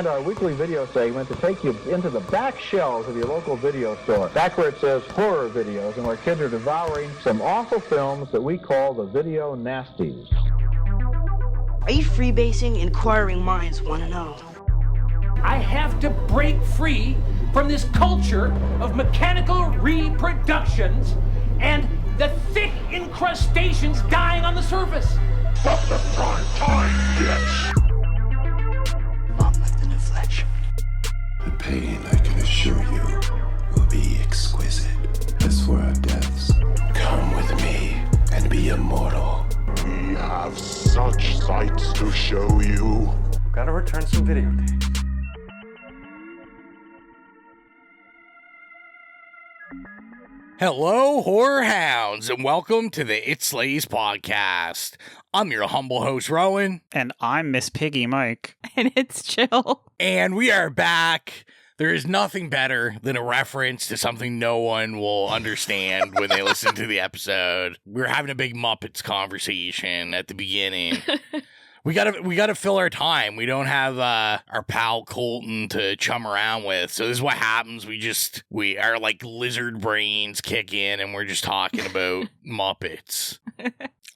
and our weekly video segment to take you into the back shelves of your local video store, back where it says horror videos, and where kids are devouring some awful films that we call the video nasties. Are you freebasing? Inquiring minds want to know. I have to break free from this culture of mechanical reproductions and the thick incrustations dying on the surface. Fuck the prime time, bitch! Monmouth in the flesh. The pain, I can assure you, will be exquisite. As for our deaths, come with me and be immortal. We have such sights to show you. Gotta return some videotapes. Hello, horror hounds, and welcome to the It Slays podcast. I'm your humble host, Rowan. And I'm Miss Piggy Mike. And it's Jill. And we are back. There is nothing better than a reference to something no one will understand when they listen to the episode. We're having a big Muppets conversation at the beginning. We gotta fill our time. We don't have our pal Colton to chum around with. So this is what happens. Our like lizard brains kick in and we're just talking about Muppets.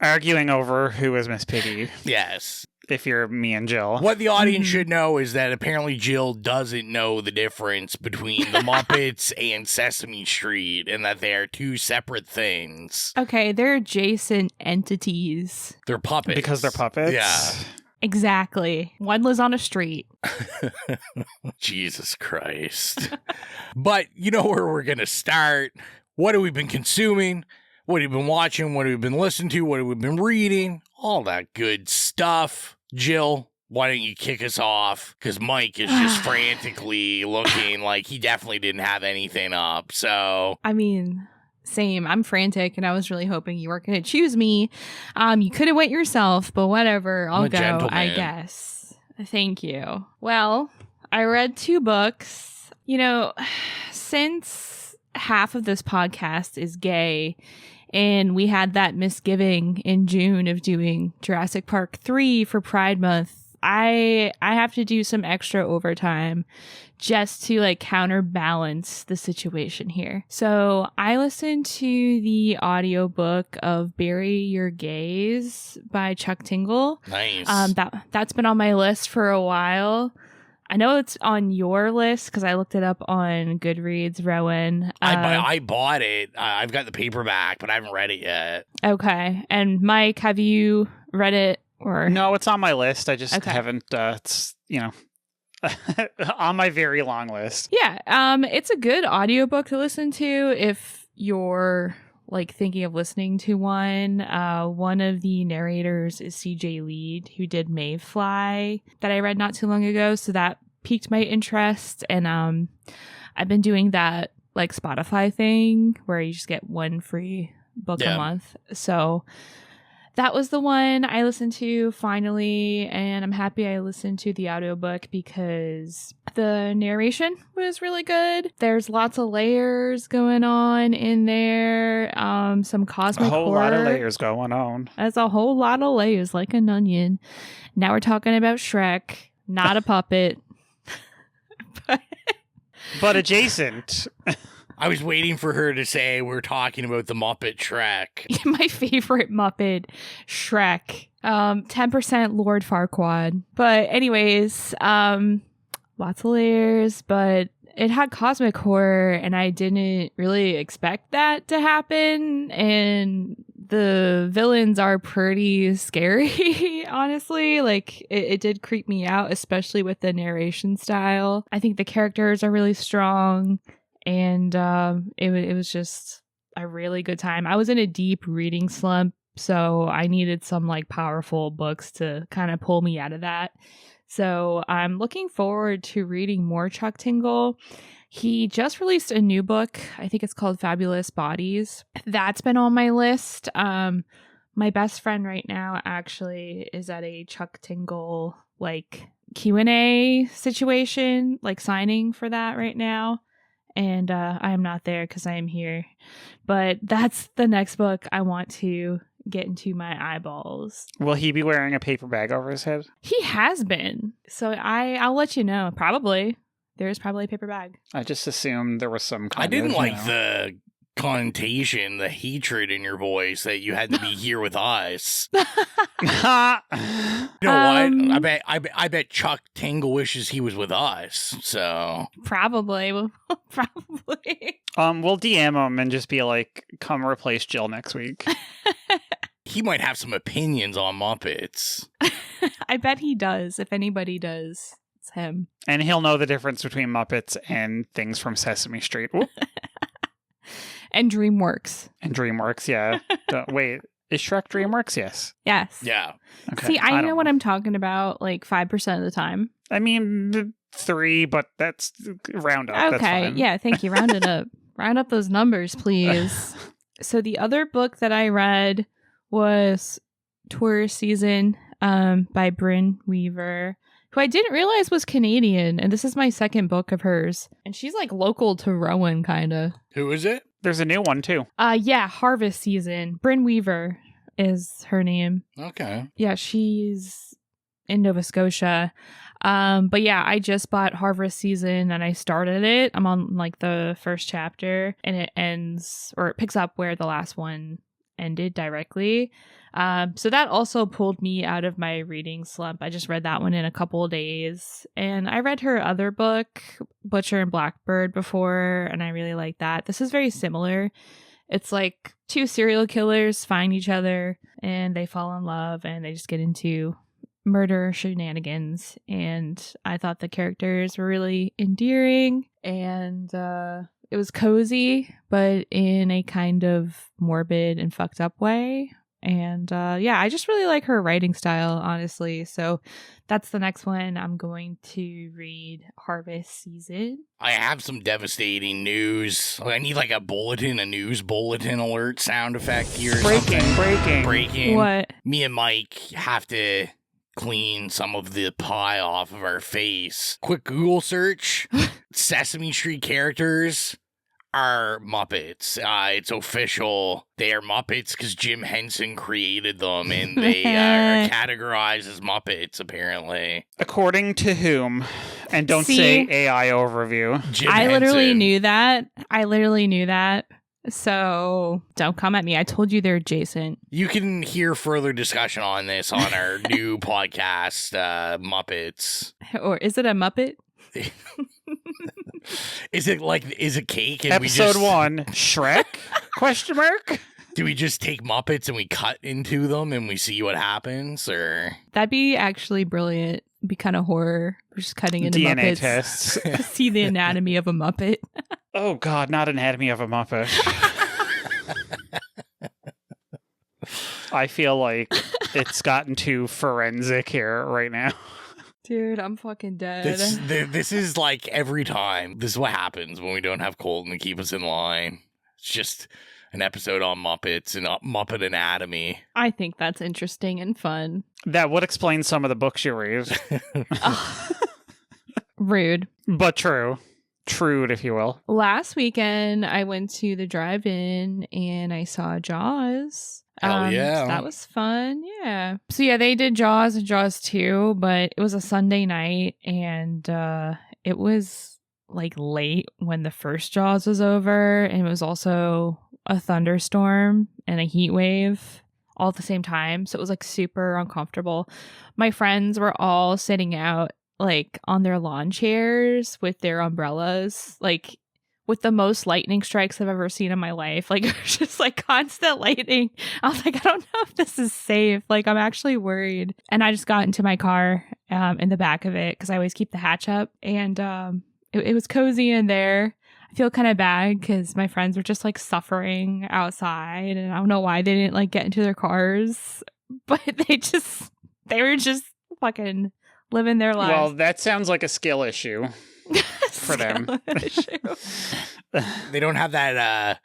Arguing over who is Miss Piggy. Yes. If you're me and Jill. What the audience should know is that apparently Jill doesn't know the difference between the Muppets and Sesame Street, and that they are two separate things. Okay, they're adjacent entities. They're puppets. Because they're puppets? Yeah. Exactly. One lives on a street. Jesus Christ. But you know where we're going to start. What have we been consuming? What have you been watching? What have we been listening to? What have we been reading? All that good stuff. Jill, why don't you kick us off? Because Mike is just frantically looking like he definitely didn't have anything up. So, I mean, same. I'm frantic, and I was really hoping you weren't going to choose me. You could have went yourself, but whatever. I'll go, gentleman. I guess. Thank you. Well, I read 2 books. You know, since half of this podcast is gay, and we had that misgiving in June of doing Jurassic Park 3 for Pride Month, I have to do some extra overtime just to like counterbalance the situation here. So I listened to the audiobook of Bury Your Gaze by Chuck Tingle. Nice. That's been on my list for a while. I know it's on your list because I looked it up on Goodreads, Rowan. I bought it. I've got the paperback, but I haven't read it yet. Okay. And Mike, have you read it? Or No, it's on my list. I just Okay. haven't, it's, on my very long list. Yeah. It's a good audiobook to listen to if you're like thinking of listening to one. One of the narrators is CJ Lead, who did Mayfly that I read not too long ago. So that piqued my interest. And I've been doing that like Spotify thing where you just get one free book a month. So that was the one I listened to finally, and I'm happy I listened to the audiobook because the narration was really good. There's lots of layers going on in there, some cosmic horror. A whole lot of layers going on. There's a whole lot of layers, like an onion. Now we're talking about Shrek, not a puppet. But adjacent. I was waiting for her to say we're talking about the Muppet Shrek. My favorite Muppet, Shrek. 10% Lord Farquaad. But anyways, lots of layers, but it had cosmic horror, and I didn't really expect that to happen. And the villains are pretty scary, honestly. Like, it did creep me out, especially with the narration style. I think the characters are really strong. And it was just a really good time. I was in a deep reading slump, so I needed some like powerful books to kind of pull me out of that. So I'm looking forward to reading more Chuck Tingle. He just released a new book. I think it's called Fabulous Bodies. That's been on my list. My best friend right now actually is at a Chuck Tingle like Q&A situation, like signing for that right now. And I am not there because I am here. But that's the next book I want to get into my eyeballs. Will he be wearing a paper bag over his head? He has been. So I'll let you know. Probably. There's probably a paper bag. I just assumed there was some kind I didn't of, like the connotation, the hatred in your voice that you had to be here with us. You know what? I bet Chuck Tingle wishes he was with us. So probably. Probably. We'll DM him and just be like, come replace Jill next week. He might have some opinions on Muppets. I bet he does. If anybody does, it's him. And he'll know the difference between Muppets and things from Sesame Street. And DreamWorks. And DreamWorks, yeah. Wait, is Shrek DreamWorks? Yes. Yes. Yeah. Okay. See, I know what I'm talking about like 5% of the time. I mean, 3, but that's round up. That's Okay. fine. Yeah, thank you. Round it up. Round up those numbers, please. So the other book that I read was Tourist Season by Brynne Weaver, who I didn't realize was Canadian. And this is my second book of hers. And she's like local to Rowan, kind of. Who is it? There's a new one, too. Yeah, Harvest Season. Brynne Weaver is her name. Okay. Yeah, she's in Nova Scotia. But yeah, I just bought Harvest Season and I started it. I'm on like the first chapter and it ends, or it picks up where the last one ended directly. So that also pulled me out of my reading slump. I just read that one in a couple of days. And I read her other book, Butcher and Blackbird, before, and I really like that. This is very similar. It's like 2 serial killers find each other and they fall in love and they just get into murder shenanigans. And I thought the characters were really endearing and it was cozy, but in a kind of morbid and fucked up way. And yeah, I just really like her writing style, honestly. So that's the next one I'm going to read, Harvest Season. I have some devastating news. I need like a news bulletin alert sound effect here. Breaking. What? Me and Mike have to clean some of the pie off of our face. Quick Google search. Sesame Street characters are Muppets. It's official. They are Muppets because Jim Henson created them and they are categorized as Muppets, apparently. According to whom? And don't say AI overview. I literally knew that. So don't come at me. I told you they're adjacent. You can hear further discussion on this on our new podcast, Muppets. Or is it a Muppet? Is it cake? And Episode 1, Shrek? Question mark? Do we just take Muppets and we cut into them and we see what happens, or? That'd be actually brilliant. It'd be kind of horror. We're just cutting into DNA Muppets. tests. See the anatomy of a Muppet. Oh God, not anatomy of a Muppet. I feel like it's gotten too forensic here right now. Dude, I'm fucking dead. This is like every time. This is what happens when we don't have Colton to keep us in line. It's just an episode on Muppets and Muppet anatomy. I think that's interesting and fun. That would explain some of the books you read. Rude. But true. Trued, if you will. Last weekend, I went to the drive-in and I saw Jaws. Hell yeah. So that was fun. Yeah. So yeah, they did Jaws and Jaws 2, but it was a Sunday night and it was like late when the first Jaws was over. And it was also a thunderstorm and a heat wave all at the same time. So it was like super uncomfortable. My friends were all sitting out like on their lawn chairs with their umbrellas, like with the most lightning strikes I've ever seen in my life. Like, it was just like constant lightning. I was like, I don't know if this is safe. Like, I'm actually worried. And I just got into my car in the back of it because I always keep the hatch up. And it was cozy in there. I feel kind of bad because my friends were just like suffering outside. And I don't know why they didn't like get into their cars. But they were just fucking living their lives. Well, that sounds like a skill issue. For them. They don't have that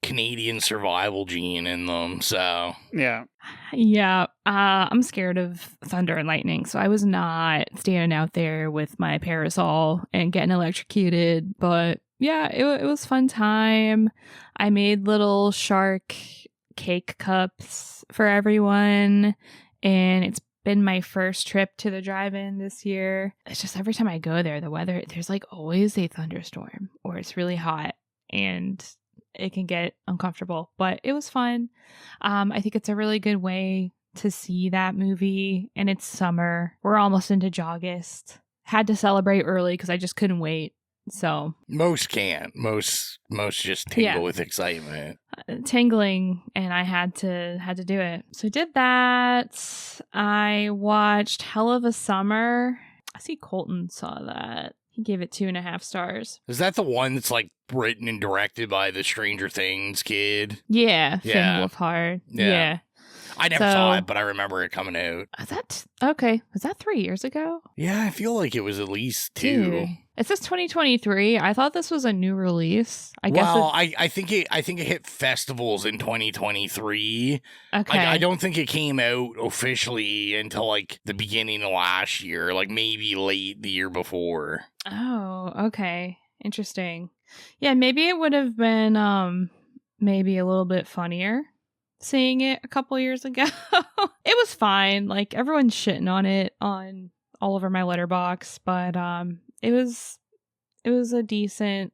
Canadian survival gene in them, so. Yeah. Yeah. I'm scared of thunder and lightning, so I was not standing out there with my parasol and getting electrocuted. But yeah, it was fun time. I made little shark cake cups for everyone. And it's been my first trip to the drive-in this year. It's just every time I go there, the weather, there's like always a thunderstorm or it's really hot and it can get uncomfortable, but it was fun. I think it's a really good way to see that movie, and it's summer. We're almost into Joggist. Had to celebrate early because I just couldn't wait. So most can't. Most just tingle with excitement. Tingling, and I had to do it. So I did that. I watched Hell of a Summer. I see Colton saw that. He gave it 2.5 stars. Is that the one that's like written and directed by the Stranger Things kid? Yeah, Finn Wolfhard. Yeah. I never saw it, but I remember it coming out. Okay? Was that 3 years ago? Yeah, I feel like it was at least 2. Dude. It says 2023. I thought this was a new release. I think it hit festivals in 2023. Okay. I don't think it came out officially until like the beginning of last year, like maybe late the year before. Oh, okay. Interesting. Yeah, maybe it would have been maybe a little bit funnier seeing it a couple years ago. It was fine. Like everyone's shitting on it on all over my letterbox, but it was a decent,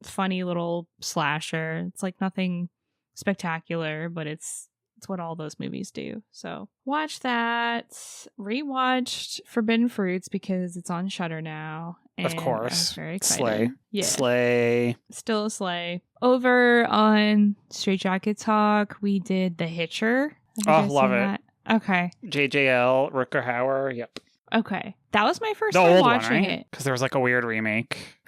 funny little slasher. It's like nothing spectacular, but it's what all those movies do. So watch that. Rewatched Forbidden Fruits because it's on Shudder now. Of course. Very excited. Slay. Yeah. Slay. Still a slay. Over on Straight Jacket Talk, we did The Hitcher. Oh, love it. That? Okay. JJL, Rutger Hauer. Yep. Okay. That was my first the time old watching one, right? it. Because there was like a weird remake.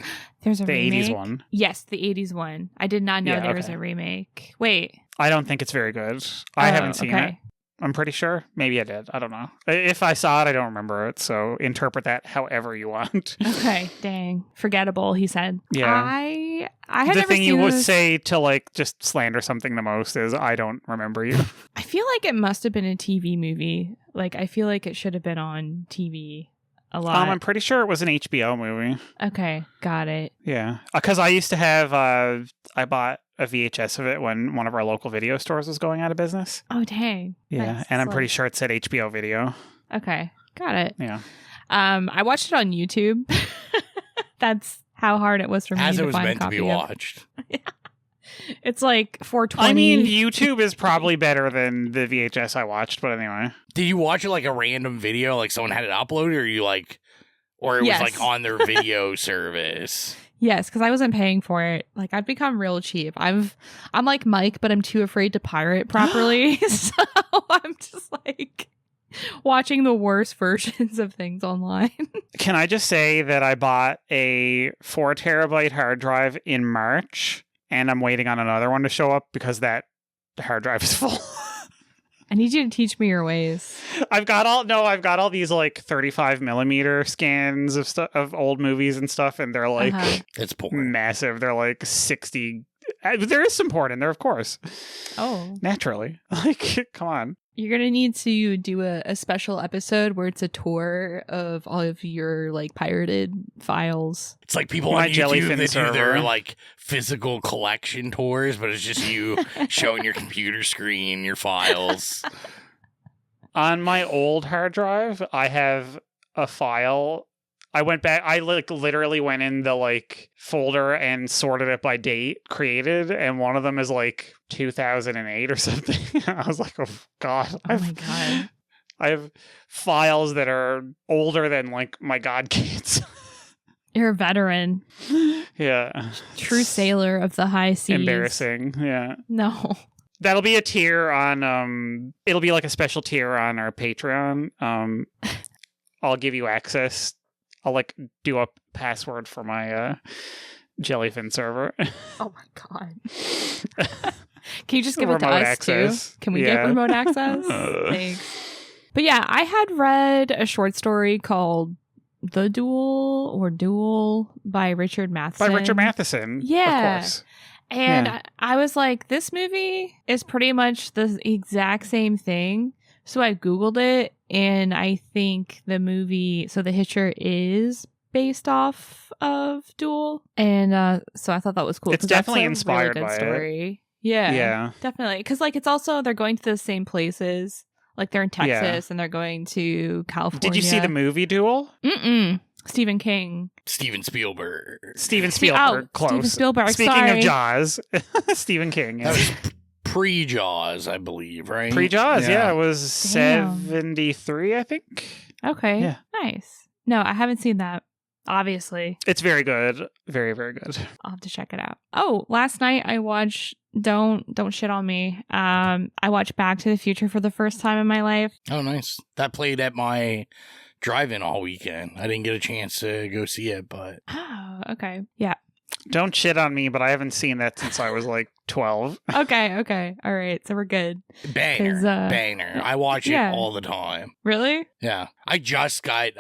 There's a the remake? 80s one. Yes, the 80s one. I did not know there was a remake. Wait. I don't think it's very good. I haven't seen it. I'm pretty sure. Maybe I did. I don't know. If I saw it, I don't remember it. So interpret that however you want. Okay. Dang. Forgettable, he said. Yeah. I had the never thing seen you would this. say to like just slander something the most is I don't remember you. I feel like it must have been a TV movie. Like I feel like it should have been on TV a lot. I'm pretty sure it was an HBO movie. Okay. Got it. Yeah. Because I used to have I bought a VHS of it when one of our local video stores was going out of business. Oh, dang. Yeah. Nice. And I'm pretty sure it said HBO video. Okay. Got it. Yeah. I watched it on YouTube. That's how hard it was for me As to it was find a meant to copy be of. watched. Yeah. It's like 420. I mean, YouTube is probably better than the VHS I watched, but anyway. Did you watch it like a random video, like someone had it uploaded, or you like, or it was like on their video service? Yes, because I wasn't paying for it. Like I've become real cheap. I'm like Mike, but I'm too afraid to pirate properly. So I'm just like watching the worst versions of things online. Can I just say that I bought a 4 terabyte hard drive in March, and I'm waiting on another one to show up because that hard drive is full. I need you to teach me your ways. I've got all these like 35 millimeter scans of stuff of old movies and stuff, and they're like it's porn. Massive. They're like 60. There is some porn in there, of course. Oh, naturally. Like, come on. You're going to need to do a special episode where it's a tour of all of your like pirated files. It's like people on YouTube that do their like physical collection tours, but it's just you showing your computer screen, your files. On my old hard drive, I have a file. I went back, I like literally went in the like folder and sorted it by date created, and one of them is like 2008 or something. I was like, oh God. Oh my God. I have files that are older than like my god kids. You're a veteran. Yeah. True sailor of the high seas. Embarrassing. Yeah. No. That'll be a tier on it'll be like a special tier on our Patreon. I'll give you access. I'll like do a password for my Jellyfin server. Oh my God. Can you just give it to remote us access. too? Can we get remote access? Thanks. But yeah, I had read a short story called The Duel or Duel by Richard Matheson. By Richard Matheson. Yeah. Of course. And I was like, this movie is pretty much the exact same thing. So I Googled it, and I think the movie, so The Hitcher is based off of Duel. And so I thought that was cool. It's definitely that's a inspired really good by story. Yeah. Definitely. Because, like, it's also, they're going to the same places. Like, they're in Texas and they're going to California. Did you see the movie Duel? Mm-mm. Stephen King. Steven Spielberg. Steven Spielberg. Close. Steven Spielberg. Speaking of Jaws, Stephen King. That was pre-Jaws, I believe, right? Pre-Jaws, yeah. It was Damn. 73, I think. Okay. Yeah. Nice. No, I haven't seen that. Obviously. It's very good. Very, very good. I'll have to check it out. Oh, last night I watched Don't Shit on Me. I watched Back to the Future for the first time in my life. Oh, nice. That played at my drive-in all weekend. I didn't get a chance to go see it, but... Oh, okay. Yeah. Don't shit on me, but I haven't seen that since I was like 12. Okay. All right. So we're good. Banger. I watch it all the time. Really? Yeah. I just got,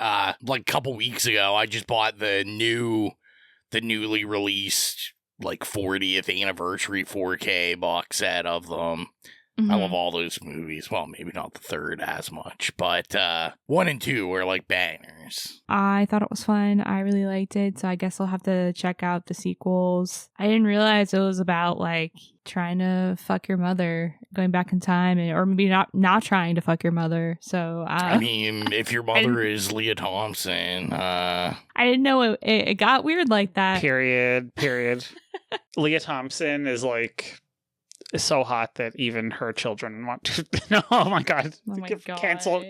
like a couple weeks ago, I just bought the newly released, like, 40th anniversary 4K box set of them. Mm-hmm. I love all those movies. Well, maybe not the third as much, but 1 and 2 were like bangers. I thought it was fun. I really liked it, so I guess I'll have to check out the sequels. I didn't realize it was about like trying to fuck your mother, going back in time, or maybe not trying to fuck your mother. So I mean, if your mother is Leah Thompson, I didn't know it got weird like that. Period. Leah Thompson is like so hot that even her children want to. No, oh my god! Oh my god. Cancel.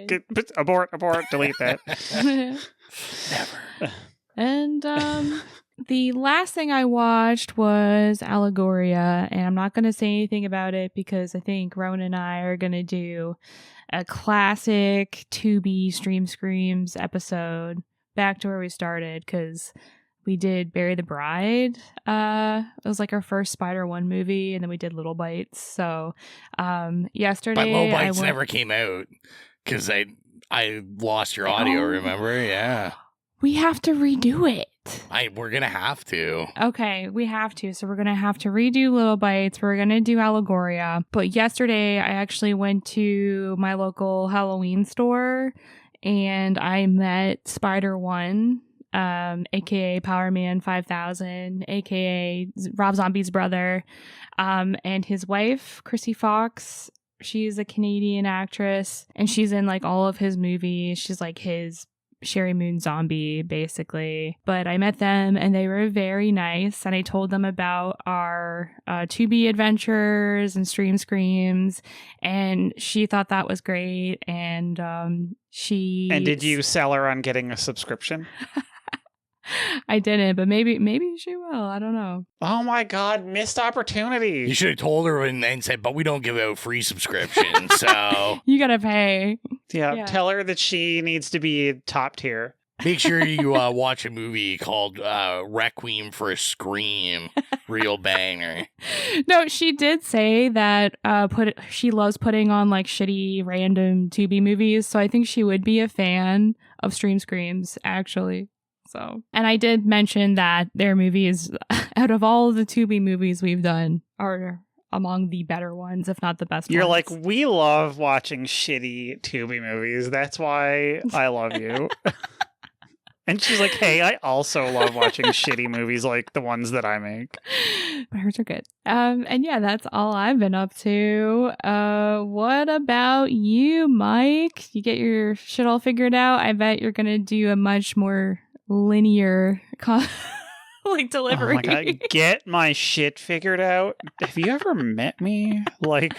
Abort. Delete that. never. And the last thing I watched was Allegoria, and I'm not going to say anything about it because I think Rowan and I are going to do a classic Tubi Stream Screams episode back to where we started, because we did Bury the Bride. It was like our first Spider-1 movie, and then we did Little Bites. So yesterday... But Little Bites never came out because I lost your audio, remember? Yeah. We have to redo it. We're going to have to. Okay, we have to. So we're going to have to redo Little Bites. We're going to do Allegoria. But yesterday, I actually went to my local Halloween store, and I met Spider-1, aka Power Man 5000, aka Rob Zombie's brother, and his wife, Chrissy Fox. She's a Canadian actress, and she's in like all of his movies. She's like his Sherry Moon Zombie, basically. But I met them, and they were very nice, and I told them about our Tubi adventures and Stream Screams, and she thought that was great, and she... And did you sell her on getting a subscription? I didn't, but maybe she will. I don't know. Oh my god, missed opportunity. You should have told her and said, but we don't give out free subscriptions, so... You gotta pay. Yeah, tell her that she needs to be top tier. Make sure you watch a movie called Requiem for a Scream. Real banger. No, she did say that she loves putting on like shitty random Tubi movies, so I think she would be a fan of Stream Screams, actually. So, and I did mention that their movies, out of all of the Tubi movies we've done, are among the better ones, if not the best You're ones. like, we love watching shitty Tubi movies. That's why I love you. And she's like, hey, I also love watching shitty movies like the ones that I make. But hers are good. And yeah, that's all I've been up to. What about you, Mike? You get your shit all figured out? I bet you're going to do a much more linear like delivery. Oh my god, get my shit figured out. Have you ever met me? Like,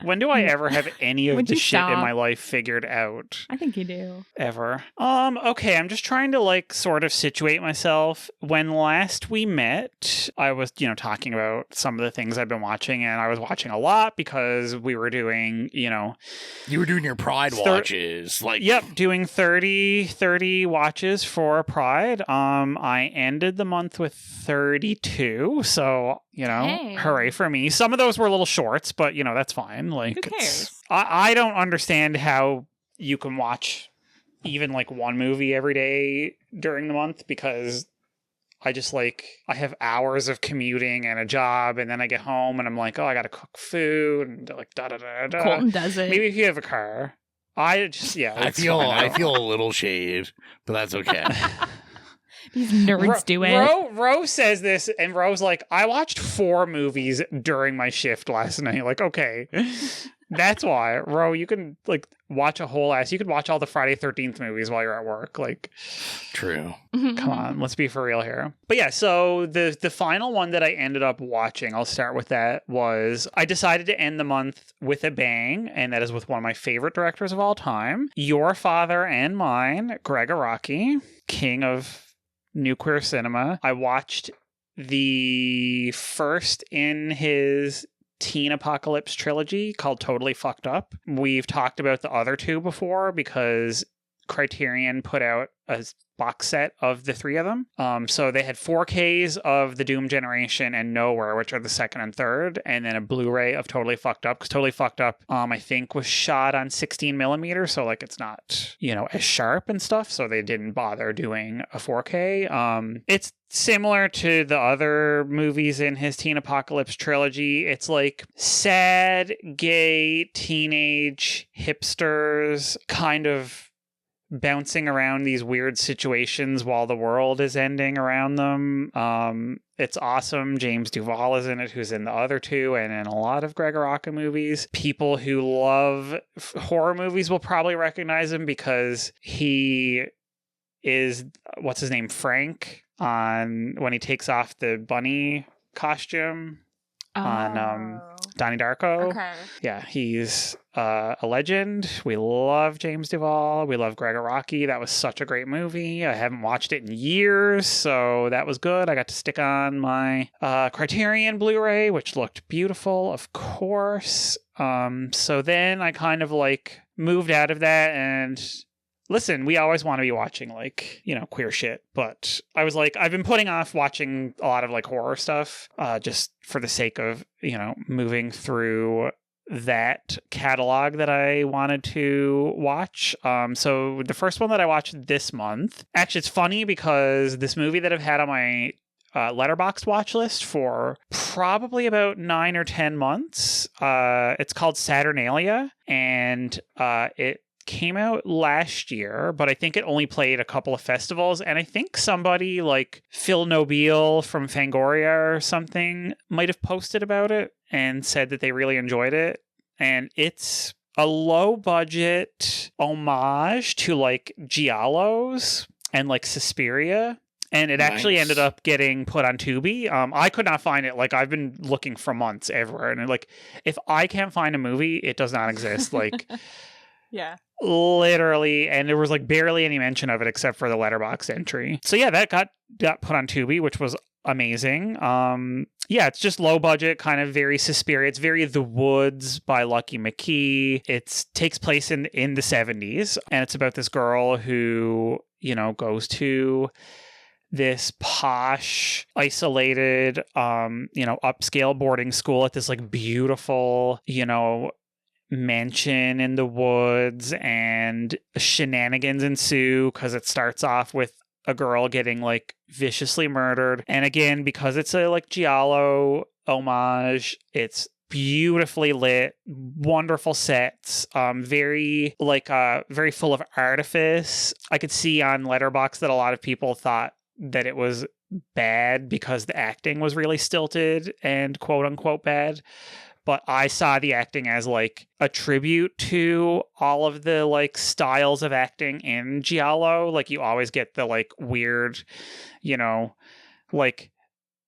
when do I ever have any of the shit in my life figured out? I think you do. Ever. Okay, I'm just trying to like sort of situate myself. When last we met, I was, talking about some of the things I've been watching, and I was watching a lot because we were doing, You were doing your Pride watches. Yep, doing 30 watches for Pride. I ended the month with 32, so Hey. Hooray for me. Some of those were little shorts, but that's fine. Like, who cares? I don't understand how you can watch even like one movie every day during the month, because I have hours of commuting and a job, and then I get home and I'm like, oh, I gotta cook food and like da da da da. Colton does it. Maybe if you have a car. I feel a little shade, but that's okay. these nerds do it. Ro says this, and Ro's like, I watched 4 movies during my shift last night. Like, okay. That's why. Ro, you can like watch a whole ass. You could watch all the Friday 13th movies while you're at work. Like, true. Come on, let's be for real here. But yeah, so the final one that I ended up watching, I'll start with that, was I decided to end the month with a bang, and that is with one of my favorite directors of all time, your father and mine, Greg Araki, king of new queer cinema. I watched the first in his teen apocalypse trilogy called Totally Fucked Up. We've talked about the other 2 before because Criterion put out a box set of the 3 of them. So they had 4Ks of The Doom Generation and Nowhere, which are the second and third, and then a Blu-ray of Totally Fucked Up, because Totally Fucked Up, I think, was shot on 16 millimeters, so like it's not, as sharp and stuff, so they didn't bother doing a 4K. It's similar to the other movies in his teen apocalypse trilogy. It's like sad, gay, teenage hipsters kind of bouncing around these weird situations while the world is ending around them. It's awesome. James Duval is in it, who's in the other 2 and in a lot of Greg Araki movies. People who love horror movies will probably recognize him because he is, what's his name, Frank, on when he takes off the bunny costume on Donnie Darko. Okay. Yeah, he's a legend. We love James Duval. We love Greg Araki. That was such a great movie. I haven't watched it in years, so that was good. I got to stick on my Criterion Blu-ray, which looked beautiful, of course. So then I kind of like moved out of that, and listen, we always want to be watching like, queer shit, but I was like, I've been putting off watching a lot of like horror stuff, just for the sake of, moving through that catalog that I wanted to watch. So the first one that I watched this month, actually it's funny because this movie that I've had on my Letterboxd watch list for probably about 9 or 10 months, it's called Saturnalia, and it came out last year, but I think it only played a couple of festivals, and I think somebody like Phil Nobile from Fangoria or something might have posted about it and said that they really enjoyed it. And it's a low budget homage to like Giallos and like Suspiria. And it actually ended up getting put on Tubi. I could not find it. Like, I've been looking for months everywhere. And like, if I can't find a movie, it does not exist. Like, yeah. Literally, and there was like barely any mention of it except for the Letterboxd entry. So yeah, that got put on Tubi, which was amazing. Yeah, it's just low budget, kind of very Suspiria. It's very The Woods by Lucky McKee. It takes place in the 70s, and it's about this girl who, goes to this posh, isolated, upscale boarding school at this like beautiful, mansion in the woods, and shenanigans ensue because it starts off with a girl getting like viciously murdered. And again, because it's a like Giallo homage, it's beautifully lit, wonderful sets, very full of artifice. I could see on Letterboxd that a lot of people thought that it was bad because the acting was really stilted and quote unquote bad. But I saw the acting as like a tribute to all of the like styles of acting in Giallo. Like you always get the like weird, like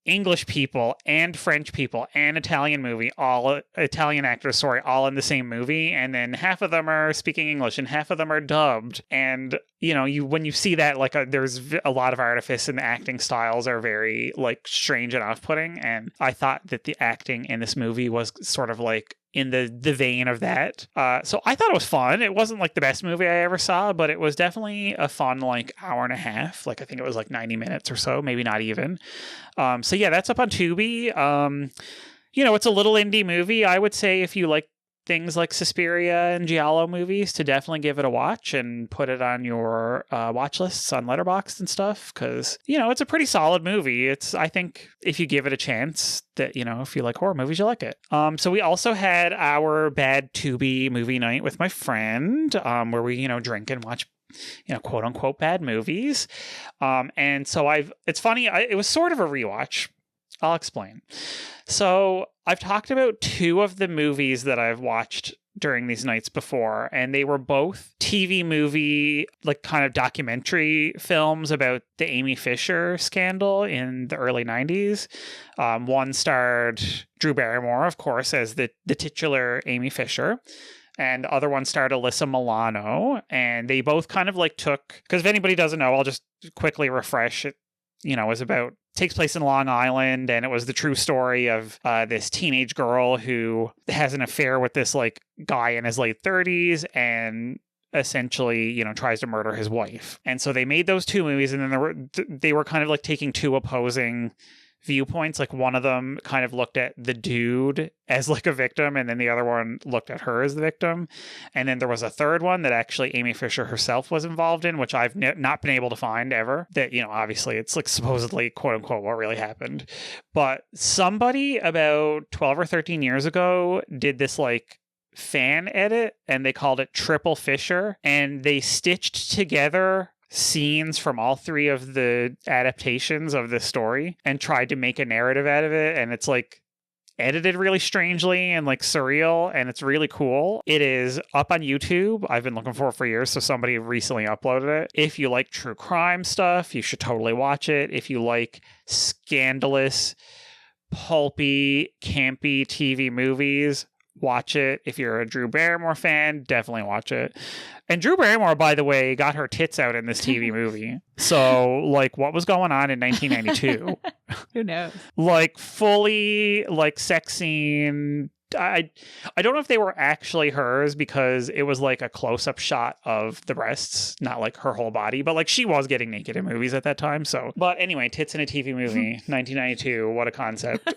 English people and French people and Italian actors, all in the same movie. And then half of them are speaking English and half of them are dubbed. And, when you see that, like there's a lot of artifice, and the acting styles are very like strange and off-putting. And I thought that the acting in this movie was sort of like in the vein of that. So I thought it was fun. It wasn't like the best movie I ever saw, but it was definitely a fun like hour and a half. Like I think it was like 90 minutes or so, maybe not even. So yeah, that's up on Tubi. It's a little indie movie. I would say if you like things like Suspiria and Giallo movies, to definitely give it a watch and put it on your watch lists on Letterboxd and stuff, because it's a pretty solid movie. I think if you give it a chance, that if you like horror movies, you'll like it. So we also had our bad Tubi movie night with my friend, where we drink and watch quote unquote bad movies. And so it's funny. It was sort of a rewatch. I'll explain. So I've talked about 2 of the movies that I've watched during these nights before, and they were both TV movie, like kind of documentary films about the Amy Fisher scandal in the early 90s. One starred Drew Barrymore, of course, as the titular Amy Fisher. And the other one starred Alyssa Milano. And they both kind of like took, because if anybody doesn't know, I'll just quickly refresh it. Takes place in Long Island, and it was the true story of this teenage girl who has an affair with this like guy in his late 30s and essentially, tries to murder his wife. And so they made those 2 movies, and then they were kind of like taking 2 opposing viewpoints. Like one of them kind of looked at the dude as like a victim, and then the other one looked at her as the victim. And then there was a third one that actually Amy Fisher herself was involved in, which I've not been able to find ever. That, obviously it's like supposedly quote unquote what really happened. But somebody about 12 or 13 years ago did this like fan edit, and they called it Triple Fisher, and they stitched together scenes from all 3 of the adaptations of this story and tried to make a narrative out of it. And it's like edited really strangely and like surreal, and it's really cool. It is up on YouTube. I've been looking for years, so somebody recently uploaded it. If you like true crime stuff, you should totally watch it. If you like scandalous, pulpy, campy TV movies, watch it. If you're a Drew Barrymore fan, definitely watch it. And Drew Barrymore, by the way, got her tits out in this TV movie. So, like, what was going on in 1992? Who knows? Like, fully, like, sex scene. I don't know if they were actually hers, because it was like a close-up shot of the breasts, not like her whole body, but like she was getting naked in movies at that time. So, but anyway, tits in a TV movie, 1992. What a concept.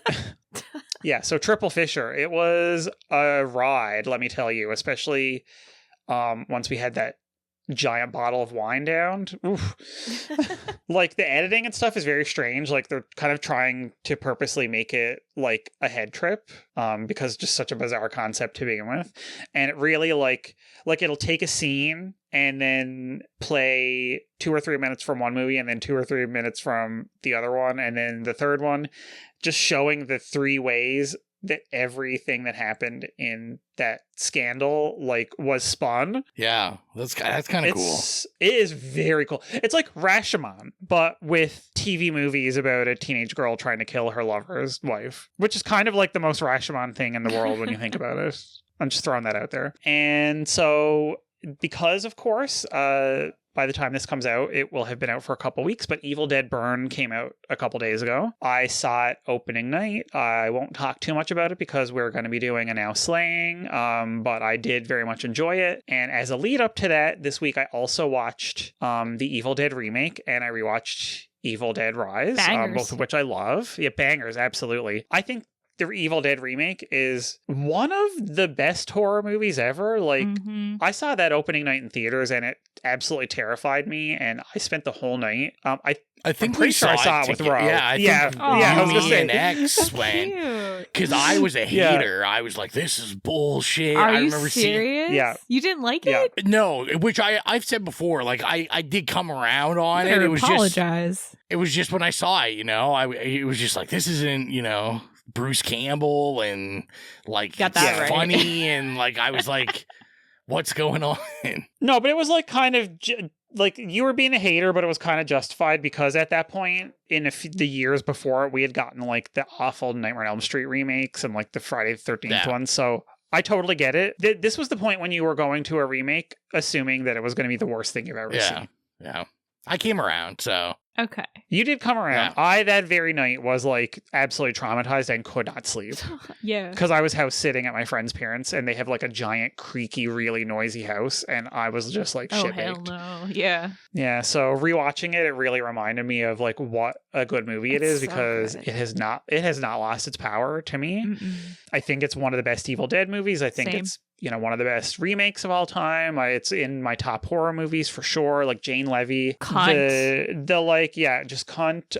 Yeah, so Triple Fisher, it was a ride, let me tell you, especially once we had that giant bottle of wine down. Oof. Like the editing and stuff is very strange. Like they're kind of trying to purposely make it like a head trip because just such a bizarre concept to begin with. And it really like it'll take a scene and then play 2 or 3 minutes from one movie and then 2 or 3 minutes from the other one. And then the third one, just showing the 3 ways that everything that happened in that scandal like was spun. Yeah, that's kind of cool. It is very cool. It's like Rashomon, but with TV movies about a teenage girl trying to kill her lover's wife, which is kind of like the most Rashomon thing in the world when you think about it. I'm just throwing that out there. And so because, of course, by the time this comes out, it will have been out for a couple weeks, but Evil Dead Burn came out a couple days ago. I saw it opening night. I won't talk too much about it because we're going to be doing a Now Slaying, but I did very much enjoy it. And as a lead up to that, this week I also watched the Evil Dead remake, and I rewatched Evil Dead Rise, both of which I love. Yeah, bangers, absolutely. I think the Evil Dead remake is one of the best horror movies ever. Like, I saw that opening night in theaters and it absolutely terrified me, and I spent the whole night. I think I'm pretty sure I saw it with Ro. Yeah, I was gonna say and X went, because I was a hater. I was like, "This is bullshit." Are I you remember serious? seeing. Yeah, you didn't like it? No, which I've said before. Like I did come around on it. I It was apologize. It was just when I saw it, it was just like, this isn't, Bruce Campbell and like Got that right. funny and like I was like, what's going on? No, but it was like kind of like you were being a hater, but it was kind of justified because at that point in the years before, we had gotten like the awful Nightmare on Elm Street remakes and like the Friday the 13th one. So I totally get it. This was the point when you were going to a remake, assuming that it was going to be the worst thing you've ever seen. Yeah. I came around, so. Okay. You did come around. Yeah. I, that very night, was like absolutely traumatized and could not sleep. Yeah. Because I was house sitting at my friend's parents and they have like a giant, creaky, really noisy house. And I was just like shit baked. No. Yeah. Yeah. So rewatching it, it really reminded me of like what a good movie it is, because it has not lost its power to me. Mm-mm. I think it's one of the best Evil Dead movies. I think it's one of the best remakes of all time. It's in my top horror movies for sure. Like Jane Levy, Cunt. the like, yeah, just cunt.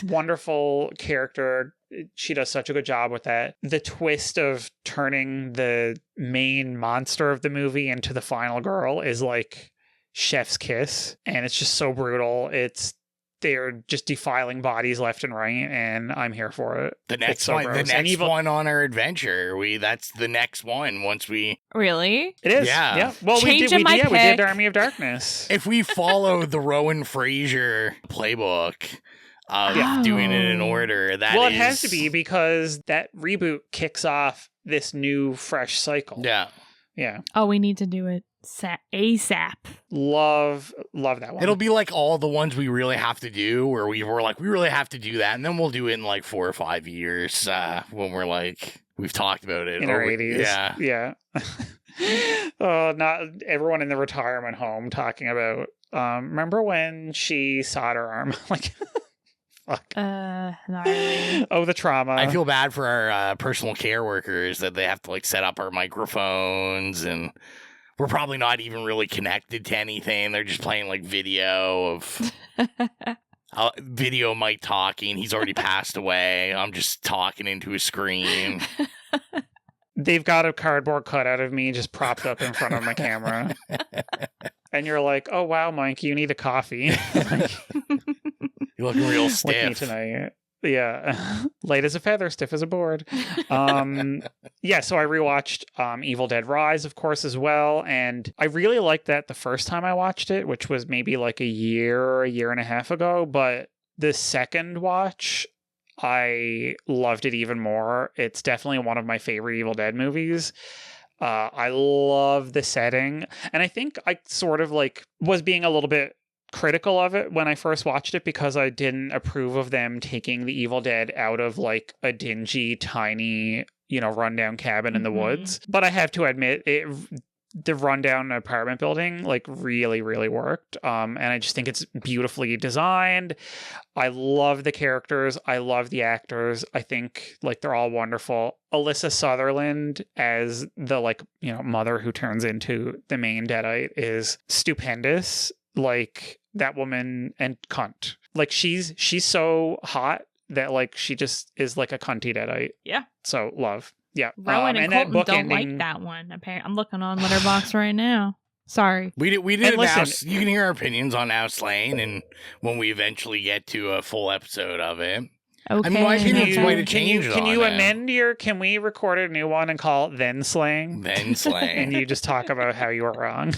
Wonderful character. She does such a good job with that. The twist of turning the main monster of the movie into the final girl is like chef's kiss, and it's just so brutal. They're just defiling bodies left and right, and I'm here for it. The next one on our adventure. That's the next one once we... Really? It is. Yeah. Well, we did Army of Darkness. If we follow the Rowan Fraser playbook of doing it in order, it has to be, because that reboot kicks off this new fresh cycle. Yeah. Yeah. Oh, we need to do it ASAP. Love that one. It'll be like all the ones we really have to do, where we really have to do that, and then we'll do it in like 4 or 5 years when we're like, we've talked about it. In our 80s. Yeah. Oh, not everyone in the retirement home talking about, remember when she sawed her arm? Like... Fuck. Not really. Oh, the trauma. I feel bad for our personal care workers that they have to like set up our microphones, and we're probably not even really connected to anything. They're just playing like video of video Mike talking. He's already passed away. I'm just talking into a screen. They've got a cardboard cutout of me just propped up in front of my camera. And you're like, oh, wow, Mike, you need a coffee. You're looking real stiff. With me tonight. Yeah. Light as a feather, stiff as a board. So I rewatched Evil Dead Rise, of course, as well. And I really liked that the first time I watched it, which was maybe like a year and a half ago. But the second watch, I loved it even more. It's definitely one of my favorite Evil Dead movies. I love the setting. And I think I sort of like was being a little bit critical of it when I first watched it, because I didn't approve of them taking the Evil Dead out of like a dingy, tiny, rundown cabin in the woods. But I have to admit, the rundown apartment building like really, really worked. And I just think it's beautifully designed. I love the characters. I love the actors. I think like they're all wonderful. Alyssa Sutherland as the mother who turns into the main Deadite is stupendous. Like that woman and cunt. Like she's so hot that like she just is like a cunty Deadite. Yeah. So love. Yeah. Rowan and Colton don't like that one. Apparently, I'm looking on Letterboxd right now. Sorry. We did listen, you can hear our opinions on Now Slain, and when we eventually get to a full episode of it. Okay. I mean, my opinions might have changed. Can you amend can we record a new one and call it Then Slaying? Then Slaying. And you just talk about how you were wrong.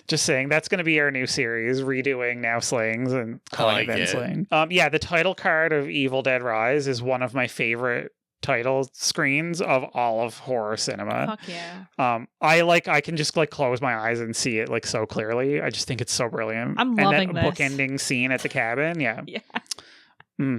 Just saying, that's going to be our new series, redoing Now Slayings and calling it Then Slaying. The title card of Evil Dead Rise is one of my favorite title screens of all of horror cinema. Fuck yeah. I can just like close my eyes and see it like so clearly. I just think it's so brilliant. I'm loving that this bookending scene at the cabin. Yeah. Yeah.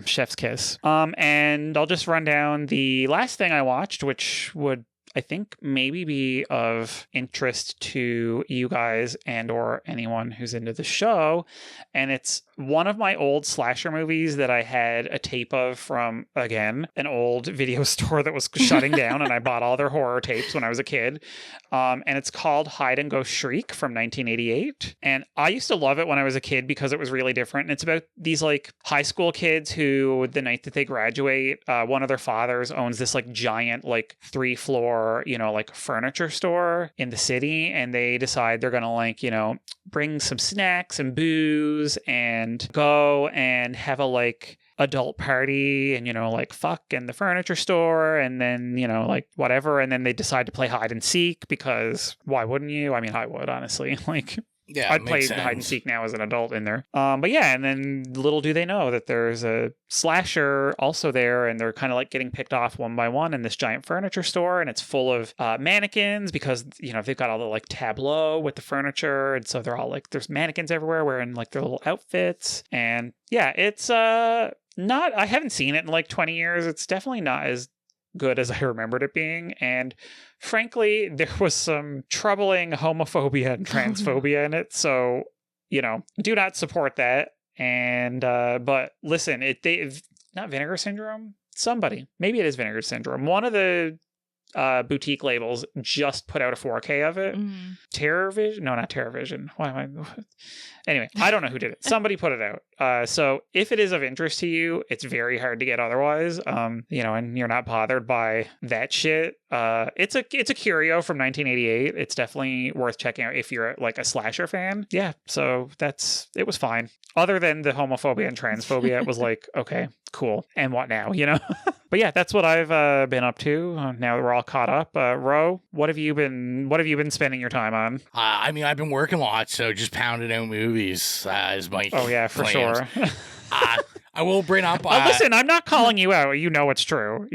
Chef's kiss. And I'll just run down the last thing I watched, which would I think maybe be of interest to you guys and or anyone who's into the show. And it's one of my old slasher movies that I had a tape of from, again, an old video store that was shutting down, and I bought all their horror tapes when I was a kid. And it's called Hide and Go Shriek from 1988. And I used to love it when I was a kid because it was really different. And it's about these like high school kids who, the night that they graduate, one of their fathers owns this like giant like 3-floor, like furniture store in the city, and they decide they're gonna like, bring some snacks and booze and go and have a like adult party and like fuck in the furniture store, and then like whatever, and then they decide to play hide and seek, because why wouldn't you? I mean, I would, honestly. Like, yeah, I'd play hide and seek now as an adult in there. But yeah, and then little do they know that there's a slasher also there, and they're kind of like getting picked off one by one in this giant furniture store, and it's full of mannequins, because they've got all the like tableau with the furniture, and so they're all like, there's mannequins everywhere wearing like their little outfits. And yeah, it's I haven't seen it in like 20 years. It's definitely not as good as I remembered it being. And frankly, there was some troubling homophobia and transphobia in it. So, do not support that. And, but listen, not Vinegar Syndrome. Maybe it is Vinegar Syndrome. One of the boutique labels just put out a 4K of it. TerrorVision? No, not TerrorVision. Why am I... Anyway, I don't know who did it. Somebody put it out. So if it is of interest to you, it's very hard to get otherwise. And you're not bothered by that shit. It's a curio from 1988. It's definitely worth checking out if you're like a slasher fan. Yeah, so it was fine. Other than the homophobia and transphobia, it was like, okay, cool. And what now, But yeah, that's what I've been up to. Now that we're all caught up. Ro, what have you been spending your time on? I've been working lots, so just pounding out movies is my Oh yeah, for plans. sure. I will bring up... listen, I'm not calling you out. You know it's true.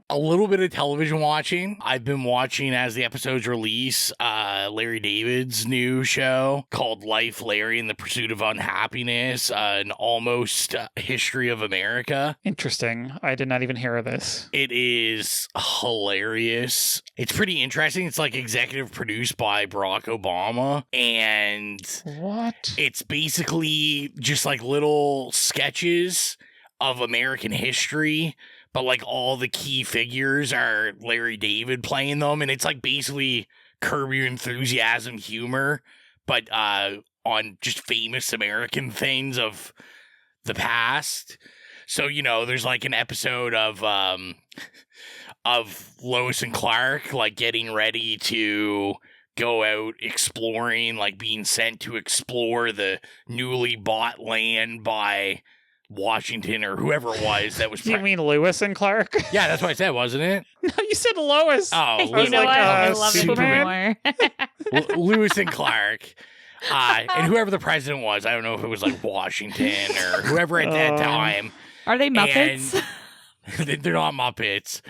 A little bit of television watching. I've been watching, as the episodes release, Larry David's new show called Life, Larry and the Pursuit of Unhappiness, an almost history of America. Interesting. I did not even hear of this. It is hilarious. It's pretty interesting. It's like executive produced by Barack Obama. And what? It's basically just like little sketches of American history, but like all the key figures are Larry David playing them, and it's like basically Curb Your Enthusiasm humor, but on just famous American things of the past. So there's like an episode of Lois and Clark like getting ready to go out exploring, like being sent to explore the newly bought land by Washington or whoever it was that was... You mean Lewis and Clark? Yeah, that's what I said, wasn't it? No, you said Lois. Oh, you know what? I love Superman? it more. Lewis and Clark. And whoever the president was, I don't know if it was like Washington or whoever at that time. Are they Muppets? They're not Muppets.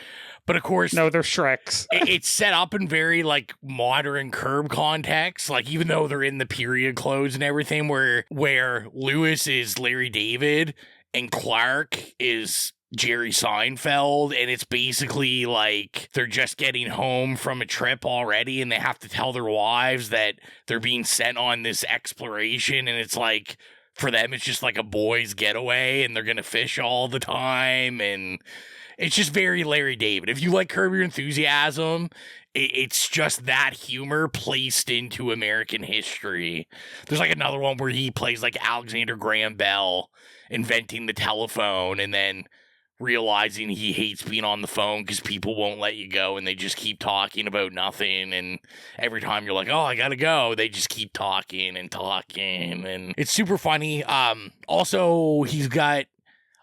But of course... No, they're Shreks. It's set up in very, like, modern Curb context. Like, even though they're in the period clothes and everything, where Lewis is Larry David and Clark is Jerry Seinfeld. And it's basically like they're just getting home from a trip already and they have to tell their wives that they're being sent on this exploration. And it's like, for them, it's just like a boys' getaway and they're going to fish all the time. And... it's just very Larry David. If you like Curb Your Enthusiasm, it's just that humor placed into American history. There's like another one where he plays like Alexander Graham Bell inventing the telephone and then realizing he hates being on the phone because people won't let you go and they just keep talking about nothing. And every time you're like, oh, I gotta go, they just keep talking. And it's super funny. Also, he's got...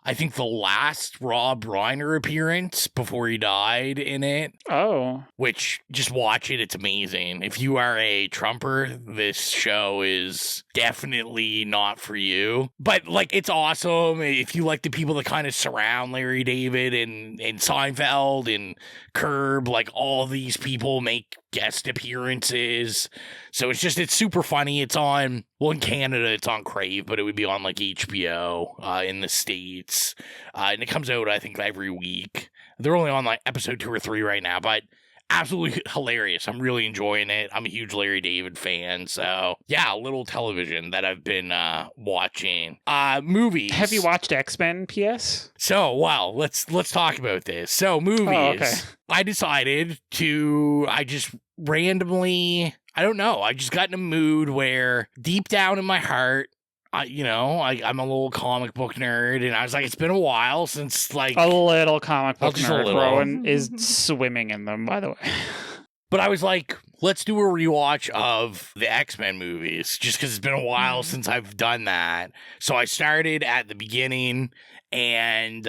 I think the last Rob Reiner appearance before he died in it. Oh. Which, just watch it. It's amazing. If you are a Trumper, this show is definitely not for you. But, like, it's awesome. If you like the people that kind of surround Larry David and Seinfeld and Curb, like, all these people make guest appearances. So it's super funny. It's on, well, in Canada, it's on Crave, but it would be on like HBO in the States. And it comes out, I think, every week. They're only on like episode 2 or 3 right now, but absolutely hilarious. I'm really enjoying it. I'm a huge Larry David fan. So yeah, a little television that I've been watching. Movies. Have you watched X-Men, PS? So, well, let's talk about this. So, movies. Oh, okay. I decided I just randomly, I don't know, I just got in a mood where deep down in my heart, I'm a little comic book nerd, and I was like, it's been a while since, like... A little comic book nerd. Rowan is swimming in them, by the way. But I was like, let's do a rewatch of the X-Men movies, just because it's been a while since I've done that. So I started at the beginning, and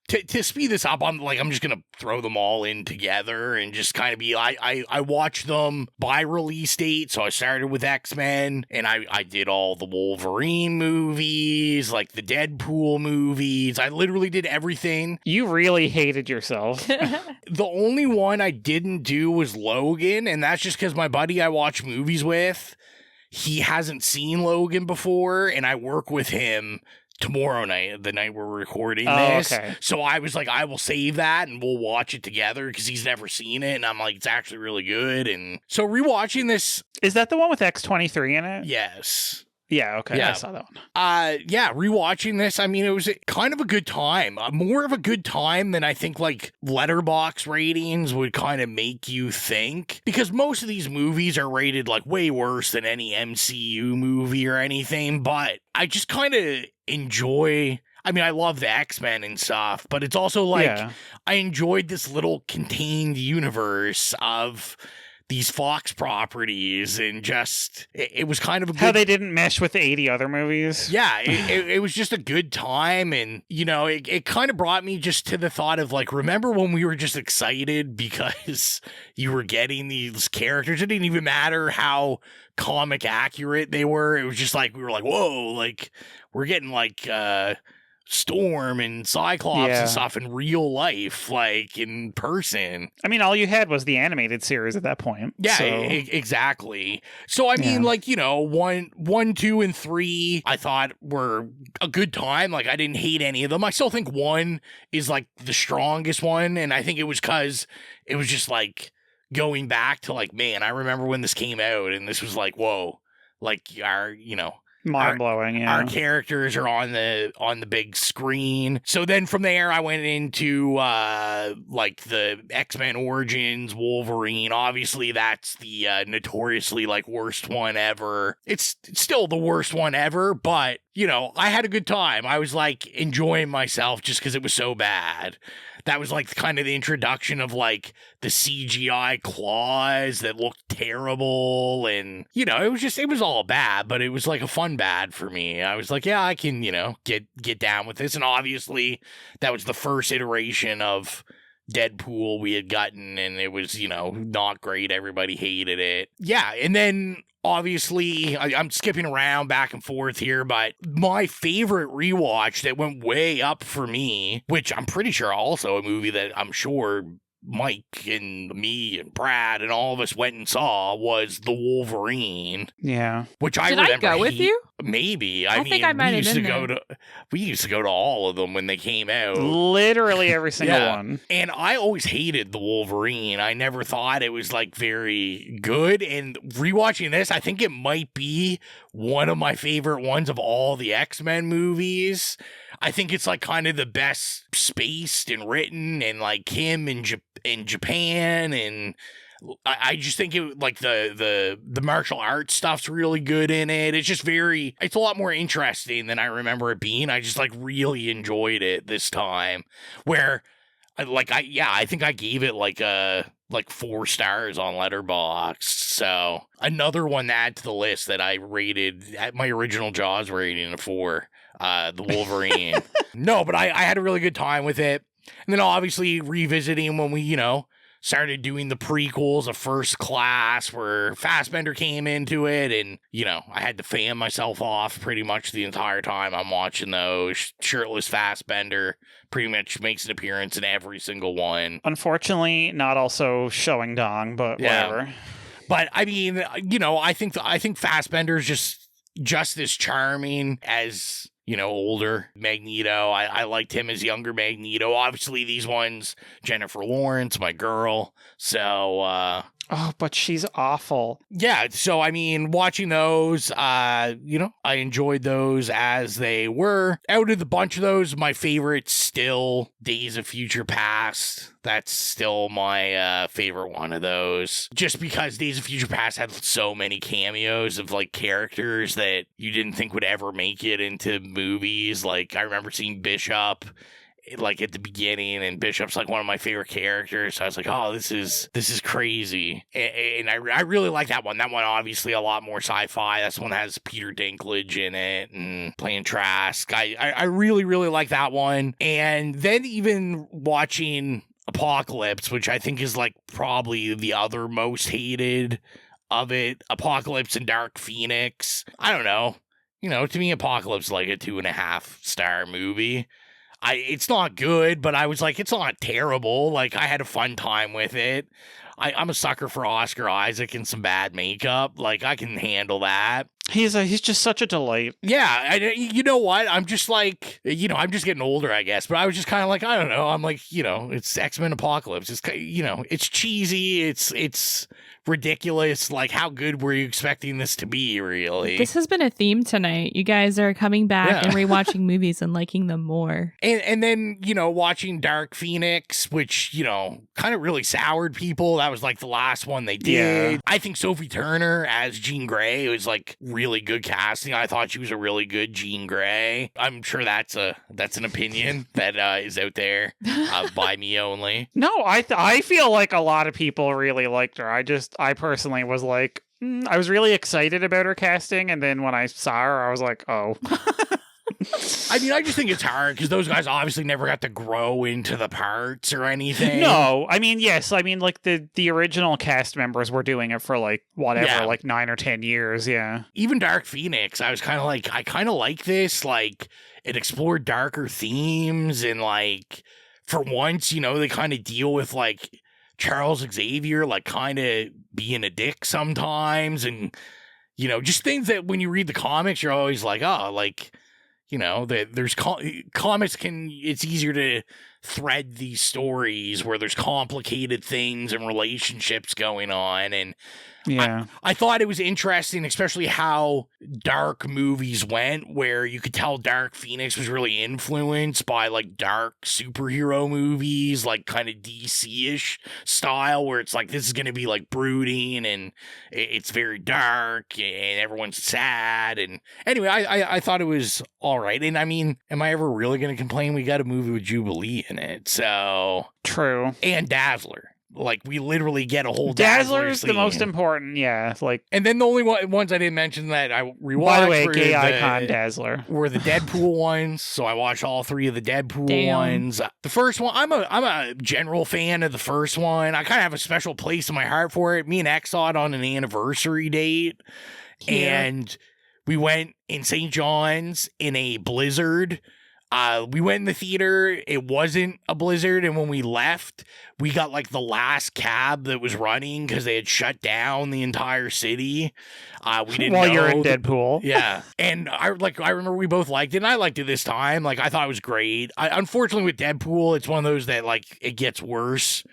to speed this up, I'm just gonna throw them all in together and just kind of be I watched them by release date. So I started with X-Men, and I did all the Wolverine movies, like the Deadpool movies. I literally did everything. You really hated yourself. The only one I didn't do was Logan, and that's just because my buddy I watch movies with, he hasn't seen Logan before, and I work with him tomorrow night, the night we're recording this. Okay. So I was like, I will save that and we'll watch it together because he's never seen it. And I'm like, it's actually really good. And so rewatching this. Is that the one with X-23 in it? Yes. Yeah, okay. Yeah. I saw that one. Yeah, rewatching this, I mean, it was kind of a good time. More of a good time than I think like letterbox ratings would kind of make you think. Because most of these movies are rated like way worse than any MCU movie or anything. But I just kind of enjoy... I mean, I love the X-Men and stuff, but it's also like I enjoyed this little contained universe of these Fox properties, and just it was kind of a good... How they didn't mesh with 80 other movies. Yeah, it was just a good time, and you know, it kind of brought me just to the thought of like, remember when we were just excited because you were getting these characters? It didn't even matter how comic accurate they were. It was just like we were like, whoa, like we're getting like Storm and Cyclops and stuff in real life, like in person. I mean, all you had was the animated series at that point. Yeah, so. Exactly. So I mean, like, you know, one, 2, and 3, I thought were a good time. Like, I didn't hate any of them. I still think 1 is like the strongest one, and I think it was because it was just like going back to like, man, I remember when this came out, and this was like, whoa, like our, you know. Mind blowing, Our characters are on the big screen. So then from there, I went into like the X-Men Origins, Wolverine. Obviously, that's the notoriously like worst one ever. It's still the worst one ever, but you know, I had a good time. I was like enjoying myself just because it was so bad. That was like kind of the introduction of like the CGI claws that looked terrible. And, you know, it was all bad, but it was like a fun bad for me. I was like, yeah, I can, you know, get down with this. And obviously that was the first iteration of Deadpool we had gotten, and it was, you know, not great. Everybody hated it. Yeah. And then obviously, I'm skipping around back and forth here, but my favorite rewatch that went way up for me, which I'm pretty sure also a movie that I'm sure Mike and me and Brad and all of us went and saw, was The Wolverine. Yeah. Which I Did remember. I go with you? Maybe. I think I might have been there. We used to go to all of them when they came out. Literally every single one. And I always hated The Wolverine. I never thought it was like very good. And rewatching this, I think it might be one of my favorite ones of all the X-Men movies. I think it's like kind of the best spaced and written, and like him in Japan, and I just think it like the martial arts stuff's really good in it. It's just it's a lot more interesting than I remember it being. I just like really enjoyed it this time, where I think I gave it like 4 stars on Letterboxd. So another one to add to the list that I rated at my original Jaws rating of 4. The Wolverine. No, but I had a really good time with it. And then obviously revisiting when we, you know, started doing the prequels of First Class, where Fassbender came into it, and, you know, I had to fan myself off pretty much the entire time I'm watching those. Shirtless Fassbender pretty much makes an appearance in every single one. Unfortunately, not also showing dong, but whatever. But I mean, you know, I think Fassbender's just as charming as, you know, older Magneto. I liked him as younger Magneto. Obviously, these ones, Jennifer Lawrence, my girl. So, oh, but she's awful. Yeah, so, I mean, watching those, you know, I enjoyed those as they were. Out of the bunch of those, my favorite still Days of Future Past. That's still my favorite one of those. Just because Days of Future Past had so many cameos of, like, characters that you didn't think would ever make it into movies. Like, I remember seeing Bishop, like, at the beginning, and Bishop's, like, one of my favorite characters. So I was like, oh, this is crazy. And I really like that one. That one, obviously, a lot more sci-fi. That's the one that has Peter Dinklage in it and playing Trask. I really, really like that one. And then even watching Apocalypse, which I think is like probably the other most hated of it, Apocalypse and Dark Phoenix. I don't know. You know, to me, Apocalypse is like a 2.5 star movie. It's not good, but I was like, it's not terrible. Like, I had a fun time with it. I'm a sucker for Oscar Isaac and some bad makeup. Like, I can handle that. He's just such a delight. Yeah, you know what? I'm just like, I'm just getting older, I guess. But I was just kind of like, I don't know. I'm like, it's X-Men Apocalypse. It's, it's cheesy. It's ridiculous. Like, how good were you expecting this to be, really? This has been a theme tonight. You guys are coming back and rewatching movies and liking them more. And then, watching Dark Phoenix, which, kind of really soured people. That was like the last one they did. Yeah. I think Sophie Turner as Jean Grey was like really good casting. I thought she was a really good Jean Grey. I'm sure that's an opinion that is out there by me only. No, I feel like a lot of people really liked her. I personally was like, I was really excited about her casting, and then when I saw her, I was like, oh. I mean, I just think it's hard because those guys obviously never got to grow into the parts or anything. No, I mean, yes. I mean, like, the original cast members were doing it for, like, whatever, like 9 or 10 years, yeah. Even Dark Phoenix, I was kind of like, I kind of like this. Like, it explored darker themes, and, like, for once, they kind of deal with, like, Charles Xavier, like, kind of being a dick sometimes, and, just things that when you read the comics, you're always like, oh, like, that there's comics it's easier to thread these stories where there's complicated things and relationships going on. And yeah, I thought it was interesting, especially how dark movies went, where you could tell Dark Phoenix was really influenced by like dark superhero movies, like kind of DC-ish style, where it's like, this is going to be like brooding and it's very dark and everyone's sad. And anyway, I thought it was all right. And I mean, am I ever really going to complain? We got a movie with Jubilee in it. So true. And Dazzler. Like, we literally get a whole Dazzler is the most important, yeah. Like, and then the only ones I didn't mention that I rewatched. By the way, gay icon Dazzler were the Deadpool ones. So I watched all 3 of the Deadpool ones. The first one, I'm a general fan of the first one. I kind of have a special place in my heart for it. Me and X saw it on an anniversary date, and we went in St. John's in a blizzard. We went in the theater, it wasn't a blizzard, and when we left, we got like the last cab that was running because they had shut down the entire city. We didn't While know you're in Deadpool. Yeah. And I remember we both liked it, and I liked it this time. Like, I thought it was great. Unfortunately with Deadpool, it's one of those that like it gets worse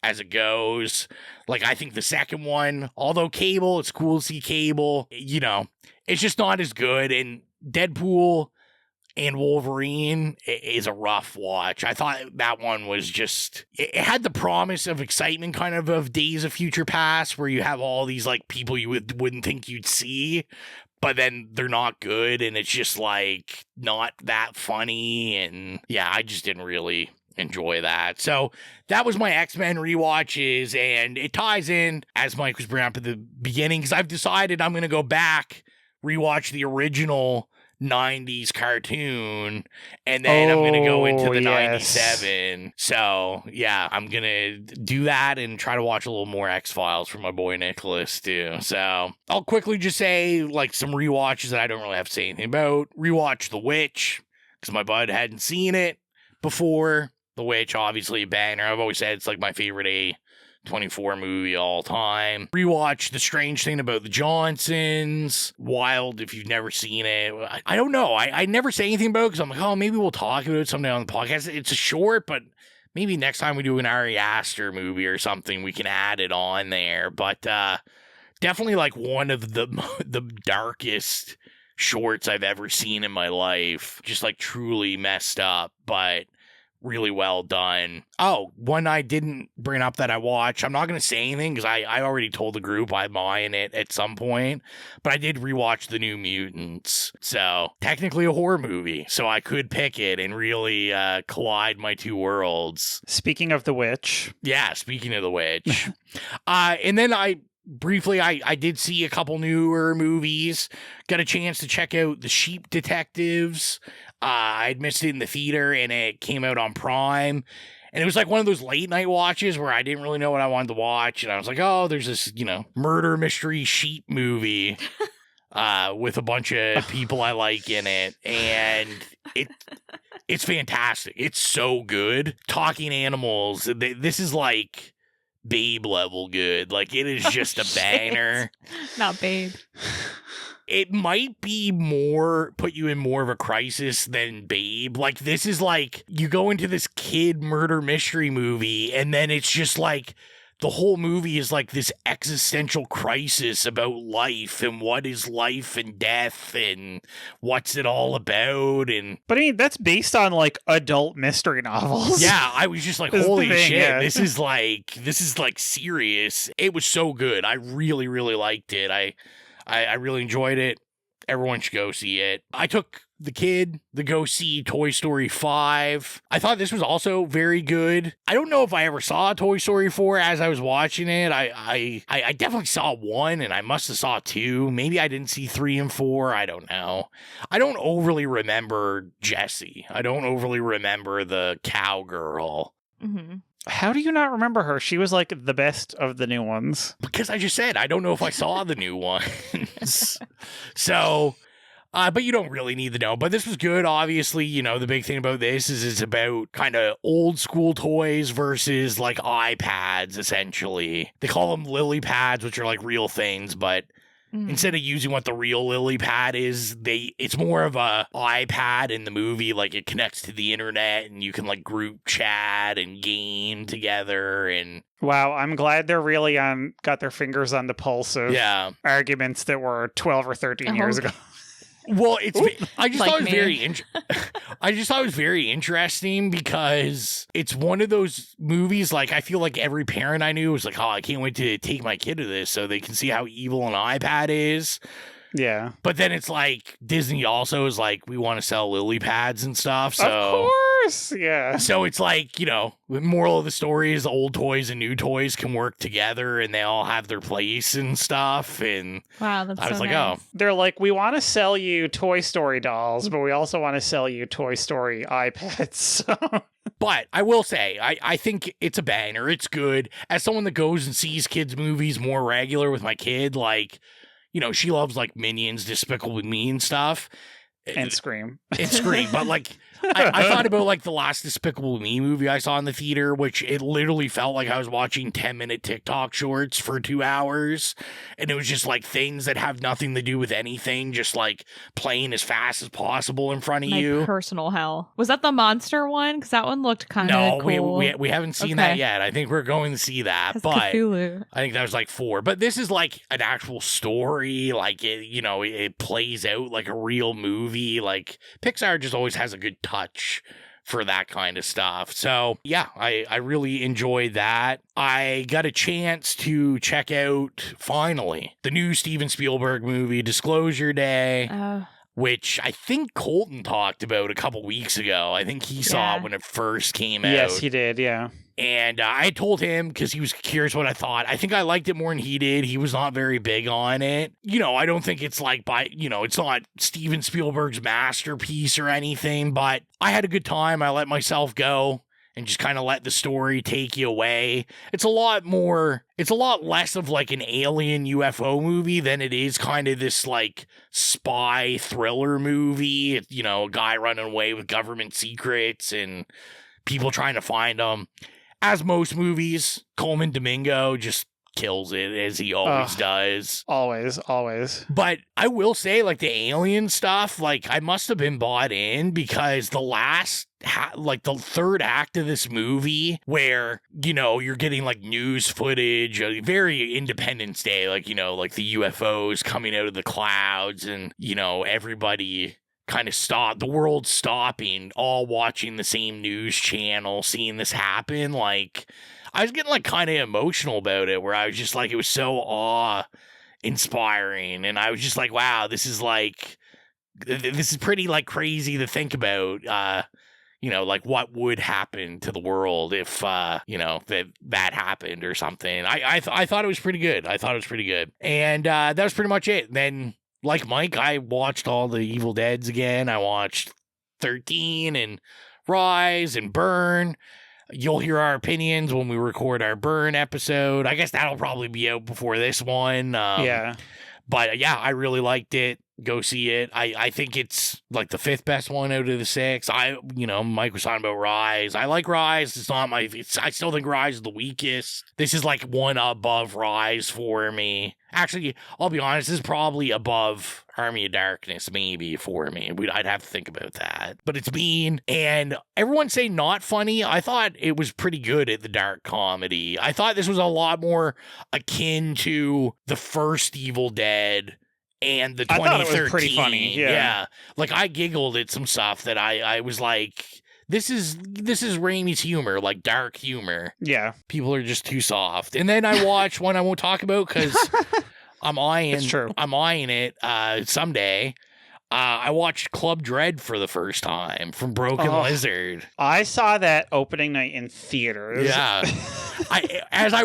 as it goes. Like, I think the second one, although Cable, it's cool to see Cable, it's just not as good. And Deadpool and Wolverine is a rough watch. I thought that one was just, it had the promise of excitement kind of Days of Future Past, where you have all these like people you wouldn't think you'd see, but then they're not good, and it's just like not that funny. And yeah, I just didn't really enjoy that. So that was my X-Men rewatches, and it ties in, as Mike was bringing up at the beginning, because I've decided I'm going to go back, rewatch the original 90s cartoon, and then I'm going to go into the 97. So, yeah, I'm going to do that and try to watch a little more X-Files for my boy Nicholas, too. So, I'll quickly just say, like, some rewatches that I don't really have to say anything about. Rewatch The Witch, because my bud hadn't seen it before. The Witch, obviously a banger. I've always said it's, like, my favorite A24 movie all time. Rewatch The Strange Thing About the Johnsons. Wild if you've never seen it. I don't know. I never say anything about it because I'm like, oh, maybe we'll talk about it someday on the podcast. It's a short, but maybe next time we do an Ari Aster movie or something, we can add it on there. But definitely like one of the darkest shorts I've ever seen in my life. Just like truly messed up, but really well done. Oh, one I didn't bring up that I watched. I'm not going to say anything because I already told the group I'm buying it at some point, but I did rewatch The New Mutants. So technically a horror movie, so I could pick it and really collide my two worlds. Speaking of The Witch. Yeah, speaking of The Witch. And then I did see a couple newer movies. Got a chance to check out The Sheep Detectives. I'd missed it in the theater, and it came out on Prime. And it was like one of those late night watches where I didn't really know what I wanted to watch. And I was like, oh, there's this, murder mystery sheep movie with a bunch of people I like in it. And it's fantastic. It's so good. Talking animals. This is like Babe level good. Like, it is just a banger. Not Babe. it might be put you in more of a crisis than Babe. Like, this is like, you go into this kid murder mystery movie, and then it's just like, the whole movie is like this existential crisis about life and what is life and death and what's it all about. And But I mean, that's based on like adult mystery novels. yeah, I was just like, This is the holy thing, shit, yeah. this is like serious. It was so good. I really, really liked it. I really enjoyed it. Everyone should go see it. I took the kid to go see Toy Story 5. I thought this was also very good. I don't know if I ever saw Toy Story 4 as I was watching it. I definitely saw 1, and I must have saw 2. Maybe I didn't see 3 and 4. I don't know. I don't overly remember Jessie. I don't overly remember the cowgirl. Mm-hmm. How do you not remember her? She was like the best of the new ones. Because I just said, I don't know if I saw the new ones. So, but you don't really need to know. But this was good, obviously. You know, the big thing about this is it's about kind of old school toys versus like iPads, essentially. They call them lily pads, which are like real things, but instead of using what the real lily pad is, it's more of a iPad in the movie. Like, it connects to the internet, and you can like group chat and game together. And Wow, I'm glad they're really got their fingers on the pulse of arguments that were 12 or 13 years ago. Well, I just Like thought it was me. I just thought it was very interesting because it's one of those movies, like, I feel like every parent I knew was like, oh, I can't wait to take my kid to this so they can see how evil an iPad is. Yeah. But then it's like, Disney also is like, we want to sell lily pads and stuff. So, of course, yeah. So it's like, you know, the moral of the story is old toys and new toys can work together and they all have their place and stuff. And Wow, that's I was so like, nice. oh. They're like, we want to sell you Toy Story dolls, but we also want to sell you Toy Story iPads. So. But I will say, I think it's a banger. It's good. As someone that goes and sees kids' movies more regular with my kid, like, you know, she loves like Minions, Despicable Me and stuff. And Scream. And Scream. But like, I thought about like the last Despicable Me movie I saw in the theater, which it literally felt like I was watching 10-minute TikTok shorts for 2 hours. And it was just like things that have nothing to do with anything, just like playing as fast as possible in front of My you. personal hell. Was that the monster one? Because that one looked kind of No, cool. we haven't seen that yet. I think we're going to see that. That's But Cthulhu. I think that was like 4. But this is like an actual story. Like, it, you know, it plays out like a real movie. Like, Pixar just always has a good touch for that kind of stuff. So yeah, I really enjoyed that. I got a chance to check out, finally, the new Steven Spielberg movie, Disclosure Day. Which I think Colton talked about a couple weeks ago. I think he saw it when it first came out. Yes, he did, yeah. And I told him, because he was curious what I thought. I think I liked it more than he did. He was not very big on it. You know, I don't think it's like it's not Steven Spielberg's masterpiece or anything, but I had a good time. I let myself go and just kind of let the story take you away. It's a lot less of like an alien UFO movie than it is kind of this like spy thriller movie. You know, a guy running away with government secrets and people trying to find him. As most movies, Coleman Domingo just kills it, as he always does. Always. But I will say, like, the alien stuff, like, I must have been bought in because the third act of this movie, where, you know, you're getting like news footage, very Independence Day, like, you know, like the UFOs coming out of the clouds and, you know, everybody kind of the world stopping, all watching the same news channel, seeing this happen. Like, I was getting like kind of emotional about it, where I was just like, it was so awe-inspiring. And I was just like, wow, this is pretty like crazy to think about. You know, like what would happen to the world if, you know, that happened or something. I thought it was pretty good. And that was pretty much it. Then, like Mike, I watched all the Evil Deads again. I watched 13 and Rise and Burn. You'll hear our opinions when we record our Burn episode. I guess that'll probably be out before this one. Yeah. But yeah, I really liked it. Go see it. I think it's like the 5th best one out of the 6. Mike was talking about Rise. I like Rise. It's not I still think Rise is the weakest. This is like one above Rise for me. Actually, I'll be honest, this is probably above Army of Darkness, maybe, for me. I'd have to think about that. But it's mean, and everyone's saying not funny. I thought it was pretty good at the dark comedy. I thought this was a lot more akin to the first Evil Dead and the 2013. I thought it was pretty funny, yeah. Like, I giggled at some stuff that I was like... This is Raimi's humor, like dark humor. Yeah. People are just too soft. And then I watched one I won't talk about because I'm eyeing it someday. I watched Club Dread for the first time from Broken Lizard. I saw that opening night in theaters. Yeah. As I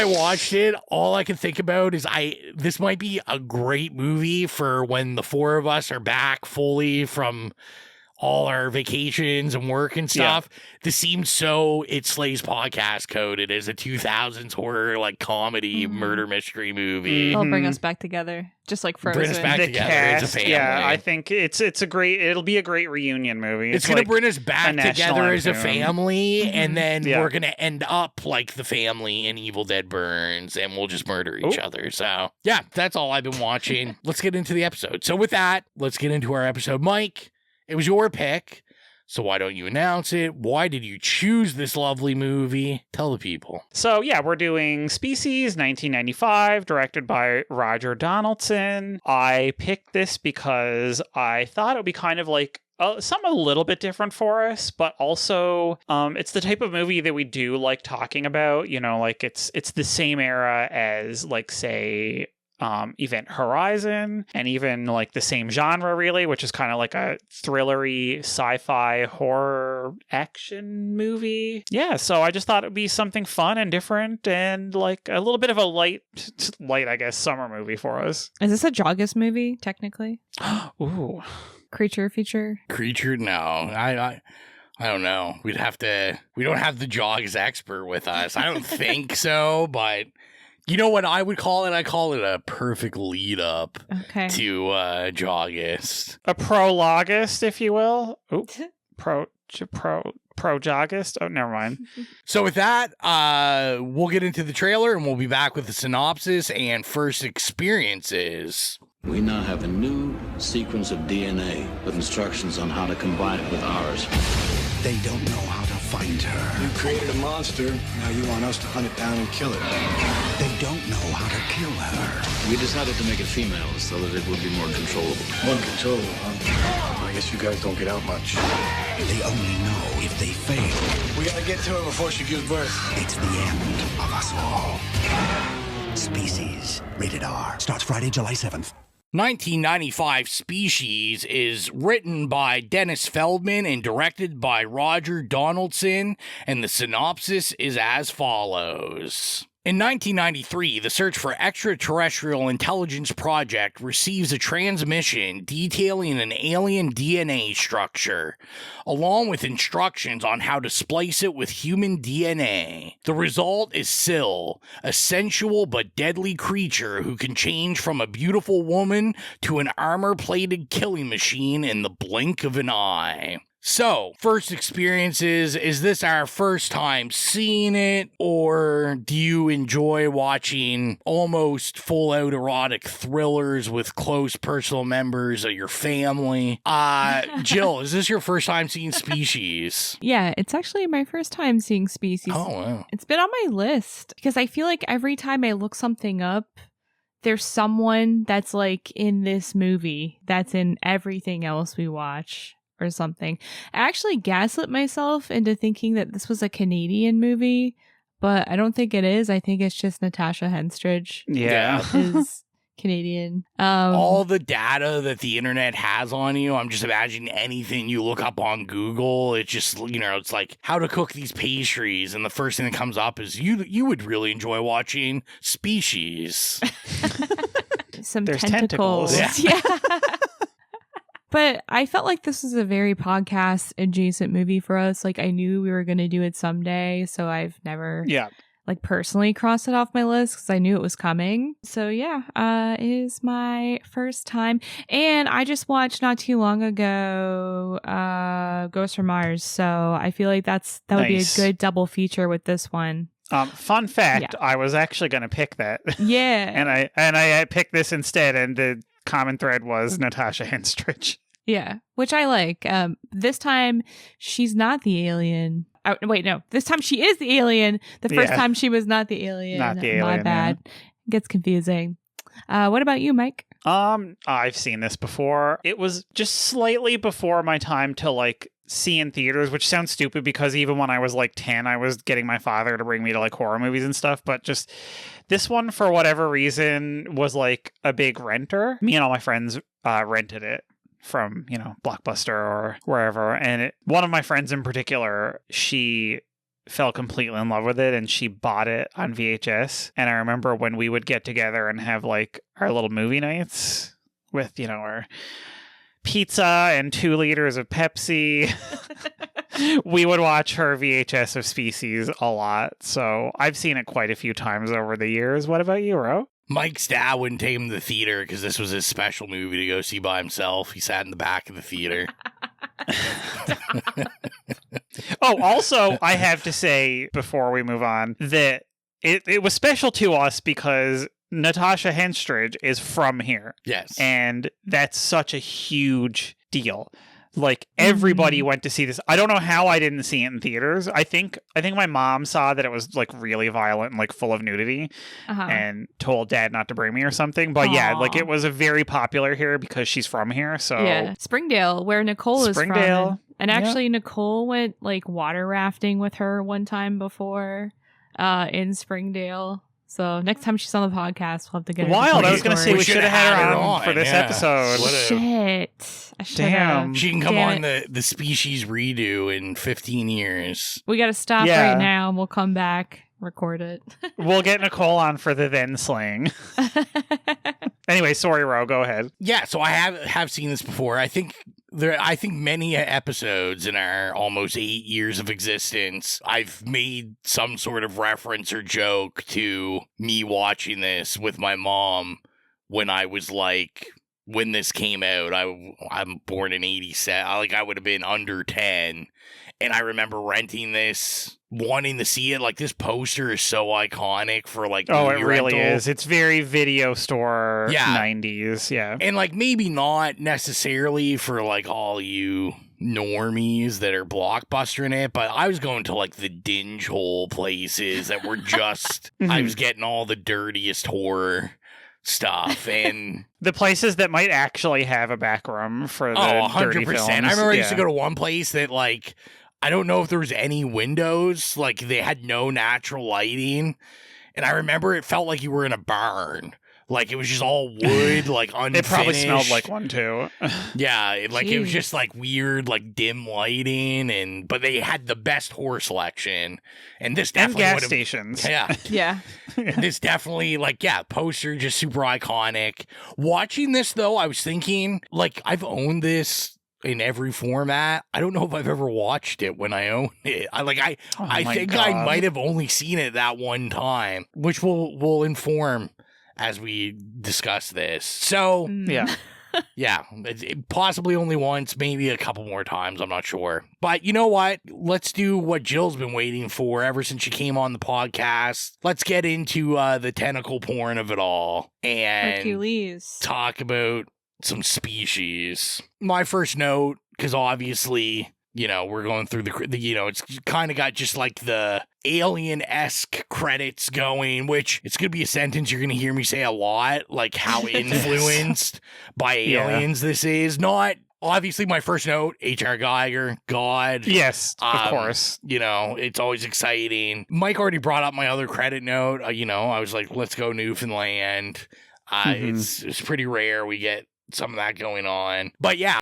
watched it, all I could think about is this might be a great movie for when the 4 of us are back fully from all our vacations and work and stuff. Yeah. This seems so It Slays podcast coded as a 2000s horror like comedy murder mystery movie. It'll bring us back together, just like Frozen. Bring us back together as a family. Yeah, I think it'll be a great reunion movie. It's gonna bring us back together as a family, and then we're gonna end up like the family in Evil Dead Burns, and we'll just murder each other. So yeah, that's all I've been watching. Let's get into the episode. So with that, let's get into our episode. Mike, it was your pick, so why don't you announce it? Why did you choose this lovely movie? Tell the people. So, yeah, we're doing Species, 1995, directed by Roger Donaldson. I picked this because I thought it would be kind of like something a little bit different for us, but also it's the type of movie that we do like talking about. You know, like it's the same era as, like, say... Event Horizon, and even like the same genre really, which is kind of like a thrillery sci-fi horror action movie. Yeah, so I just thought it would be something fun and different and like a little bit of a light I guess summer movie for us. Is this a Joggis movie technically? Ooh. Creature feature? Creature? No. I don't know. We don't have the Joggis expert with us. I don't think so, but you know what I would call it? I call it a perfect lead up to Joggist. A prologist, if you will. Oop. Pro-Joggist? Oh, never mind. So with that, we'll get into the trailer and we'll be back with the synopsis and first experiences. We now have a new sequence of DNA with instructions on how to combine it with ours. They don't know how to find her. You created a monster. Now you want us to hunt it down and kill it. They don't know how to kill her. We decided to make it female so that it would be more controllable. More controllable, huh? I guess you guys don't get out much. They only know if they fail. We gotta get to her before she gives birth. It's the end of us all. Species. Rated R. Starts Friday, July 7th. 1995 Species is written by Dennis Feldman and directed by Roger Donaldson, and the synopsis is as follows. In 1993, the Search for Extraterrestrial Intelligence Project receives a transmission detailing an alien DNA structure, along with instructions on how to splice it with human DNA. The result is Syl, a sensual but deadly creature who can change from a beautiful woman to an armor-plated killing machine in the blink of an eye. So, first experiences, is this our first time seeing it, or do you enjoy watching almost full-out erotic thrillers with close personal members of your family? Jill, is this your first time seeing Species? Yeah, it's actually my first time seeing Species. Oh, wow. It's been on my list, because I feel like every time I look something up, there's someone that's like in this movie that's in everything else we watch. Or something. I actually gaslit myself into thinking that this was a Canadian movie, but I don't think it is. I think it's just Natasha Henstridge. Yeah. Is Canadian. All the data that the internet has on you, I'm just imagining anything you look up on Google, it's just, it's like how to cook these pastries, and the first thing that comes up is you would really enjoy watching Species. Some There's tentacles. Yeah. But I felt like this was a very podcast adjacent movie for us. Like I knew we were going to do it someday, so I've never like personally cross it off my list because I knew it was coming. So yeah, it is my first time. And I just watched not too long ago Ghost from Mars. So I feel like that would be a good double feature with this one. Fun fact, I was actually going to pick that. Yeah. and I picked this instead, and the common thread was Natasha Henstridge. Yeah, which I like. This time, she's not the alien. Wait, no. This time she is the alien. The first time she was not the alien. Not the alien. My bad. Yeah. Gets confusing. What about you, Mike? I've seen this before. It was just slightly before my time to like see in theaters, which sounds stupid because even when I was like 10, I was getting my father to bring me to like horror movies and stuff. But just this one, for whatever reason, was like a big renter. Me and all my friends rented it from, Blockbuster or wherever. And one of my friends in particular, she fell completely in love with it and she bought it on VHS. And I remember when we would get together and have like our little movie nights with, our pizza and 2 liters of Pepsi. We would watch her VHS of Species a lot. So I've seen it quite a few times over the years. What about you, Ro? Mike's dad wouldn't take him to the theater because this was his special movie to go see by himself. He sat in the back of the theater. Oh, also, I have to say before we move on that it was special to us because Natasha Henstridge is from here. Yes. And that's such a huge deal. Like, everybody went to see this. I don't know how I didn't see it in theaters. I think my mom saw that it was like really violent and like full of nudity and told dad not to bring me or something. But yeah, like it was a very popular here because she's from here. So yeah, Springdale, where Nicole is from. And actually Nicole went like water rafting with her one time before in Springdale. So next time she's on the podcast, we'll have to get her. Wild. I was going to say we should have had her on for this episode. Shit. Damn. She can come on the Species redo in 15 years. We got to stop right now and we'll come back, record it. We'll get Nicole on for the then sling. Anyway, sorry, Ro, go ahead. Yeah, so I have seen this before. I think many episodes in our almost 8 years of existence, I've made some sort of reference or joke to me watching this with my mom when I was like, when this came out. I'm born in 87. I would have been under 10. And I remember renting this, wanting to see it. Like, this poster is so iconic for, like, oh, it really is. It's very video store 90s, yeah. And, like, maybe not necessarily for, like, all you normies that are blockbustering it, but I was going to, like, the dinge hole places that were just, I was getting all the dirtiest horror stuff, and the places that might actually have a back room for the 100%. Films. I remember I used to go to one place that, like, I don't know if there was any windows, like they had no natural lighting, and I remember it felt like you were in a barn. Like, it was just all wood, like, unfinished. It probably smelled like one, too. Yeah, it was just, like, weird, like, dim lighting, but they had the best horror selection. And this definitely and gas stations. Yeah. Yeah. This definitely, like, poster, just super iconic. Watching this, though, I was thinking, like, I've owned this in every format. I don't know if I've ever watched it when I own it. I think I might have only seen it that one time, which will inform as we discuss this. So, yeah, possibly only once, maybe a couple more times. I'm not sure. But you know what? Let's do what Jill's been waiting for ever since she came on the podcast. Let's get into the tentacle porn of it all and Hercules. Talk about some Species. My first note, because obviously, we're going through the it's kind of got just like the alien-esque credits going, which it's going to be a sentence you're going to hear me say a lot, like how influenced by aliens this is. Not, obviously, my first note, H.R. Geiger, God. Yes, of course. It's always exciting. Mike already brought up my other credit note. I was like, let's go Newfoundland. It's pretty rare we get some of that going on. But yeah,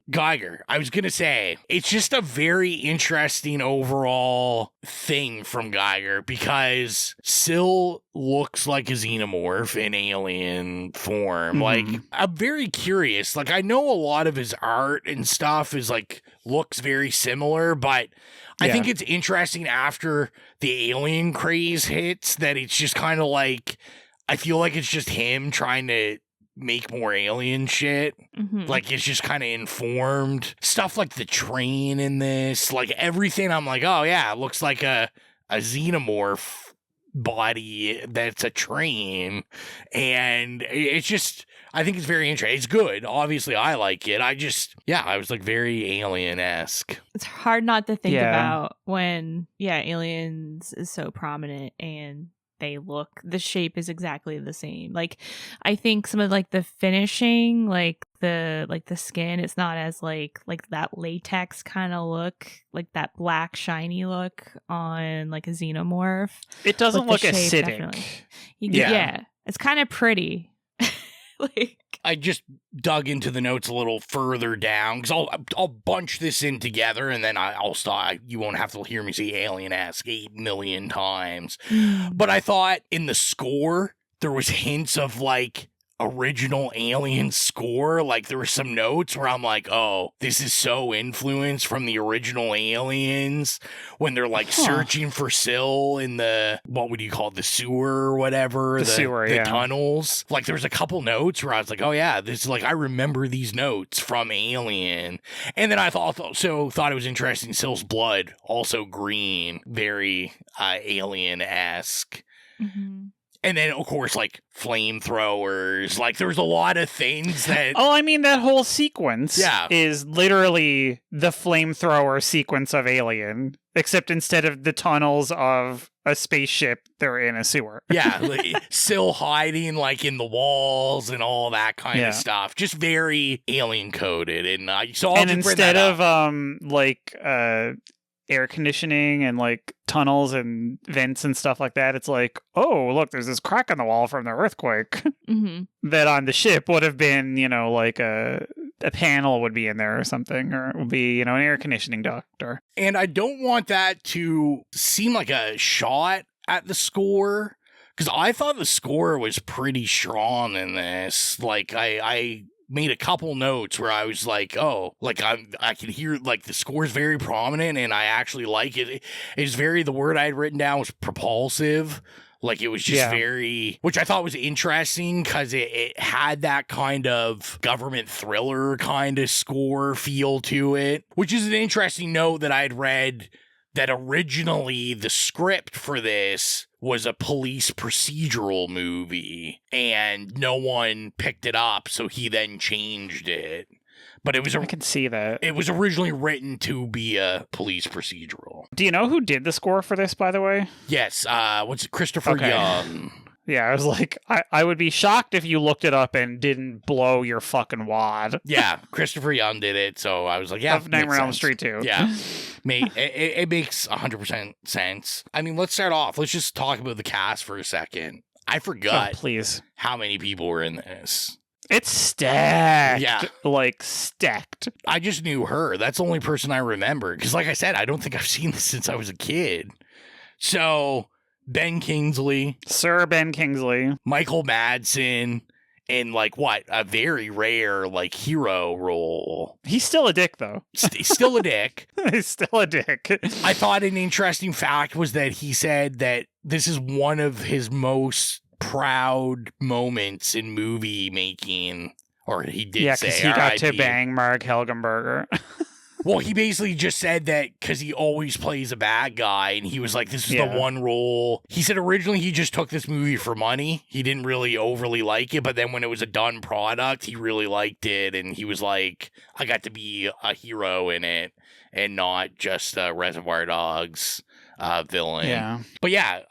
Geiger, I was going to say, it's just a very interesting overall thing from Geiger because Syl looks like a xenomorph in alien form. Mhm. Like, I'm very curious. Like, I know a lot of his art and stuff is like, looks very similar, but I think it's interesting after the alien craze hits that it's just kind of like, I feel like it's just him trying to make more alien shit. Like, it's just kind of informed. Stuff like the train in this, like everything, I'm like, oh yeah, it looks like a xenomorph body that's a train. And it's just, I think it's very interesting. It's good. Obviously, I like it. I was like very alien-esque. It's hard not to think about when, aliens is so prominent and the shape is exactly the same. Like, I think some of like the finishing, like the skin, it's not as like that latex kind of look, like that black shiny look on like a xenomorph. It doesn't look acidic. Definitely. Yeah. It's kind of pretty. Like, I just dug into the notes a little further down because I'll bunch this in together and then I'll stop. You won't have to hear me say alien-esque 8 million times. But I thought in the score there was hints of like original Alien score. Like there were some notes where I'm like, oh, this is so influenced from the original Aliens when they're like searching for Syl in the, what would you call it, the sewer or whatever, the sewer, the tunnels. Like there was a couple notes where I was like, oh yeah, this is like, I remember these notes from Alien. And then I thought it was interesting, Syl's blood also green, very Alien-esque. And then, of course, like, flamethrowers. Like, there's a lot of things that... Oh, I mean, that whole sequence is literally the flamethrower sequence of Alien, except instead of the tunnels of a spaceship, they're in a sewer. Yeah, like, Syl hiding, like, in the walls and all that kind of stuff. Just very Alien-coded. And instead of, air conditioning and like tunnels and vents and stuff like that, it's like, oh look, there's this crack in the wall from the earthquake. That on the ship would have been, like a panel would be in there or something, or it would be, an air conditioning ductor. And I don't want that to seem like a shot at the score, because I thought the score was pretty strong in this. Like I made a couple notes where I was like, oh, like I could hear like the score is very prominent and I actually like it. It's very, the word I had written down was propulsive. Like it was just very, which I thought was interesting because it had that kind of government thriller kind of score feel to it, which is an interesting note that I had read that originally the script for this was a police procedural movie and no one picked it up, so he then changed it. But it was I can see that. It was originally written to be a police procedural. Do you know who did the score for this, by the way? Yes, what's it? Christopher Young. Yeah, I was like, I would be shocked if you looked it up and didn't blow your fucking wad. Yeah, Christopher Young did it, so I was like, yeah. Of Nightmare on Elm Street too. Yeah. It makes 100% sense. I mean, let's start off. Let's just talk about the cast for a second. I forgot please. How many people were in this. It's stacked. Yeah. Like, stacked. I just knew her. That's the only person I remember. Because like I said, I don't think I've seen this since I was a kid. So, Ben Kingsley. Sir Ben Kingsley. Michael Madsen. In like what? A very rare like hero role. He's still a dick though. He's still a dick. He's still a dick. I thought an interesting fact was that he said that this is one of his most proud moments in movie making. Or he did say. Yeah, because he got to bang Mark Helgenberger. Well, he basically just said that because he always plays a bad guy, and he was like, this is the one role. He said originally he just took this movie for money. He didn't really overly like it, but then when it was a done product, he really liked it, and he was like, I got to be a hero in it, and not just a Reservoir Dogs villain. Yeah. But yeah,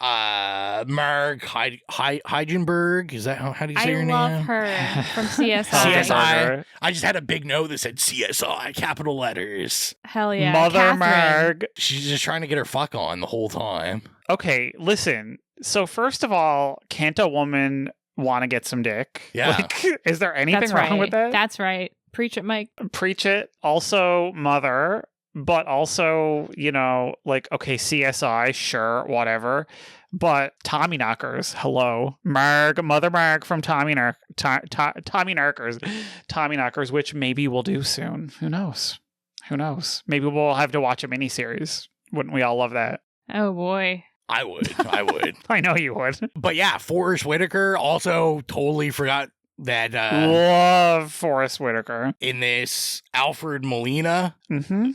Marg Heidenberg, is that how do you say her name? I love her from CSI. CSI. I just had a big note that said CSI, capital letters. Hell yeah. Mother Catherine. Marg. She's just trying to get her fuck on the whole time. Okay, listen. So first of all, can't a woman want to get some dick. Yeah. Like, is there anything That's wrong right. with that? That's right. Preach it, Mike. Preach it. Also, mother, but also, you know, like, okay, CSI, sure, whatever. But Tommy Knockers, hello. Mother Marg from Tommy Knockers, which maybe we'll do soon. Who knows? Maybe we'll have to watch a miniseries. Wouldn't we all love that? Oh, boy. I would. I know you would. But yeah, Forrest Whitaker, also totally forgot that love Forrest Whitaker in this. Alfred Molina,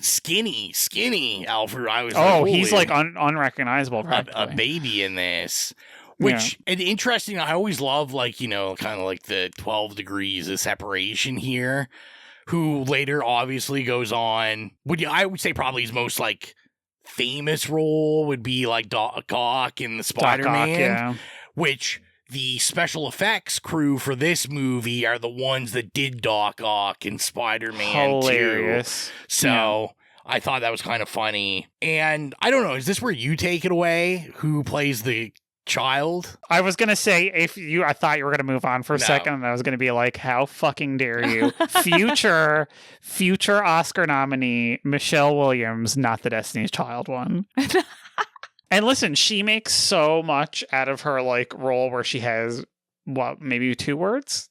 skinny Alfred. I was he's like unrecognizable, a baby in this. Which and interesting. I always love, like, you know, kind of like the 12 degrees of separation here. Who later obviously goes on. I would say probably his most like famous role would be like Doc Ock in the Spider-Man, which the special effects crew for this movie are the ones that did Doc Ock in Spider-Man 2. So I thought that was kind of funny. And I don't know, is this where you take it away? Who plays the child? I was gonna say, I thought you were gonna move on for a second, and I was gonna be like, how fucking dare you? future Oscar nominee Michelle Williams, not the Destiny's Child one. And listen, she makes so much out of her like role where she has maybe 2 words.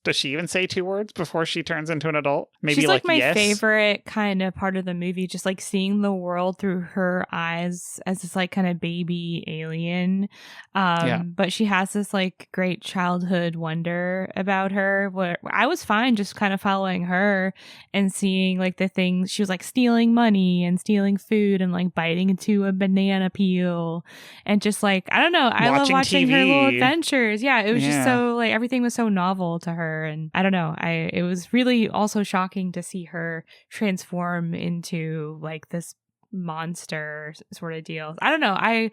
Does she even say 2 words before she turns into an adult? Maybe she's like my favorite kind of part of the movie, just like seeing the world through her eyes as this like kind of baby alien. But she has this like great childhood wonder about her, where I was fine just kind of following her and seeing like the things she was like stealing money and stealing food and like biting into a banana peel and just like, I don't know, I love watching her little adventures. Yeah, it was just so like everything was so novel to her. And I don't know, it was really also shocking to see her transform into like this monster sort of deal. I don't know. I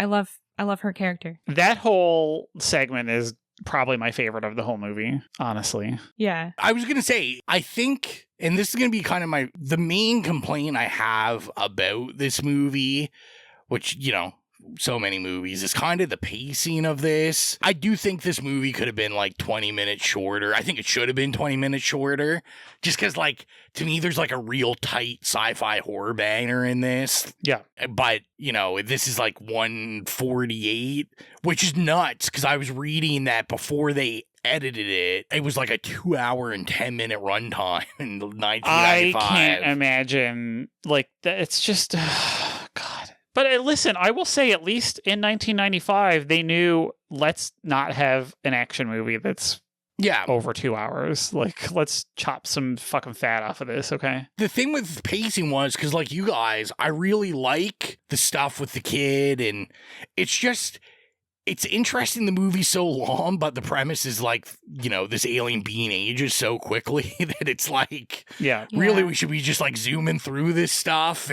love her character. That whole segment is probably my favorite of the whole movie, honestly. Yeah. I was gonna say, I think, and this is gonna be kind of the main complaint I have about this movie, which, you know, so many movies, is kind of the pacing of this. I do think this movie could have been like 20 minutes shorter. I think it should have been 20 minutes shorter, just because, like, to me, there's like a real tight sci-fi horror banger in this. Yeah. But, you know, this is like 148, which is nuts, because I was reading that before they edited it was like a 2 hour and 10-minute runtime in 1995. I can't imagine, like, that. It's just God. But listen, I will say, at least in 1995, they knew, let's not have an action movie that's over 2 hours. Like, let's chop some fucking fat off of this, okay? The thing with pacing was, because like you guys, I really like the stuff with the kid, and it's interesting the movie's so long, but the premise is like, you know, this alien being ages so quickly that it's like, really, we should be just like zooming through this stuff.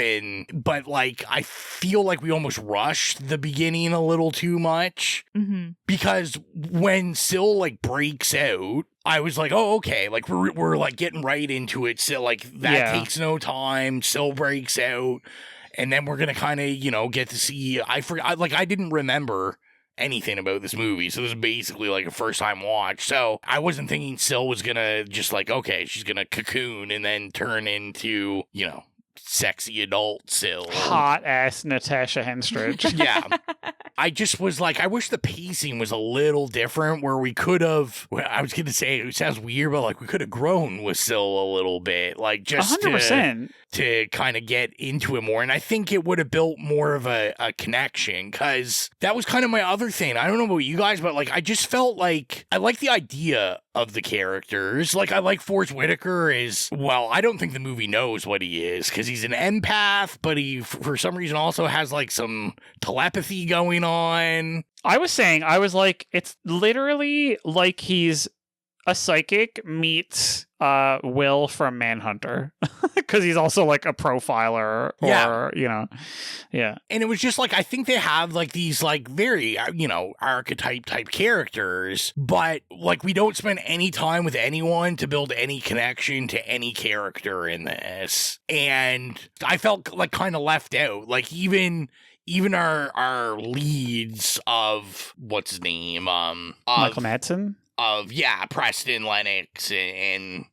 But like, I feel like we almost rushed the beginning a little too much, because when Syl like breaks out, I was like, oh, okay, like we're like getting right into it. So like that takes no time. Syl breaks out, and then we're gonna kind of, you know, get to see. I didn't remember anything about this movie, so this is basically like a first time watch. So I wasn't thinking Syl was gonna just like, okay, she's gonna cocoon and then turn into, you know, sexy adult Syl, hot ass Natasha Henstridge. Yeah. I just was like, I wish the pacing was a little different, where we could have, I was going to say, it sounds weird, but like we could have grown with Syl a little bit, like just 100%. To kind of get into it more. And I think it would have built more of a connection, because that was kind of my other thing. I don't know about you guys, but like I just felt like I like the idea of the characters. Like I like Forrest Whitaker I don't think the movie knows what he is, because he's an empath, but he for some reason also has like some telepathy going on. I was like, it's literally like he's a psychic meets Will from Manhunter, because he's also like a profiler, or you know, And it was just like, I think they have like these like very, you know, archetype type characters, but like we don't spend any time with anyone to build any connection to any character in this, and I felt like kind of left out. Like even even our leads of what's his name, Michael Madsen, of Preston Lennox and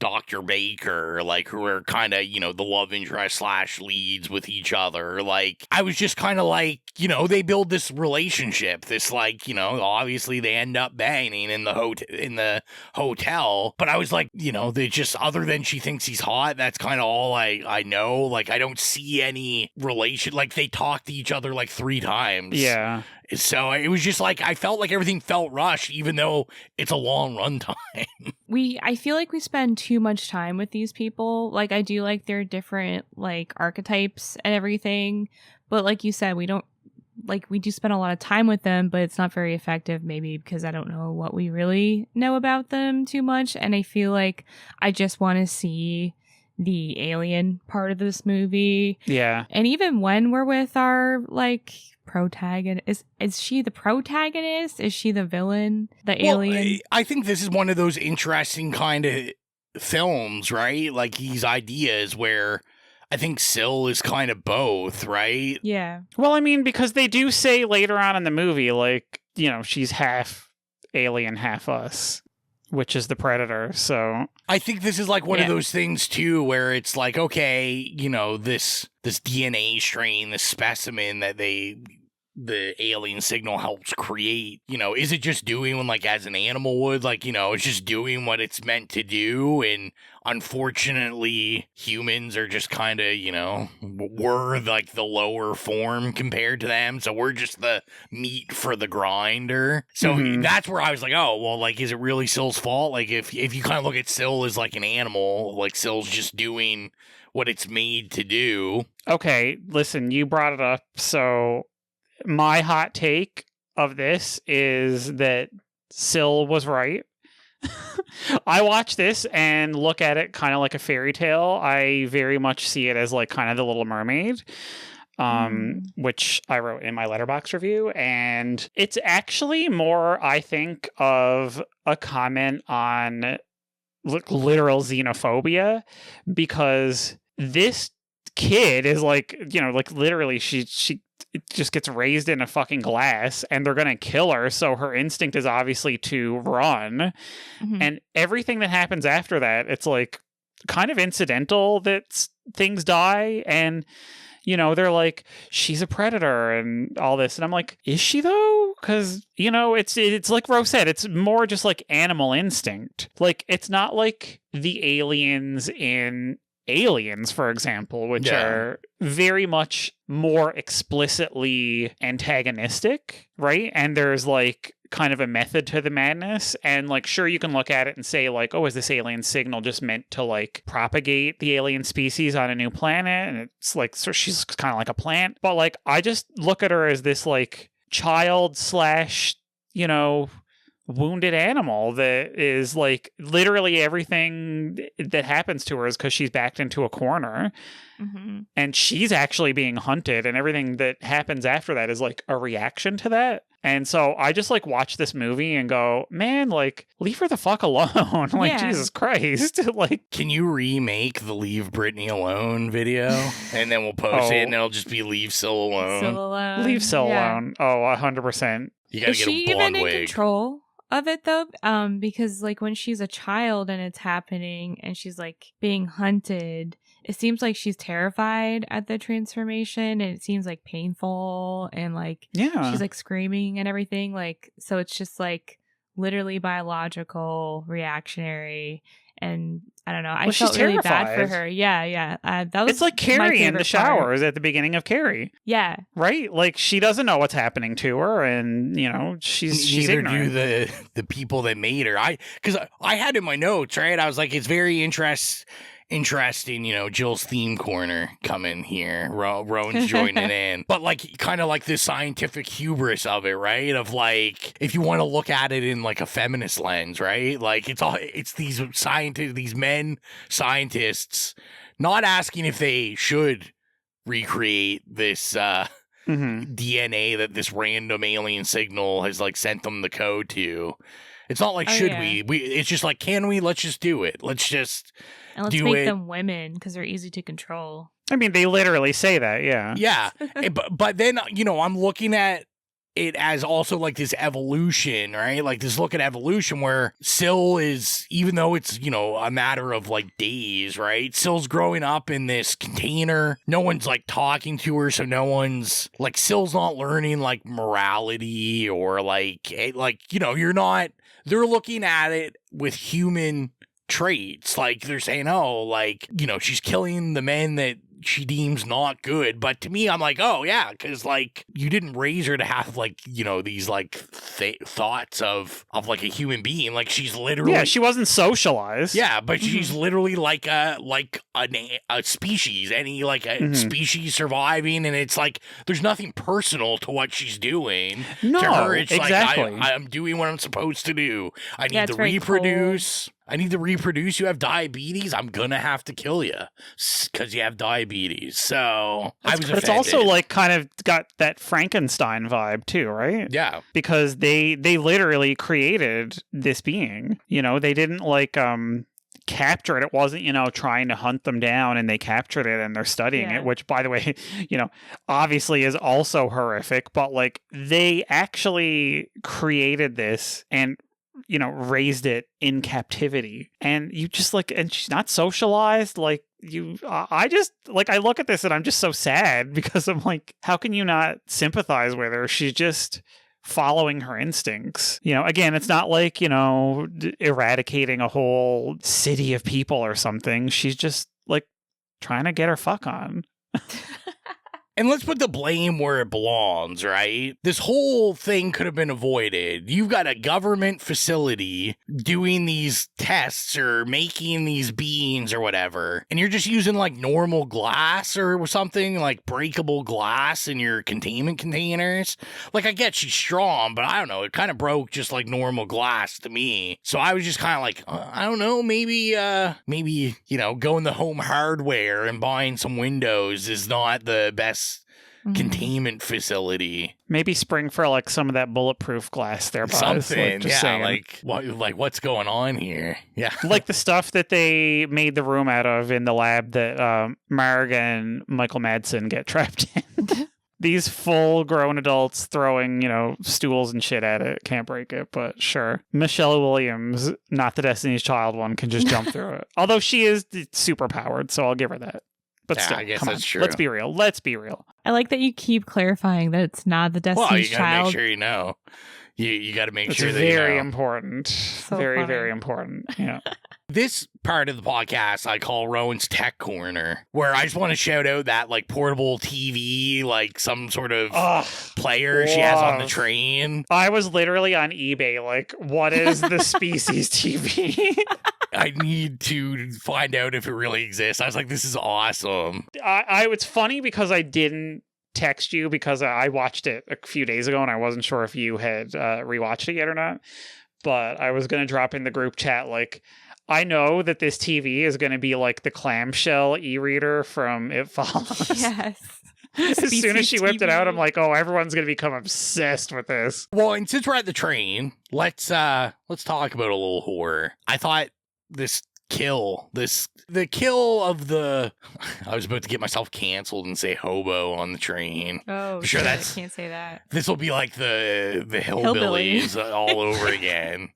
Dr. Baker, like, who are kind of, the love interest / leads with each other. Like, I was just kind of like, they build this relationship, this, like, obviously they end up banging in the hotel, but I was like, they just, other than she thinks he's hot, that's kind of all I know. Like, I don't see any relation, like, they talk to each other like 3 times. Yeah. So it was just like, I felt like everything felt rushed, even though it's a long runtime. I feel like we spend too much time with these people. Like, I do like their different, like, archetypes and everything. But like you said, we do spend a lot of time with them, but it's not very effective, maybe because I don't know what we really know about them too much. And I feel like I just want to see the alien part of this movie. Yeah. And even when we're with our, like, protagonist, is she the protagonist? Is she the villain? The alien? I think this is one of those interesting kind of films, right? Like, these ideas where I think Syl is kind of both, right? Yeah. Well, I mean, because they do say later on in the movie, like, she's half alien, half us, which is the Predator. So I think this is like one of those things too, where it's like, okay, this DNA strain, this specimen that the alien signal helps create, is it just doing like as an animal would, like, it's just doing what it's meant to do. And unfortunately, humans are just kind of, we're like the lower form compared to them. So we're just the meat for the grinder. So that's where I was like, oh, well, like, is it really Syl's fault? Like, if you kind of look at Syl as like an animal, like Syl's just doing what it's made to do. Okay, listen, you brought it up. So my hot take of this is that Syl was right. I watch this and look at it kind of like a fairy tale. I very much see it as like kind of the Little Mermaid, which I wrote in my Letterboxd review. And it's actually more, I think, of a comment on literal xenophobia, because this kid is like, like literally she just gets raised in a fucking glass and they're gonna kill her, so her instinct is obviously to run. And everything that happens after that, it's like kind of incidental that things die, and they're like, she's a predator and all this, and I'm like, is she though? Because it's like Rose said, it's more just like animal instinct. Like, it's not like the aliens in Aliens, for example, which are very much more explicitly antagonistic, right? And there's like kind of a method to the madness, and like, sure, you can look at it and say like, oh, is this alien signal just meant to like propagate the alien species on a new planet? And it's like, so she's kind of like a plant. But like, I just look at her as this like child / wounded animal that is like, literally everything that happens to her is because she's backed into a corner, and she's actually being hunted, and everything that happens after that is like a reaction to that. And so I just like watch this movie and go, man, like, leave her the fuck alone. Like, Jesus Christ. Like, can you remake the Leave Britney Alone video? And then we'll post it and it'll just be Leave Syl Alone. Leave Syl alone. Oh, 100%. You gotta is get a she blonde even in wig. control of it though? Because like when she's a child and it's happening and she's like being hunted, it seems like she's terrified at the transformation, and it seems like painful, and like she's like screaming and everything. Like, so it's just like literally biological, reactionary, and I don't know. I felt really bad for her. Yeah. That was, it's like Carrie in the showers at the beginning of Carrie. Yeah. Right? Like, she doesn't know what's happening to her, and she's Neither ignorant. do the people that made her. Because I had in my notes, right? I was like, it's very interesting, Jill's theme corner coming here. Rowan's joining in. But like, kind of like this scientific hubris of it, right? Of like, if you want to look at it in like a feminist lens, right? Like, it's these scientists, these men scientists, not asking if they should recreate this DNA that this random alien signal has like sent them the code to. It's not like, should we? It's just like, can we? Let's just do it. Let's just and let's make them women because they're easy to control. I mean, they literally say that, yeah. Yeah. But then, you know, I'm looking at it as also like this evolution, right? Like this look at evolution where Syl is, even though it's, you know, a matter of like days, right? Syl's growing up in this container. No one's like talking to her. So no one's like, Syl's not learning like morality or like, you know, they're looking at it with human traits. Like they're saying, oh, like, you know, she's killing the men that she deems not good. But to me, I'm like, oh yeah, because like you didn't raise her to have like, you know, these like thoughts of like a human being. Like she's literally, she wasn't socialized. Yeah, but she's literally like a species, any like a species surviving, and it's like there's nothing personal to what she's doing. No, to her, it's exactly. like I'm doing what I'm supposed to do. I need to reproduce. I need to reproduce. You have diabetes. I'm gonna have to kill you because you have diabetes. So I was offended. It's also like kind of got that Frankenstein vibe too, right? Yeah, because they literally created this being. You know, they didn't like capture it. It wasn't, you know, trying to hunt them down, and they captured it and they're studying it, which, by the way, you know, obviously is also horrific. But like they actually created this and, you know, raised it in captivity, and you just like, and she's not socialized. Like I just like, I look at this and I'm just so sad because I'm like, how can you not sympathize with her? She's just following her instincts. You know, again, it's not like, you know, eradicating a whole city of people or something. She's just like trying to get her fuck on. And let's put the blame where it belongs, right? This whole thing could have been avoided. You've got a government facility doing these tests or making these beans or whatever, and you're just using like normal glass or something, like breakable glass in your containment containers. Like, I get she's strong, but I don't know. It kind of broke just like normal glass to me. So I was just kind of like, I don't know, maybe, you know, going to Home Hardware and buying some windows is not the best containment facility. Maybe spring for like some of that bulletproof glass there, Buzz. Something, like, saying. Like what's going on here? Yeah, like the stuff that they made the room out of in the lab that Marg and Michael Madsen get trapped in. These full-grown adults throwing, you know, stools and shit at it. Can't break it, but sure. Michelle Williams, not the Destiny's Child one, can just jump through it. Although she is super powered, so I'll give her that. But still, I guess come that's on. true. Let's be real. Let's be real. I like that you keep clarifying that it's not the Destiny's Child. Well, you gotta make sure you know. You got to make sure that you know. It's very important. So very, funny. very important. Yeah. This part of the podcast I call Rowan's Tech Corner, where I just want to shout out that like portable TV, like some sort of player she has on the train. I was literally on eBay, like, what is the Species TV? I need to find out if it really exists. I was like, this is awesome. It's funny because I didn't text you because I watched it a few days ago and I wasn't sure if you had rewatched it yet or not. But I was going to drop in the group chat, like, I know that this TV is going to be like the clamshell e-reader from It Follows. Yes. As soon as she whipped it out, I'm like, oh, everyone's going to become obsessed with this. Well, and since we're at the train, let's talk about a little horror. I thought the kill of the, I was about to get myself canceled and say hobo on the train. Oh, I'm sure I that's, can't say that. This will be like the hillbillies all over again.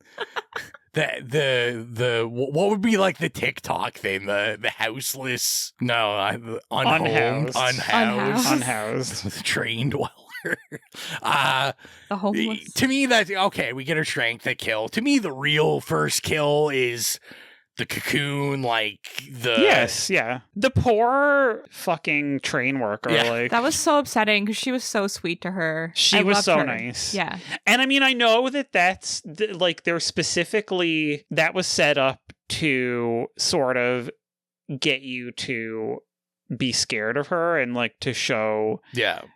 The what would be like the TikTok thing? The houseless, unhoused. The train dweller. The homeless. To me, that's okay. We get her strength at kill. To me, the real first kill is the cocoon, like the the poor fucking train worker. Yeah. Like that was so upsetting because she was so sweet to her. She was so nice. Yeah, and I mean, I know that that's like they're specifically that was set up to sort of get you to be scared of her and like to show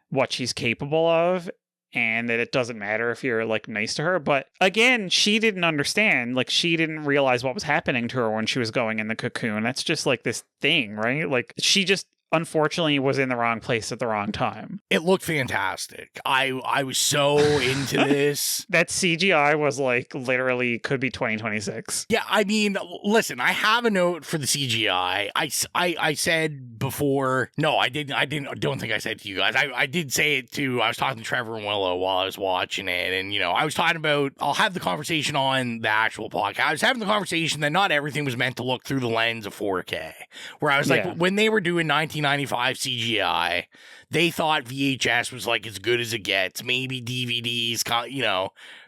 what she's capable of. And that it doesn't matter if you're like nice to her. But again, she didn't understand. Like she didn't realize what was happening to her when she was going in the cocoon. That's just like this thing, right? Like she just unfortunately was in the wrong place at the wrong time. It looked fantastic. I was so into this. That CGI was like literally could be 2026. Yeah, I mean, listen, I have a note for the CGI. I said before, no, I don't think I said to you guys. I did say it to, I was talking to Trevor and Willow while I was watching it. And, I was talking about, I'll have the conversation on the actual podcast. I was having the conversation that not everything was meant to look through the lens of 4K. Where I was like, when they were doing 1995 CGI, they thought VHS was like as good as it gets. Maybe DVDs,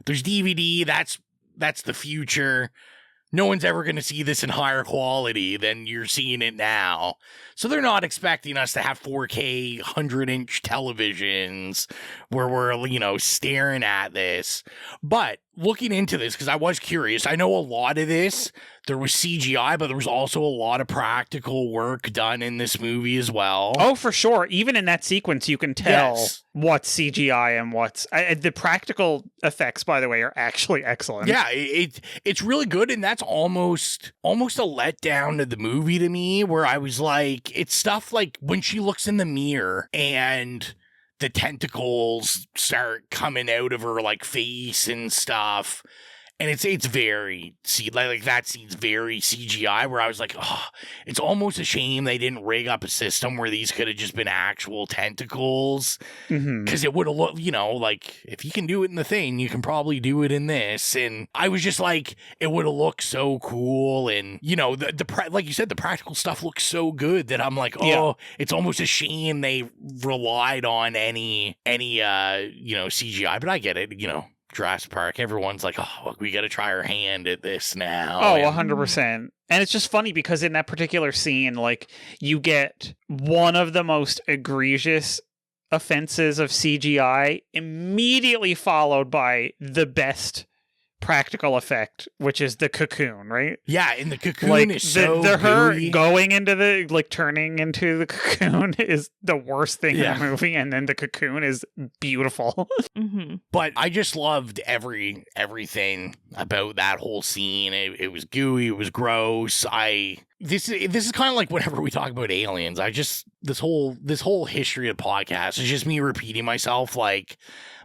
there's DVD, that's the future. No one's ever going to see this in higher quality than you're seeing it now. So they're not expecting us to have 4K 100-inch televisions where we're, staring at this. But looking into this, because I was curious, I know a lot of this, there was CGI, but there was also a lot of practical work done in this movie as well. Oh, for sure. Even in that sequence, you can tell what's CGI and what's... the practical effects, by the way, are actually excellent. Yeah, it's really good, and that's almost a letdown to the movie to me, where I was like, it's stuff like when she looks in the mirror and the tentacles start coming out of her like face and stuff. And it's very, like that scene's very CGI, where I was like, oh, it's almost a shame they didn't rig up a system where these could have just been actual tentacles. Because it would have looked, like, if you can do it in the thing, you can probably do it in this. And I was just like, it would have looked so cool. And, like you said, the practical stuff looks so good that I'm like, it's almost a shame they relied on any CGI. But I get it, Jurassic Park, everyone's like, oh, we got to try our hand at this now. Oh, 100%. And it's just funny because in that particular scene, like, you get one of the most egregious offenses of CGI immediately followed by the best practical effect, which is the cocoon, right? Yeah, and the cocoon is so her gooey. going into the, like, turning into the cocoon is the worst thing in the movie, and then the cocoon is beautiful. But I just loved everything about that whole scene. It was gooey, it was gross. This is kind of like whenever we talk about aliens. This whole history of podcasts is just me repeating myself. Like,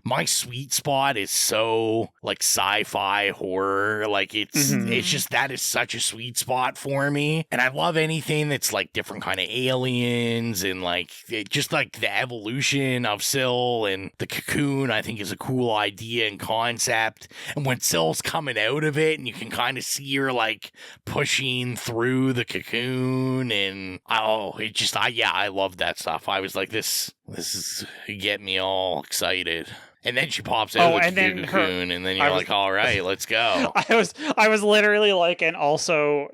my sweet spot is so like sci-fi horror. Like it's just, that is such a sweet spot for me. And I love anything that's like different kind of aliens and like just like the evolution of Syl and the cocoon, I think is a cool idea and concept. And when Syl's coming out of it and you can kind of see her like pushing through the cocoon, and I love that stuff. I was like, this is getting me all excited. And then she pops out of the cocoon, and then you're like, all right, let's go. I was literally like, and also,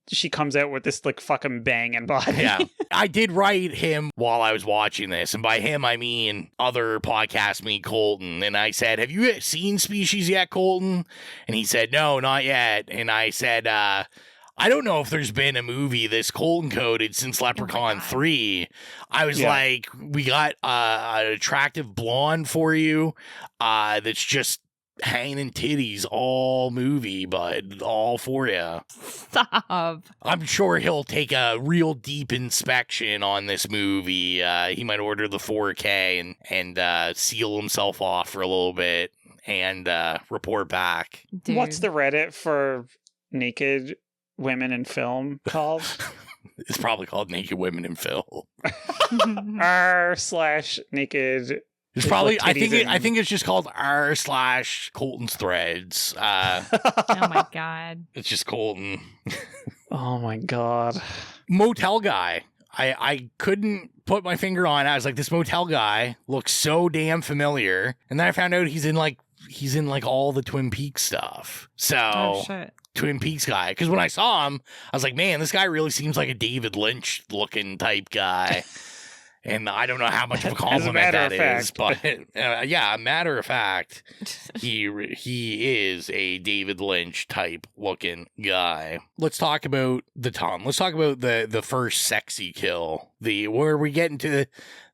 she comes out with this like fucking banging body. Yeah. I did write him while I was watching this, and by him I mean other podcast me, Colton. And I said, have you seen Species yet, Colton? And he said, no, not yet. And I said, I don't know if there's been a movie this Colton coded since Leprechaun 3. I was like, we got an attractive blonde for you that's just hanging titties all movie, but all for you. Stop. I'm sure he'll take a real deep inspection on this movie. He might order the 4K and seal himself off for a little bit and report back. Dude. What's the Reddit for naked women in film called? It's probably called Naked Women in Film. r/naked. It's probably, I think it's just called r/Colton's Threads. Oh my god. It's just Colton. Oh my god. Motel guy. I couldn't put my finger on it. I was like, this motel guy looks so damn familiar. And then I found out he's in like all the Twin Peaks stuff. So Oh shit. Twin Peaks guy. Because when I saw him, I was like, man, this guy really seems like a David Lynch looking type guy. And I don't know how much of a compliment that is, but a matter of fact, he is a David Lynch type looking guy. Let's talk about the Let's talk about the first sexy kill. Where we get into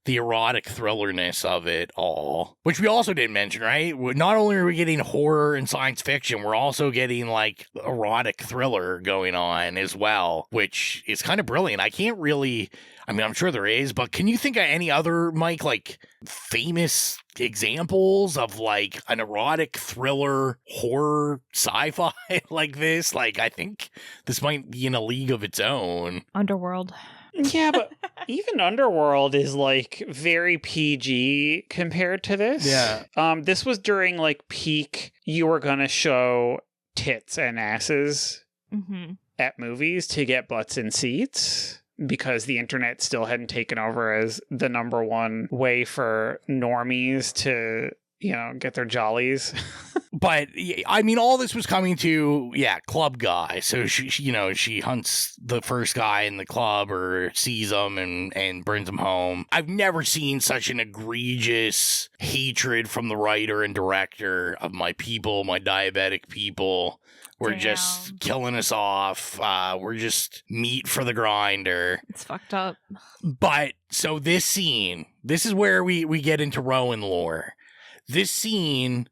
the erotic thrillerness of it all, which we also didn't mention, right? Not only are we getting horror and science fiction, we're also getting like erotic thriller going on as well, which is kind of brilliant. I can't really, I mean, I'm sure there is, but can you think of any other, Mike, like famous examples of like an erotic thriller horror sci-fi like this? Like, I think this might be in a league of its own. Underworld. Yeah, but even Underworld is like very PG compared to this. Yeah. This was during like peak, you were gonna show tits and asses at movies to get butts in seats, because the internet still hadn't taken over as the number one way for normies to, you know, get their jollies. But I mean, all this was coming to, club guy. So she, you know, she hunts the first guy in the club or sees him and brings him home. I've never seen such an egregious hatred from the writer and director of my people, my diabetic people. We're just killing us off. We're just meat for the grinder. It's fucked up. But so this scene, this is where we get into Rowan lore. This scene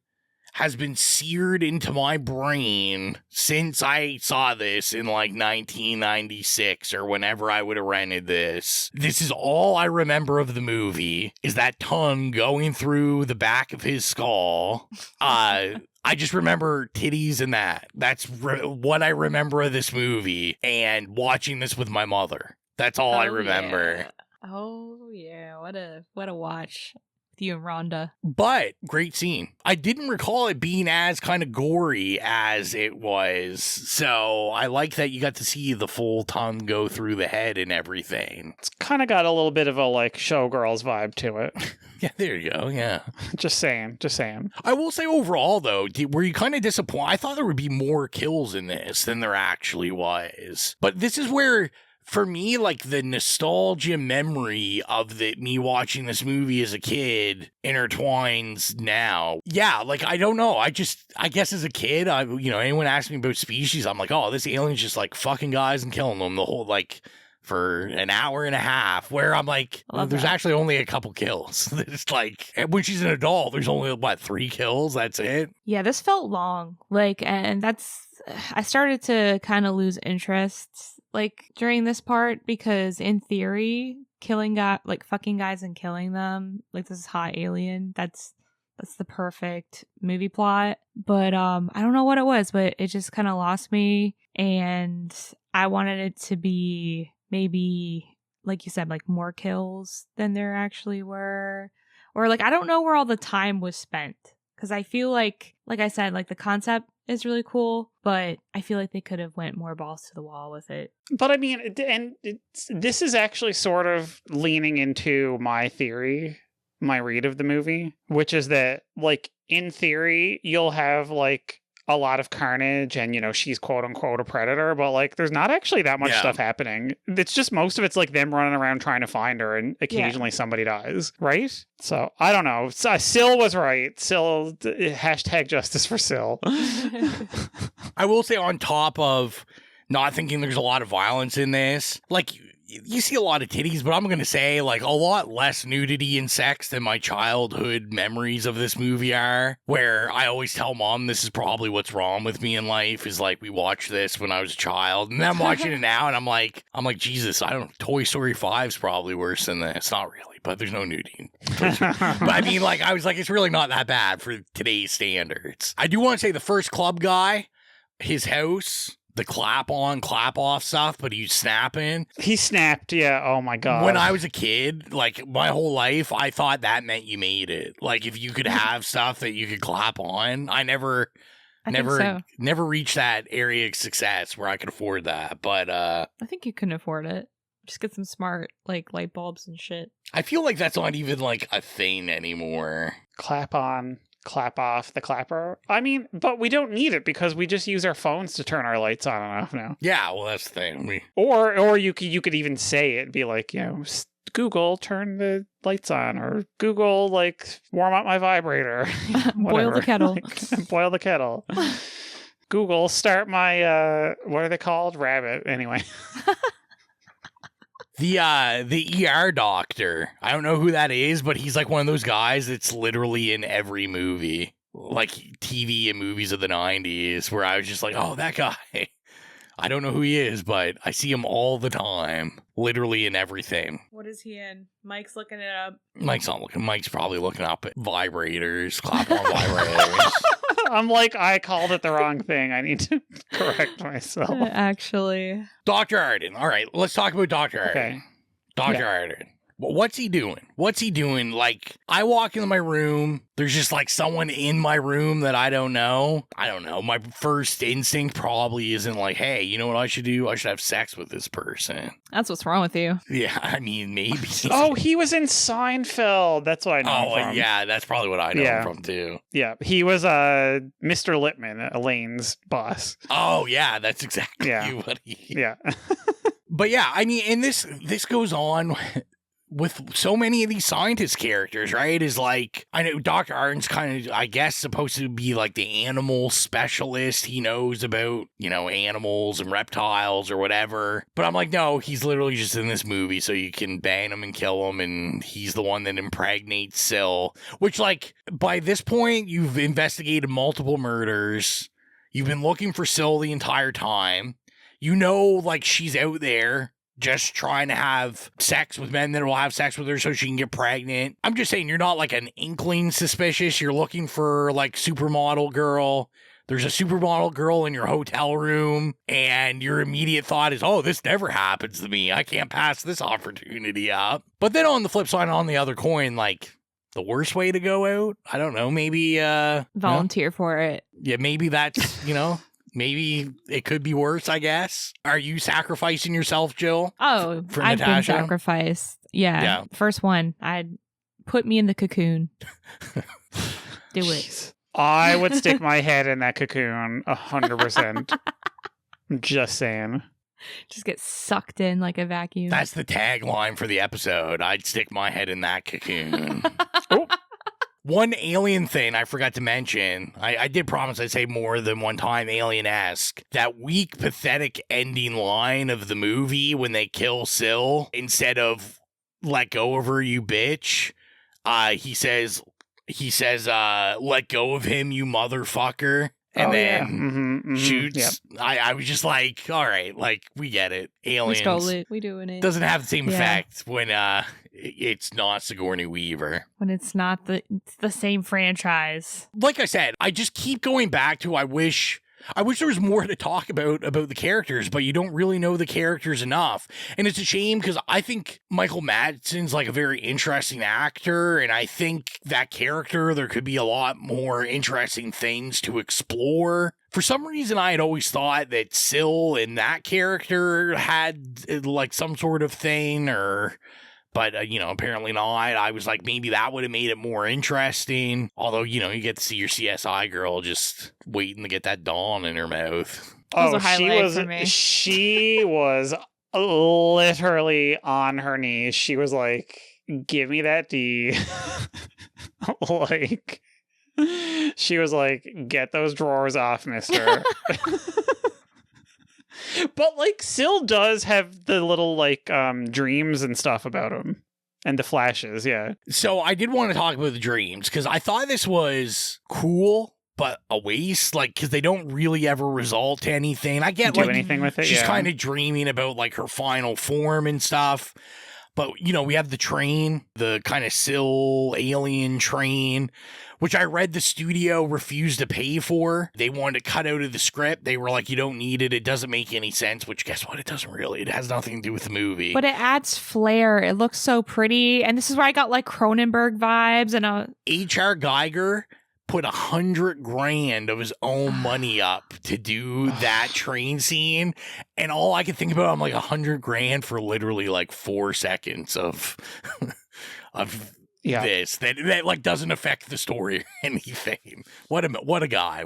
has been seared into my brain since I saw this in like 1996 or whenever I would have rented this. This is all I remember of the movie, is that tongue going through the back of his skull. I just remember titties and that. That's what I remember of this movie, and watching this with my mother. That's all I remember. Yeah. Oh yeah, what a watch. You and Rhonda. But great scene. I didn't recall it being as kind of gory as it was. So I like that you got to see the full tongue go through the head and everything. It's kind of got a little bit of a like Showgirls vibe to it. Yeah, there you go. Yeah. Just saying. I will say overall, though, were you kind of disappointed? I thought there would be more kills in this than there actually was. But this is where, for me, like the nostalgia memory of me watching this movie as a kid intertwines now. Yeah, like, I don't know. I guess as a kid, anyone asks me about Species, I'm like, oh, this alien's just like fucking guys and killing them the whole, like, for an hour and a half, where I'm like, there's actually only a couple kills. It's like, when she's an adult, there's only, 3 kills? That's it? Yeah, this felt long. Like, and I started to kind of lose interest like during this part, because in theory, fucking guys and killing them, like this is hot alien, that's the perfect movie plot. But I don't know what it was, but it just kind of lost me, and I wanted it to be maybe, like you said, like more kills than there actually were, or like I don't know where all the time was spent, because I feel like I said, like the concept is really cool, but I feel like they could have went more balls to the wall with it. But I mean, this is actually sort of leaning into my theory, my read of the movie, which is that, like, in theory, you'll have like a lot of carnage and, you know, she's quote unquote a predator, but like there's not actually that much stuff happening. It's just most of it's like them running around trying to find her, and occasionally somebody dies, right? So I don't know. Syl was right. Syl, hashtag justice for Syl. I will say, on top of not thinking there's a lot of violence in this, like, you see a lot of titties, but I'm going to say, like, a lot less nudity and sex than my childhood memories of this movie are, where I always tell Mom this is probably what's wrong with me in life, is like, we watched this when I was a child, and then I'm watching it now, and I'm like, Jesus, Toy Story 5's probably worse than this. Not really, but there's no nudity. But I mean, like, I was like, it's really not that bad for today's standards. I do want to say the first club guy, his house, the clap on, clap off stuff, but he's snapping. He snapped, yeah. Oh my God. When I was a kid, like my whole life, I thought that meant you made it. Like if you could have stuff that you could clap on. I never reached that area of success where I could afford that. But I think you can afford it. Just get some smart like light bulbs and shit. I feel like that's not even like a thing anymore. Clap on, clap off the clapper. I mean, but we don't need it because we just use our phones to turn our lights on and off now. Yeah, well, that's the thing. Or you could even say it, be like, you know, Google, turn the lights on, or Google, like, warm up my vibrator. Boil the kettle. Boil the kettle. Google, start my, what are they called? Rabbit. Anyway. The ER doctor. I don't know who that is, but he's like one of those guys that's literally in every movie. Like TV and movies of the 90s, where I was just like, oh, that guy. I don't know who he is, but I see him all the time. Literally in everything. What is he in? Mike's looking it up. Mike's not looking. Mike's probably looking up at vibrators, clap on vibrators. I'm like, I called it the wrong thing. I need to correct myself. Actually. Dr. Arden. All right, let's talk about Dr. Arden. Okay. Dr. Arden. Well, what's he doing? What's he doing? Like, I walk into my room. There's just like someone in my room that I don't know. I don't know. My first instinct probably isn't like, hey, you know what I should do? I should have sex with this person. That's what's wrong with you. Yeah, I mean, maybe. Oh, he was in Seinfeld. That's what I know him from. Yeah, that's probably what I know him from too. Yeah, he was Mr. Lippman, Elaine's boss. Oh, yeah, that's exactly what he... Yeah. But yeah, I mean, and this goes on with so many of these scientist characters, right? Is like, I know Dr. Arden's kind of, I guess, supposed to be like the animal specialist. He knows about, animals and reptiles or whatever. But I'm like, no, he's literally just in this movie so you can ban him and kill him. And he's the one that impregnates Syl, which, like, by this point, you've investigated multiple murders. You've been looking for Syl the entire time. Like, she's out there just trying to have sex with men that will have sex with her so she can get pregnant. I'm just saying, you're not like an inkling suspicious. You're looking for like supermodel girl. There's a supermodel girl in your hotel room, and your immediate thought is, oh, this never happens to me. I can't pass this opportunity up. But then on the flip side, on the other coin, like, the worst way to go out? I don't know. Maybe volunteer for it. Yeah, maybe that's, maybe it could be worse, I guess. Are you sacrificing yourself, Jill? Oh, for I've Natasha? been sacrificed. Yeah. First one. I'd put me in the cocoon. Do it. I would stick my head in that cocoon 100%. I'm just saying. Just get sucked in like a vacuum. That's the tagline for the episode. I'd stick my head in that cocoon. Oh. One alien thing I forgot to mention, I did promise I'd say more than one time alien-esque. That weak, pathetic ending line of the movie when they kill Syl, instead of let go of her, you bitch, he says, let go of him, you motherfucker. And then shoots. Yep. I was just like, all right, like, we get it. Aliens. We stole it. We doing it. Doesn't have the same effect when it's not Sigourney Weaver. When it's not the same franchise. Like I said, I just keep going back to I wish there was more to talk about the characters, but you don't really know the characters enough. And it's a shame because I think Michael Madsen's like a very interesting actor, and I think that character, there could be a lot more interesting things to explore. For some reason, I had always thought that Syl and that character had like some sort of thing, but, apparently not. I was like, maybe that would have made it more interesting. Although, you get to see your CSI girl just waiting to get that Dawn in her mouth. Oh, she was literally on her knees. She was like, give me that D. Like, she was like, get those drawers off, mister. But, like, Syl does have the little, like, dreams and stuff about him. And the flashes, yeah. So I did want to talk about the dreams, because I thought this was cool, but a waste, like, because they don't really ever result to anything. I get, do anything with it, she's kind of dreaming about, like, her final form and stuff. But, we have the train, the kind of Syl alien train, which I read the studio refused to pay for. They wanted to cut out of the script. They were like, you don't need it. It doesn't make any sense, which guess what? It doesn't really. It has nothing to do with the movie. But it adds flair. It looks so pretty. And this is where I got like Cronenberg vibes. And H.R. Geiger put $100,000 of his own money up to do that train scene, and all I could think about, I'm like, $100,000 for literally like 4 seconds of this that like doesn't affect the story or anything. What a guy.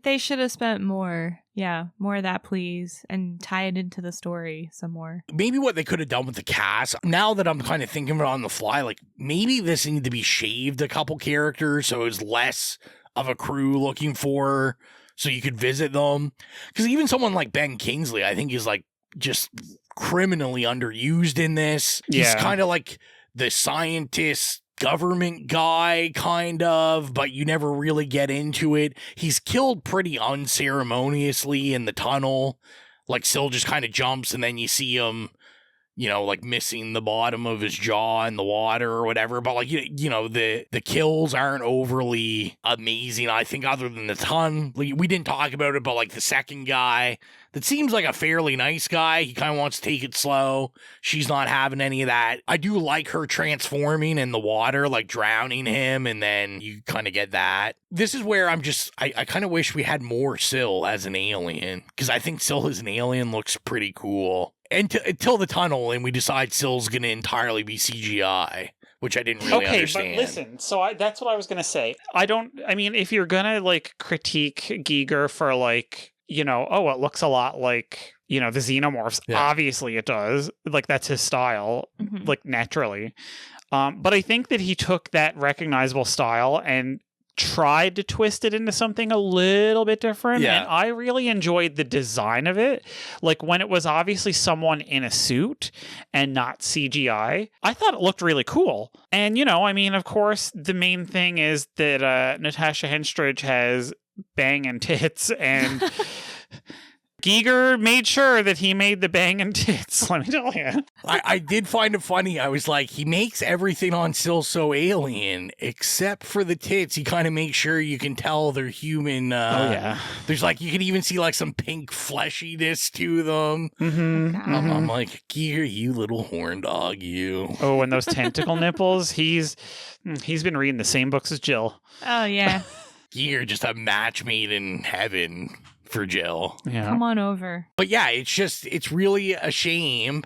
They should have spent more. Yeah, more of that, please, and tie it into the story some more. Maybe what they could have done with the cast, now that I'm kind of thinking of it on the fly, like maybe this needed to be shaved a couple characters so it was less of a crew looking for her, so you could visit them. Because even someone like Ben Kingsley, I think, is like just criminally underused in this. He's kind of like the scientist government guy, kind of, but you never really get into it. He's killed pretty unceremoniously in the tunnel. Like, Syl just kind of jumps and then you see him, you know, like missing the bottom of his jaw in the water or whatever. But like, you know, the kills aren't overly amazing, I think, other than the ton. We didn't talk about it, but like the second guy that seems like a fairly nice guy. He kind of wants to take it slow. She's not having any of that. I do like her transforming in the water, like drowning him, and then you kind of get that. This is where I kind of wish we had more Syl as an alien, because I think Syl as an alien looks pretty cool. Until the tunnel, and we decide Syl's going to entirely be CGI, which I didn't really understand. Okay, but listen, so that's what I was going to say. I mean, if you're going to, like, critique Giger for, like, you know, oh, it looks a lot like, you know, the Xenomorphs. Yeah. Obviously it does. Like, that's his style, like, naturally. But I think that he took that recognizable style and tried to twist it into something a little bit different. Yeah. And I really enjoyed the design of it. Like, when it was obviously someone in a suit and not CGI, I thought it looked really cool. And, you know, I mean, of course, the main thing is that Natasha Henstridge has banging tits, and Giger made sure that he made the banging tits, let me tell you. I did find it funny. I was like, he makes everything on Syl so alien, except for the tits. He kind of makes sure you can tell they're human. There's like, you can even see like some pink fleshiness to them. I'm like, Giger, you little horn dog, you. Oh, and those tentacle nipples. He's been reading the same books as Jill. Oh, yeah. Giger, just a match made in heaven for Jill. Yeah. Come on over. But yeah, it's really a shame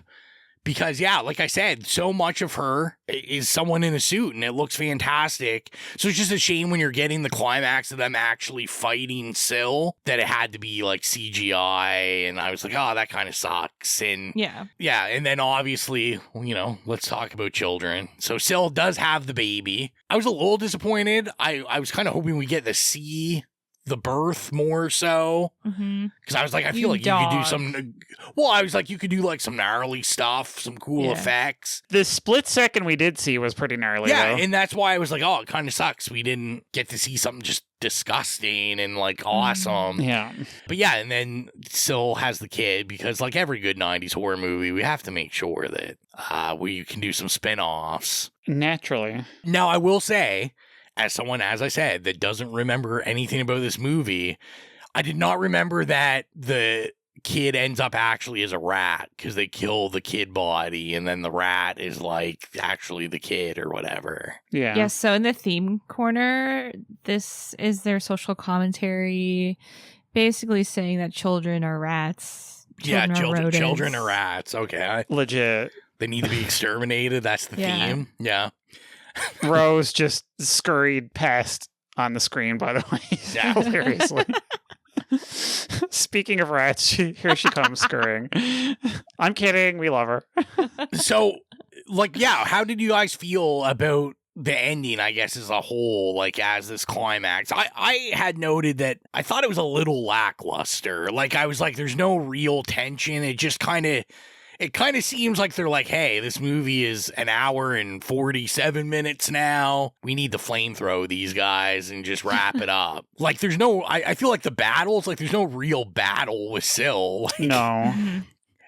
because, yeah, like I said, so much of her is someone in a suit and it looks fantastic. So it's just a shame when you're getting the climax of them actually fighting Syl that it had to be like CGI. And I was like, oh, that kind of sucks. And yeah. And then obviously, you know, let's talk about children. So Syl does have the baby. I was a little disappointed. I was kind of hoping we get to see the birth more so, because I was like, I feel like you could do some, well, I was like, you could do like some gnarly stuff, some cool effects. The split second we did see was pretty gnarly, though. And that's why I was like, oh, it kind of sucks we didn't get to see something just disgusting and like awesome. But yeah, and then Syl has the kid, because like every good 90s horror movie, we have to make sure that we can do some spin-offs. Naturally. Now, I will say, as someone, as I said, that doesn't remember anything about this movie, I did not remember that the kid ends up actually as a rat, because they kill the kid body and then the rat is like actually the kid or whatever. Yeah, so in the theme corner, this is their social commentary, basically saying that children are rats. Children are rats. Okay. Legit. They need to be exterminated. That's the theme. Yeah. Rose just scurried past on the screen, by the way. Yeah. Hilariously. Speaking of rats, here she comes scurrying. I'm kidding. We love her. So, like, yeah, how did you guys feel about the ending, I guess, as a whole, like, as this climax? I had noted that I thought it was a little lackluster. Like, I was like, there's no real tension. It just kind of seems like they're like, hey, this movie is an hour and 47 minutes now. We need to flamethrow these guys and just wrap it up. Like, there's no, I feel like the battles, like, there's no real battle with Syl. Like, no.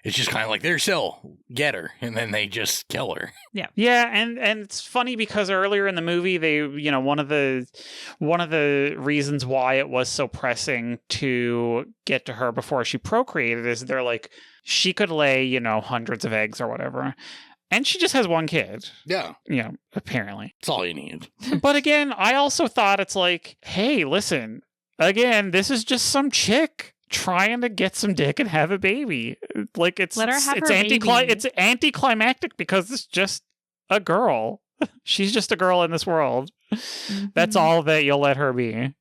It's just kind of like, there's Syl, get her, and then they just kill her. Yeah. Yeah, and it's funny because earlier in the movie, they, you know, one of the reasons why it was so pressing to get to her before she procreated is they're like, she could lay, you know, hundreds of eggs or whatever. And she just has one kid. Yeah. You know, apparently. That's all you need. But again, I also thought it's like, hey, listen, again, this is just some chick trying to get some dick and have a baby. Like, it's let her have her baby. It's anticlimactic because it's just a girl. She's just a girl in this world. That's all that you'll let her be.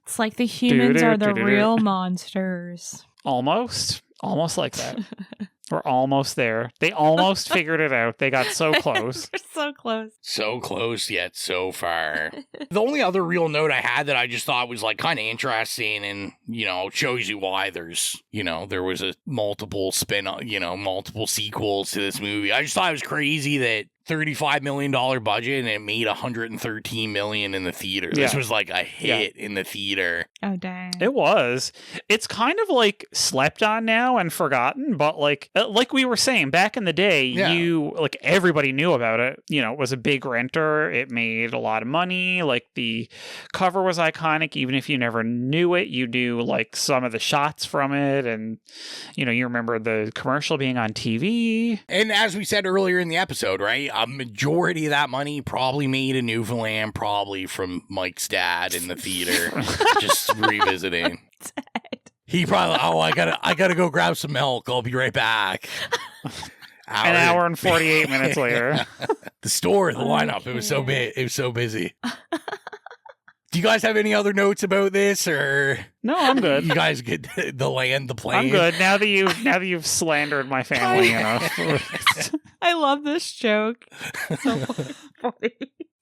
It's like the humans are the real monsters. Almost like that. We're almost there. They almost figured it out. They got so close. We're so close. So close, yet so far. The only other real note I had that I just thought was like kind of interesting and, shows you why there was a multiple multiple sequels to this movie. I just thought it was crazy that $35 million budget and it made $113 million in the theater. Yeah. This was like a hit in the theater. Oh, dang. It was. It's kind of like slept on now and forgotten, but like we were saying back in the day, everybody knew about it. It was a big renter. It made a lot of money. Like the cover was iconic. Even if you never knew it, you knew like some of the shots from it. And, you remember the commercial being on TV. And as we said earlier in the episode, right? A majority of that money probably made in Newfoundland, probably from Mike's dad in the theater, just revisiting. He probably, I gotta go grab some milk. I'll be right back. An hour and 48 minutes later. The store, the lineup, it was so big. It was so busy. Do you guys have any other notes about this, or no? I'm good. You guys get the land, the plane. I'm good now that you've slandered my family enough. I love this joke. So funny.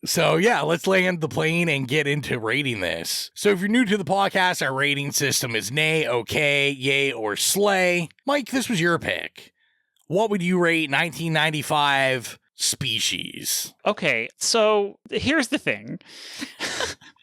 So yeah, let's land the plane and get into rating this. So if you're new to the podcast, our rating system is nay, okay, yay, or slay. Mike, this was your pick. What would you rate 1995 Species? Okay, so here's the thing.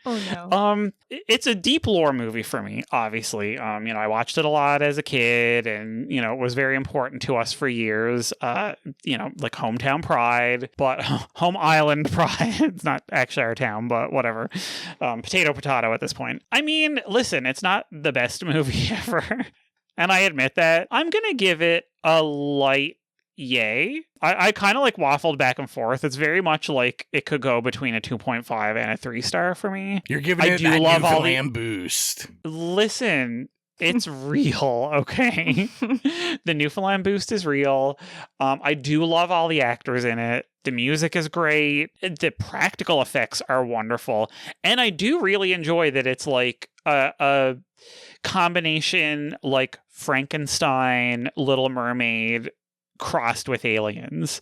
Oh no. It's a deep lore movie for me, obviously. I watched it a lot as a kid and, it was very important to us for years. Like hometown pride, but home island pride. It's not actually our town, but whatever. Potato at this point. I mean, listen, it's not the best movie ever. And I admit that. I'm going to give it a light yay. I kind of like waffled back and forth. It's very much like it could go between a 2.5 and a 3-star for me. You're giving it that Newfoundland boost. Listen, it's real, okay? The Newfoundland boost is real. I do love all the actors in it. The music is great. The practical effects are wonderful. And I do really enjoy that it's like a combination like Frankenstein, Little Mermaid, crossed with aliens.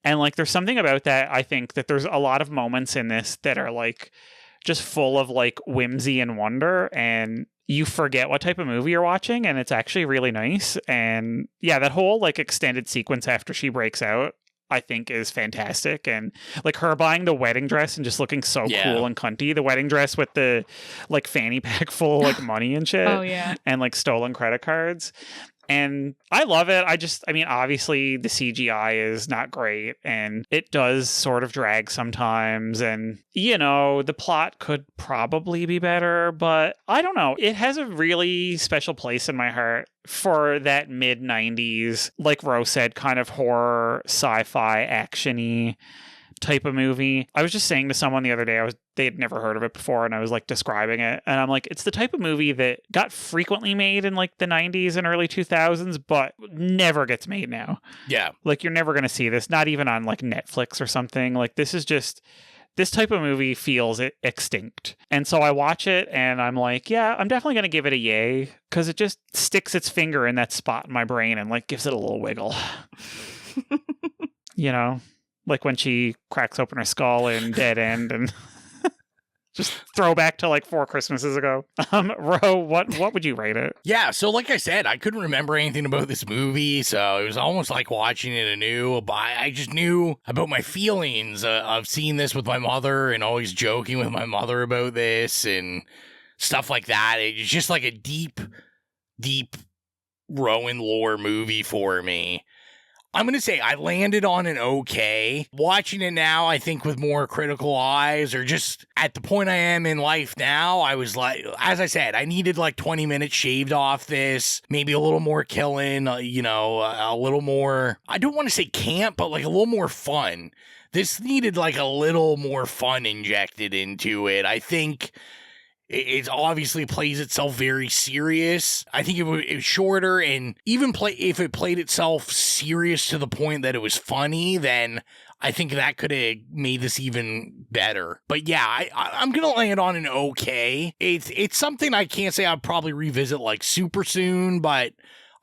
And like there's something about that. I think that there's a lot of moments in this that are like just full of like whimsy and wonder, and you forget what type of movie you're watching, and it's actually really nice. And yeah, that whole like extended sequence after she breaks out, I think is fantastic. And like her buying the wedding dress and just looking so cool and cunty, the wedding dress with the like fanny pack full of like money and shit. Oh yeah. And like stolen credit cards. And I love it. I mean, obviously the CGI is not great and it does sort of drag sometimes. And, the plot could probably be better, but I don't know. It has a really special place in my heart for that mid-90s, like Rose said, kind of horror, sci-fi, action-y type of movie. I was just saying to someone the other day, they had never heard of it before, and I was like describing it, and I'm like, it's the type of movie that got frequently made in like the 90s and early 2000s, but never gets made now. Yeah. Like you're never going to see this, not even on like Netflix or something. Like this type of movie feels extinct. And so I watch it and I'm like, yeah, I'm definitely going to give it a yay, because it just sticks its finger in that spot in my brain and like gives it a little wiggle. Like when she cracks open her skull in Dead End and just throwback to like 4 Christmases ago. Ro, what would you rate it? Yeah, so like I said, I couldn't remember anything about this movie, so it was almost like watching it anew. But I just knew about my feelings of seeing this with my mother and always joking with my mother about this and stuff like that. It's just like a deep Rowan lore movie for me. I'm going to say I landed on an okay. Watching it now, I think with more critical eyes, or just at the point I am in life now, I was like, as I said, I needed like 20 minutes shaved off this, maybe a little more killing, a little more, I don't want to say camp, but like a little more fun. This needed like a little more fun injected into it. I think it obviously plays itself very serious. I think it was shorter, and even if it played itself serious to the point that it was funny, then I think that could have made this even better. But yeah, I'm going to land on an okay. It's something I can't say I'll probably revisit like super soon, but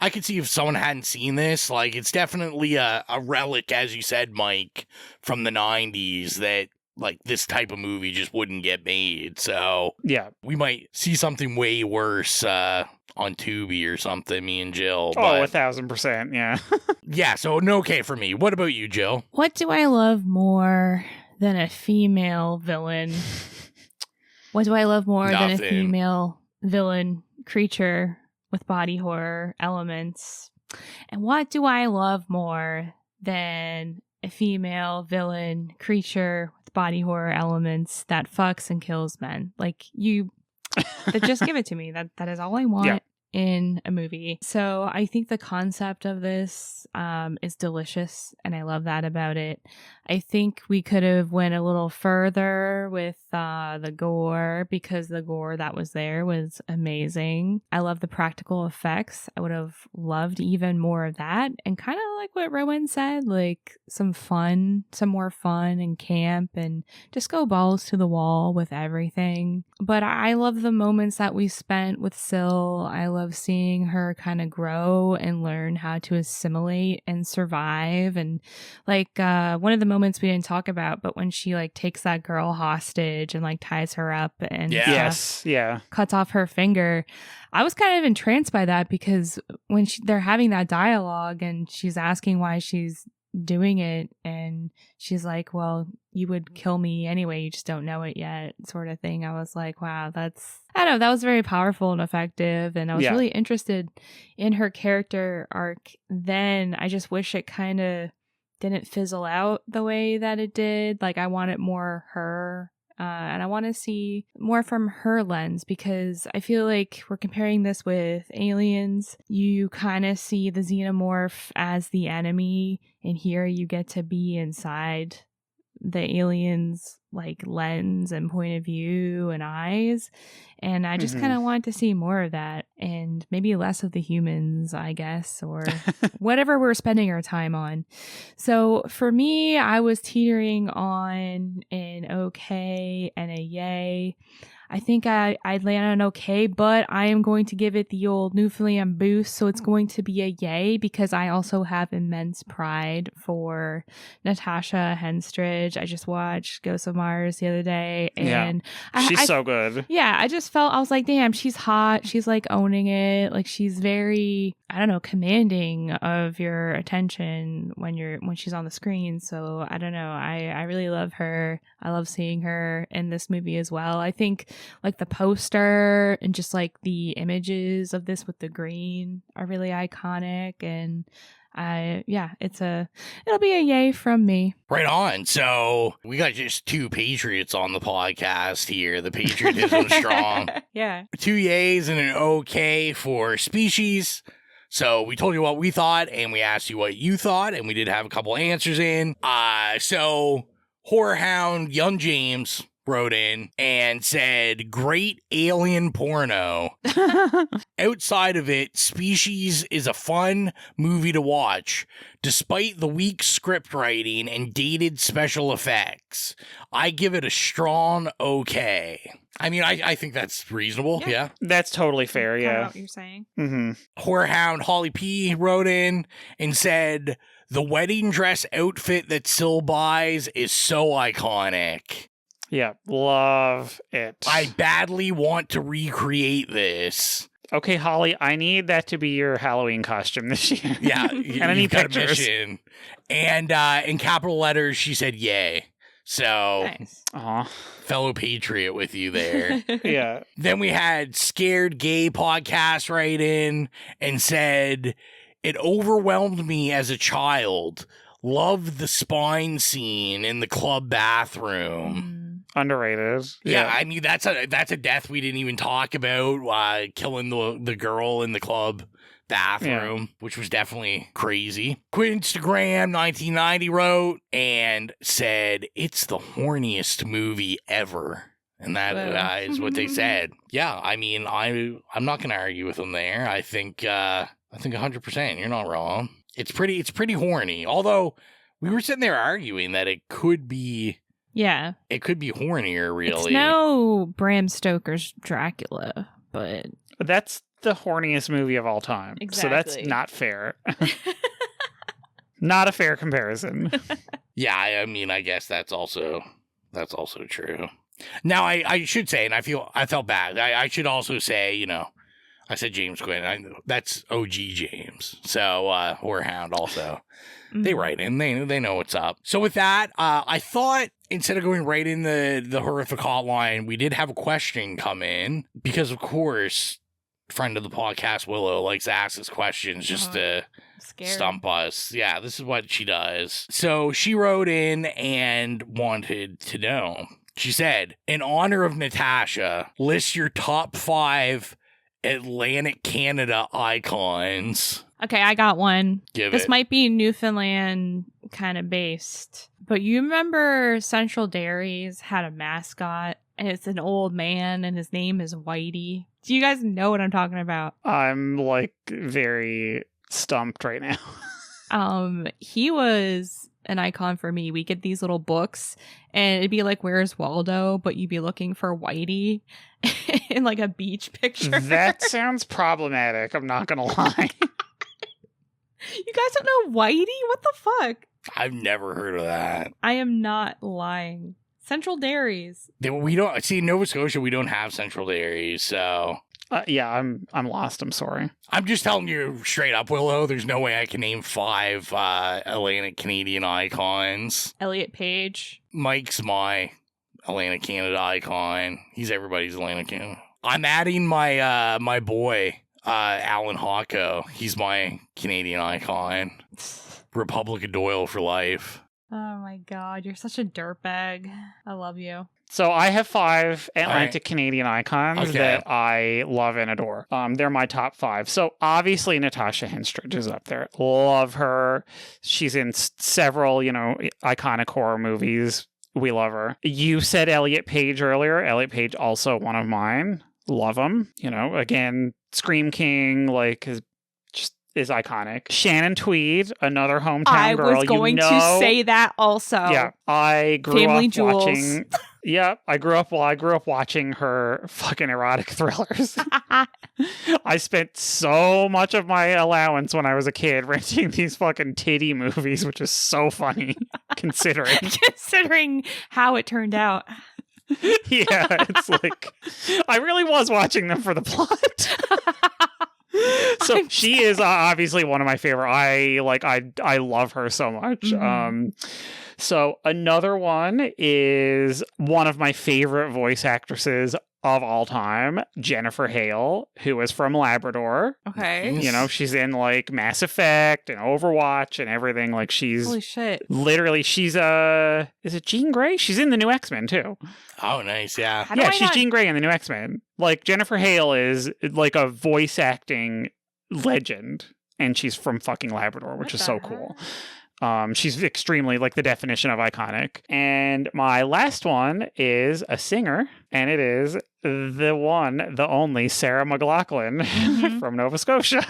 I could see if someone hadn't seen this, like, it's definitely a relic, as you said, Mike, from the 90s that, like, this type of movie just wouldn't get made. So yeah, we might see something way worse on Tubi or something, me and Jill. Oh, 1,000%, yeah. Yeah, so an okay for me. What about you, Jill? What do I love more than a female villain? What do I love more than a female villain creature with body horror elements? And what do I love more than a female villain creature with body horror elements that fucks and kills men? Like, just give it to me. That is all I want in a movie. So I think the concept of this is delicious, and I love that about it. I think we could have went a little further with the gore, because the gore that was there was amazing. I love the practical effects. I would have loved even more of that, and kind of like what Rowan said, like some more fun and camp, and just go balls to the wall with everything. But I love the moments that we spent with Syl. I love seeing her kind of grow and learn how to assimilate and survive. And like one of the moments we didn't talk about, but when she like takes that girl hostage and like ties her up and cuts off her finger, I was kind of entranced by that, because when they're having that dialogue and she's asking why she's doing it, and she's like, well, you would kill me anyway, you just don't know it yet, sort of thing. I was like, wow, I don't know, that was very powerful and effective, and I was really interested in her character arc. Then I just wish it kind of didn't fizzle out the way that it did. Like, I wanted more her, and I want to see more from her lens, because I feel like we're comparing this with Aliens. You kind of see the xenomorph as the enemy, and here you get to be inside the aliens' like lens and point of view and eyes. And I just kind of wanted to see more of that, and maybe less of the humans, I guess, or whatever we're spending our time on. So for me, I was teetering on an okay and a yay. I think I'd land on okay, but I am going to give it the old Newfoundland boost, so it's going to be a yay, because I also have immense pride for Natasha Henstridge. I just watched Ghosts of Mars the other day, and she's so good. Yeah, I just felt, I was like, damn, she's hot. She's like owning it. Like, she's very, I don't know, commanding of your attention when she's on the screen. So I don't know. I really love her. I love seeing her in this movie as well. I think like the poster and just like the images of this with the green are really iconic, and it'll be a yay from me. Right on. So we got just two Patriots on the podcast here. The patriotism is strong. Yeah. 2 yays and an okay for Species. So we told you what we thought, and we asked you what you thought, and we did have a couple answers in. So Horror Hound Young James wrote in and said, great alien porno. Outside of it, Species is a fun movie to watch, despite the weak script writing and dated special effects. I give it a strong okay. I mean, I think that's reasonable, yeah. That's totally fair, I know what you're saying. Mm-hmm. Horror Hound Holly P wrote in and said, the wedding dress outfit that Syl buys is so iconic. Yeah, love it. I badly want to recreate this. Okay, Holly, I need that to be your Halloween costume this year. Yeah, and I need pictures. And in capital letters, she said yay. So, nice. Fellow patriot with you there. Yeah. Then we had Scared Gay Podcast write in and said, it overwhelmed me as a child. Loved the spine scene in the club bathroom. Underrated. Yeah, I mean, that's a death we didn't even talk about, killing the girl in the club bathroom, which was definitely crazy. Quinstagram 1990 wrote and said, it's the horniest movie ever. And that is what they said. Yeah, I mean, I'm not going to argue with them there. I think 100%, you're not wrong. It's pretty horny. Although we were sitting there arguing that it could be hornier, really. It's no Bram Stoker's Dracula, but that's the horniest movie of all time. So that's Exactly. not fair. Not a fair comparison. Yeah, I mean, I guess that's also true. Now, I should say, and I felt bad. I should also say, you know, I said James Quinn. That's OG James. So, Whorehound also. They write in. They know what's up. So with that, I thought instead of going right in the horrific hotline, we did have a question come in because, of course, friend of the podcast, Willow, likes to ask us questions just to stump us. Yeah, this is what she does. So she wrote in and wanted to know. She said, in honor of Natasha, list your top 5 Atlantic Canada icons. Okay, I got one. This it. might be Newfoundland kind of based. But you remember Central Dairies had a mascot, and it's an old man, and his name is Whitey. Do you guys know what I'm talking about? I'm like very stumped right now. He was an icon for me. We get these little books, and it'd be like Where's Waldo, but you'd be looking for Whitey in like a beach picture. That sounds problematic. I'm not gonna lie. You guys don't know Whitey? What the fuck? I've never heard of that. I am not lying. Central Dairies. We don't see in Nova Scotia. We don't have Central Dairies, so yeah, I'm lost. I'm sorry. I'm just telling you straight up, Willow. There's no way I can name 5 Atlantic Canadian icons. Elliot Page. Mike's my Atlantic Canada icon. He's everybody's Atlantic Canada. I'm adding my my boy Alan Hocko. He's my Canadian icon. Republic of Doyle for life. Oh my god, you're such a dirtbag. I love you. So I have 5 Atlantic Canadian icons that I love and adore. They're my top 5. So obviously Natasha Henstridge is up there. Love her. She's in several, you know, iconic horror movies. We love her. You said Elliot Page earlier. Elliot Page also one of mine. Love him. You know, again, Scream King, like, is iconic. Shannon Tweed, another hometown girl. I was going to say that also. Yeah, I grew Family up Jewels. watching. Yeah, I grew up watching her fucking erotic thrillers. I spent so much of my allowance when I was a kid renting these fucking titty movies, which is so funny considering how it turned out. Yeah, it's like I really was watching them for the plot. So she is obviously one of my favorite. I love her so much. Mm-hmm. So another one is one of my favorite voice actresses of all time, Jennifer Hale, who is from Labrador. Okay. You know, she's in like Mass Effect and Overwatch and everything. Like she's holy shit. Literally, she's is it Jean Grey? She's in the new X-Men too. Oh, nice. Yeah. She's Jean Grey in the new X-Men. Like Jennifer Hale is like a voice acting legend, and she's from fucking Labrador, which is so cool. She's extremely like the definition of iconic. And my last one is a singer, and it is the one, the only Sarah McLachlan from Nova Scotia.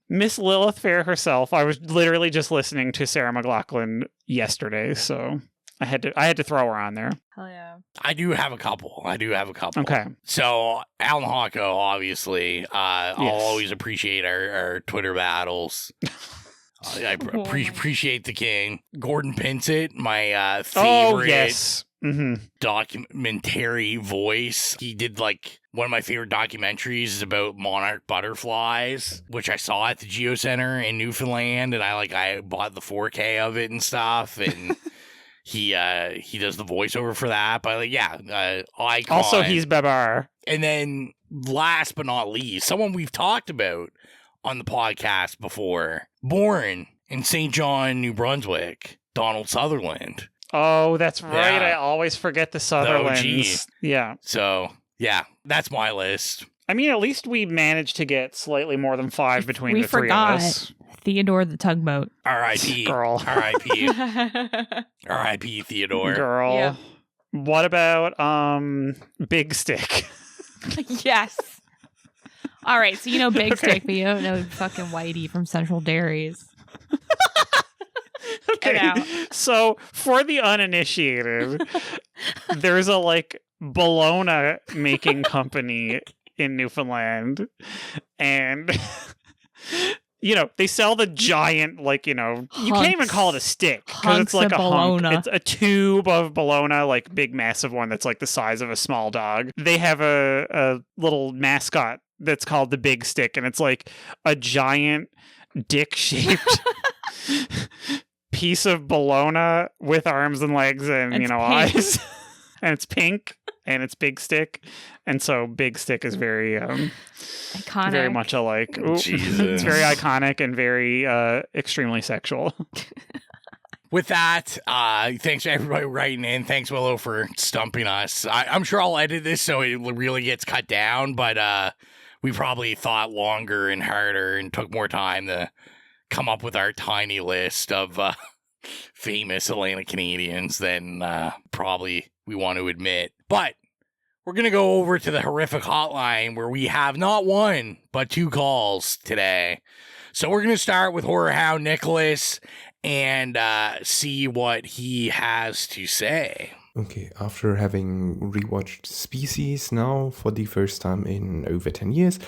Miss Lilith Fair herself. I was literally just listening to Sarah McLachlan yesterday, so I had to throw her on there. Hell yeah. I do have a couple. Okay. So, Alan Hocko, obviously. I'll always appreciate our Twitter battles. I appreciate the king. Gordon Pinsett, my favorite documentary voice. He did like one of my favorite documentaries is about monarch butterflies, which I saw at the Geo Center in Newfoundland, and I bought the 4K of it and stuff, and he does the voiceover for that. But like, icon. Also, he's Babar. And then last but not least, someone we've talked about on the podcast before, born in St. John, New Brunswick, Donald Sutherland. Oh, that's right. Yeah. I always forget the Sutherlands. Yeah. So, yeah, that's my list. I mean, at least we managed to get slightly more than 5 between the three of us. Theodore the Tugboat. R.I.P. Girl. R.I.P. R.I.P. Theodore. Girl. Yeah. What about Big Stick? Yes. All right, so you know Big Stick, but you don't know fucking Whitey from Central Dairies. Okay, so for the uninitiated, there's a like bologna making company in Newfoundland. And, they sell the giant, you can't even call it a stick. Because it's like a hunk. It's a tube of bologna, big, massive one that's the size of a small dog. They have a little mascot that's called the Big Stick. And it's a giant dick-shaped piece of bologna with arms and legs and eyes. And it's pink and it's Big Stick, and so Big Stick is very iconic, very much alike. It's very iconic and very extremely sexual. With that, thanks to everybody writing in. Thanks, Willow, for stumping us. I'm sure I'll edit this so it really gets cut down, but we probably thought longer and harder and took more time to come up with our tiny list of famous Atlantic Canadians than probably we want to admit. But we're going to go over to the horrific hotline where we have not one, but 2 calls today. So we're going to start with Horror Hound Nicholas and see what he has to say. Okay, after having rewatched Species now for the first time in over 10 years,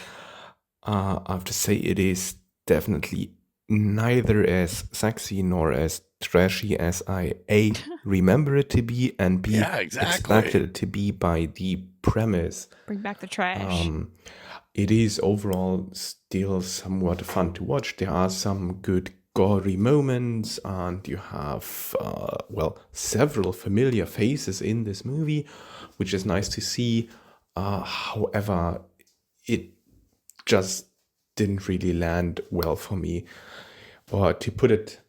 I have to say it is definitely neither as sexy nor as trashy as I A, remember it to be, and B, expected it to be by the premise. Bring back the trash. It is overall still somewhat fun to watch. There are some good gory moments, and you have, several familiar faces in this movie, which is nice to see. However, it just didn't really land well for me. Or to put it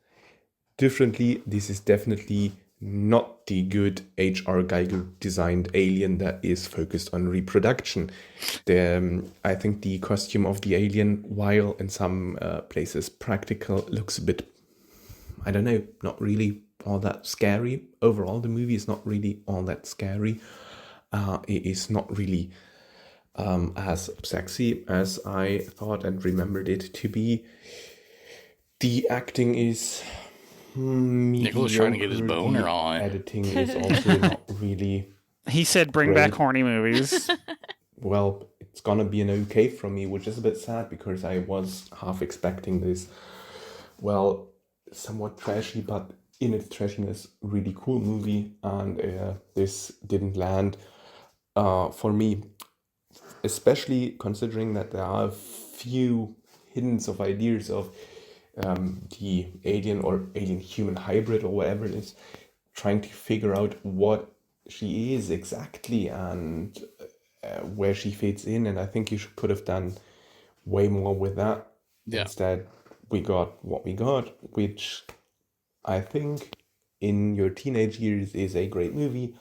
differently, this is definitely not the good H.R. Geiger designed alien that is focused on reproduction. I think the costume of the alien, while in some places practical, looks a bit, I don't know, not really all that scary. Overall, the movie is not really all that scary. It is not really as sexy as I thought and remembered it to be. The acting is Nicholas trying to get his boner on. Editing is also not really. He said, "Bring back horny movies." Well, it's gonna be an okay from me, which is a bit sad because I was half expecting this, somewhat trashy, but in its trashiness, really cool movie, and this didn't land for me, especially considering that there are a few hints of ideas of the alien or alien-human hybrid or whatever it is, trying to figure out what she is exactly and where she fits in. And I think you could have done way more with that. Yeah. Instead, we got what we got, which I think in your teenage years is a great movie.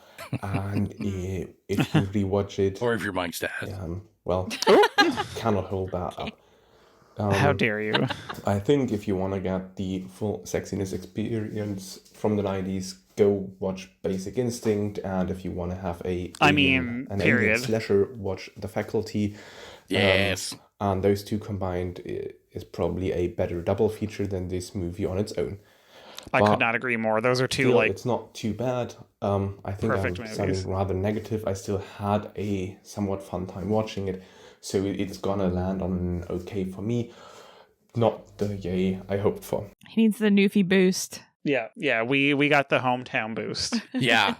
And if you rewatch it... Or if your mind's dead. Cannot hold that up. How dare you? I think if you want to get the full sexiness experience from the 90s, go watch Basic Instinct. And if you want to have an alien slasher, watch The Faculty. Yes. And those two combined is probably a better double feature than this movie on its own. I could not agree more. Those are two, it's not too bad. I think I'm sounding rather negative. I still had a somewhat fun time watching it. So it's gonna land on an okay for me. Not the yay I hoped for. He needs the Newfie boost. Yeah, we got the hometown boost. Yeah.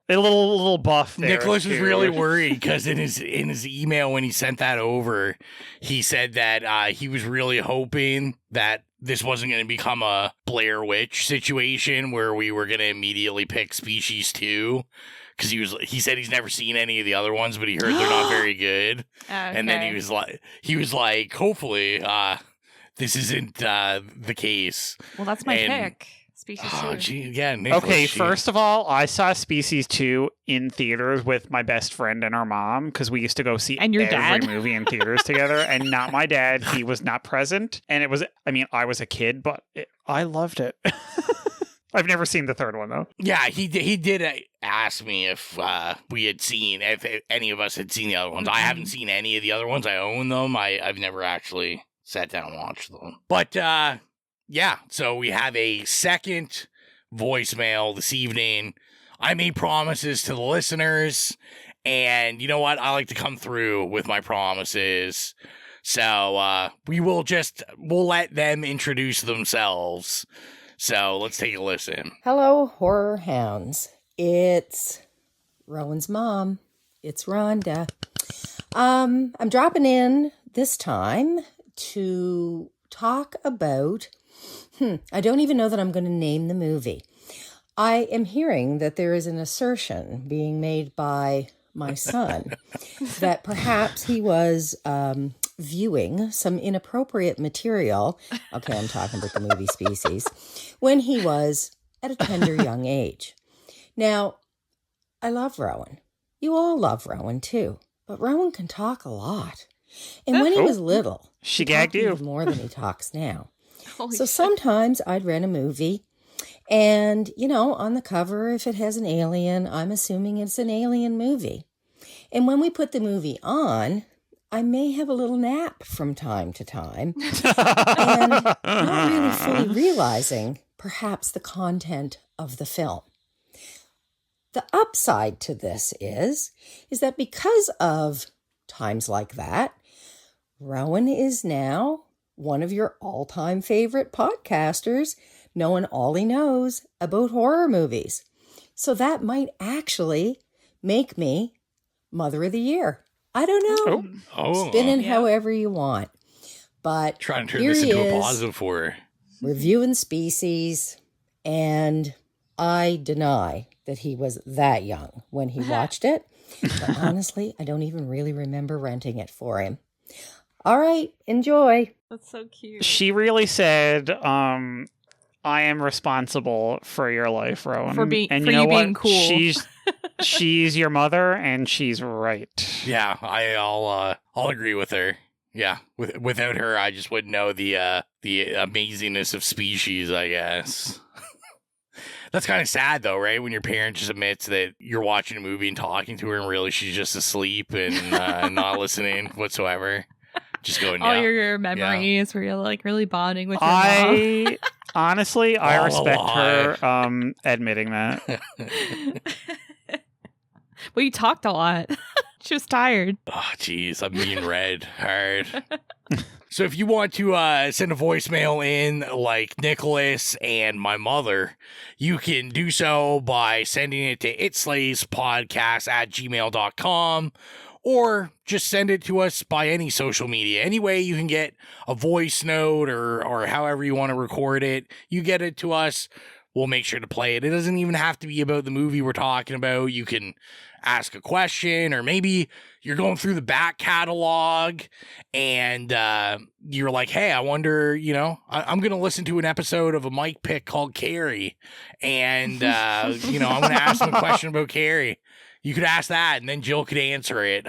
A little buff there. Nicholas was really worried because in his email when he sent that over, he said that he was really hoping that this wasn't going to become a Blair Witch situation where we were going to immediately pick Species 2. Because he said he's never seen any of the other ones, but he heard they're not very good. Okay. And then he was like, hopefully, this isn't the case. Well, that's my pick. Species 2. Oh, gee, yeah, Nicholas, okay, first of all, I saw Species 2 in theaters with my best friend and our mom because we used to go see every movie in theaters together. And not my dad. He was not present. And it was, I was a kid, but I loved it. I've never seen the third one, though. Yeah, he did ask me if we had seen, if any of us had seen the other ones. I haven't seen any of the other ones. I own them. I've never actually sat down and watched them. But, yeah, so we have a second voicemail this evening. I made promises to the listeners, And you know what? I like to come through with my promises. So we'll let them introduce themselves. So let's take a listen. Hello, horror hounds. It's Rowan's mom. It's Rhonda. I'm dropping in this time to talk about, I don't even know that I'm going to name the movie. I am hearing that there is an assertion being made by my son that perhaps he was viewing some inappropriate material, okay, I'm talking about the movie Species, when he was at a tender young age. Now, I love Rowan. You all love Rowan too, but Rowan can talk a lot. And when he was little, she gagged you more than he talks now. So sometimes I'd rent a movie and, you know, on the cover, if it has an alien, I'm assuming it's an alien movie. And when we put the movie on, I may have a little nap from time to time and not really fully realizing perhaps the content of the film. The upside to this is that because of times like that, Rowan is now one of your all-time favorite podcasters, knowing all he knows about horror movies. So that might actually make me Mother of the Year. I don't know. Spin it however you want. But trying to turn this into a positive for her. Reviewing Species, and I deny that he was that young when he watched it. But honestly, I don't even really remember renting it for him. All right, enjoy. That's so cute. She really said, I am responsible for your life, Rowan. For being cool. She's your mother, and she's right. Yeah, I'll agree with her. Yeah, without her, I just wouldn't know the amazingness of Species, I guess. That's kind of sad, though, right? When your parent just admits that you're watching a movie and talking to her, and really she's just asleep and not listening whatsoever. Just going, all your memories where you're like really bonding with your mom. Honestly, I respect her admitting that. Well, you talked a lot. She was tired. Oh, jeez, I'm being read hard. So if you want to send a voicemail in like Nicholas and my mother, you can do so by sending it to itslayespodcast@gmail.com, or just send it to us by any social media. Any way you can get a voice note or however you want to record it, you get it to us. We'll make sure to play it. It doesn't even have to be about the movie we're talking about. You can ask a question, or maybe you're going through the back catalog and you're like, hey, I wonder, I'm going to listen to an episode of a Mike pick called Carrie. And, I'm going to ask him a question about Carrie. You could ask that, and then Jill could answer it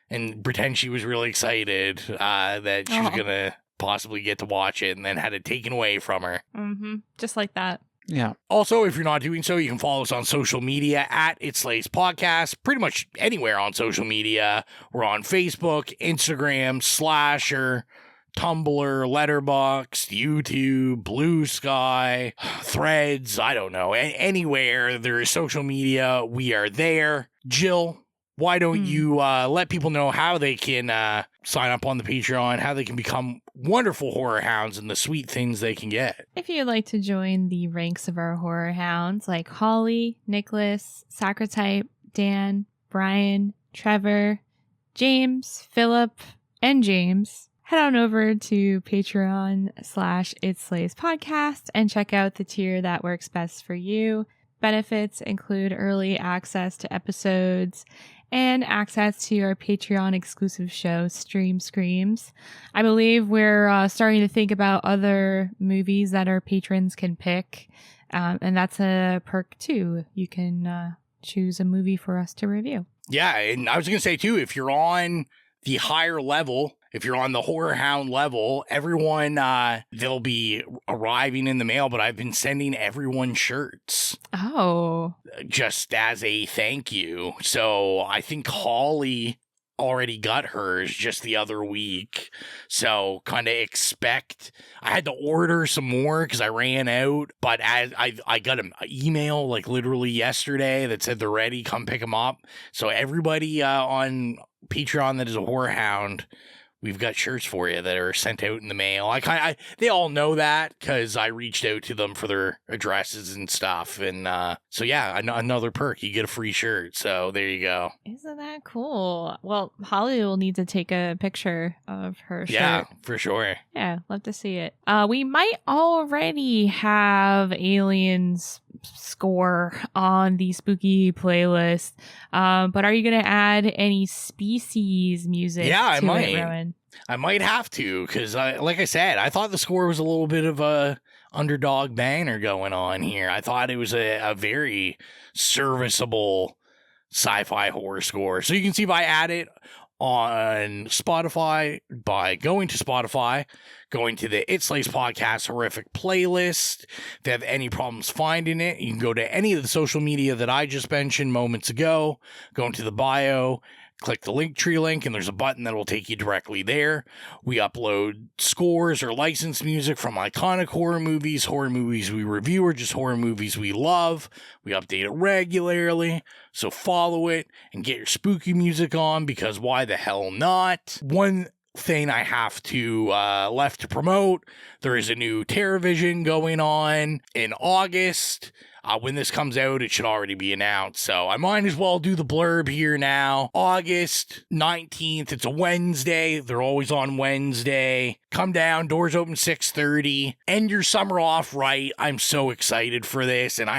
and pretend she was really excited that she was going to possibly get to watch it, and then had it taken away from her. Mm-hmm. Just like that. Yeah. Also, if you're not doing so, you can follow us on social media at It Slays Podcast. Pretty much anywhere on social media. We're on Facebook, Instagram, Slasher, Tumblr, Letterboxd, YouTube, Bluesky, Threads. I don't know. Anywhere there is social media, we are there. Jill, why don't you let people know how they can sign up on the Patreon, how they can become wonderful horror hounds, and the sweet things they can get. If you'd like to join the ranks of our horror hounds like Holly, Nicholas, Sacrotype, Dan, Brian, Trevor, James, Philip, and James, head on over to Patreon/It/Slays/Podcast and check out the tier that works best for you. Benefits include early access to episodes and access to our Patreon exclusive show, Stream Screams. I believe we're starting to think about other movies that our patrons can pick, and that's a perk too. You can choose a movie for us to review. Yeah, and I was going to say too, if you're on the higher level, if you're on the Horror Hound level, everyone, they'll be arriving in the mail, but I've been sending everyone shirts. Oh. Just as a thank you. So I think Holly already got hers just the other week. So kind of expect, I had to order some more because I ran out, but as I got an email like literally yesterday that said they're ready, come pick them up. So everybody on Patreon that is a whorehound, we've got shirts for you that are sent out in the mail. They all know that because I reached out to them for their addresses and stuff. And so, yeah, another perk. You get a free shirt. So there you go. Isn't that cool? Well, Holly will need to take a picture of her shirt. Yeah, for sure. Yeah, love to see it. We might already have Aliens score on the spooky playlist, but are you going to add any Species music? Yeah, I might. It, Rowan? I might have to because, like I said, I thought the score was a little bit of a underdog banger going on here. I thought it was a very serviceable sci-fi horror score. So you can see if I add it on Spotify by going to Spotify, going to the It Slays Podcast Horrific playlist. If they have any problems finding it, you can go to any of the social media that I just mentioned moments ago, go into the bio, click the Linktree link, and there's a button that will take you directly there. We upload scores or licensed music from iconic horror movies we review, or just horror movies we love. We update it regularly, so follow it and get your spooky music on, because why the hell not? One thing I have to left to promote, there is a new TerraVision going on in August. When this comes out, it should already be announced, so I might as well do the blurb here now. August 19th, it's a Wednesday. They're always on Wednesday. Come down, doors open 6:30. End your summer off right. I'm so excited for this, and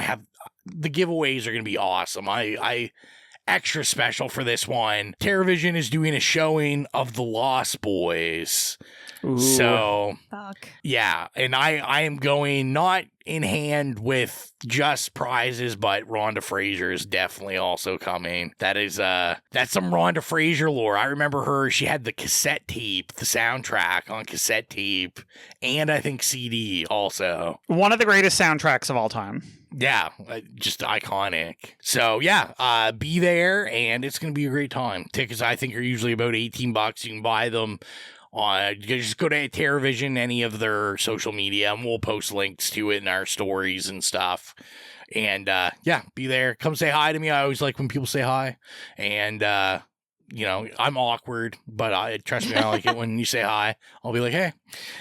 the giveaways are going to be awesome. I extra special for this one. TerraVision is doing a showing of The Lost Boys. Ooh. So, fuck. Yeah, and I am going not in hand with just prizes, but Rhonda Fraser is definitely also coming. That's some Rhonda Fraser lore. I remember her. She had the cassette tape, the soundtrack on cassette tape, and I think CD also. One of the greatest soundtracks of all time. Yeah, just iconic. So yeah, be there, and it's going to be a great time. Tickets, I think, are usually about $18. You can buy them. Just go to TerraVision, any of their social media, and we'll post links to it in our stories and stuff. And yeah, be there. Come say hi to me. I always like when people say hi. And I'm awkward, but trust me, I like it when you say hi. I'll be like, hey.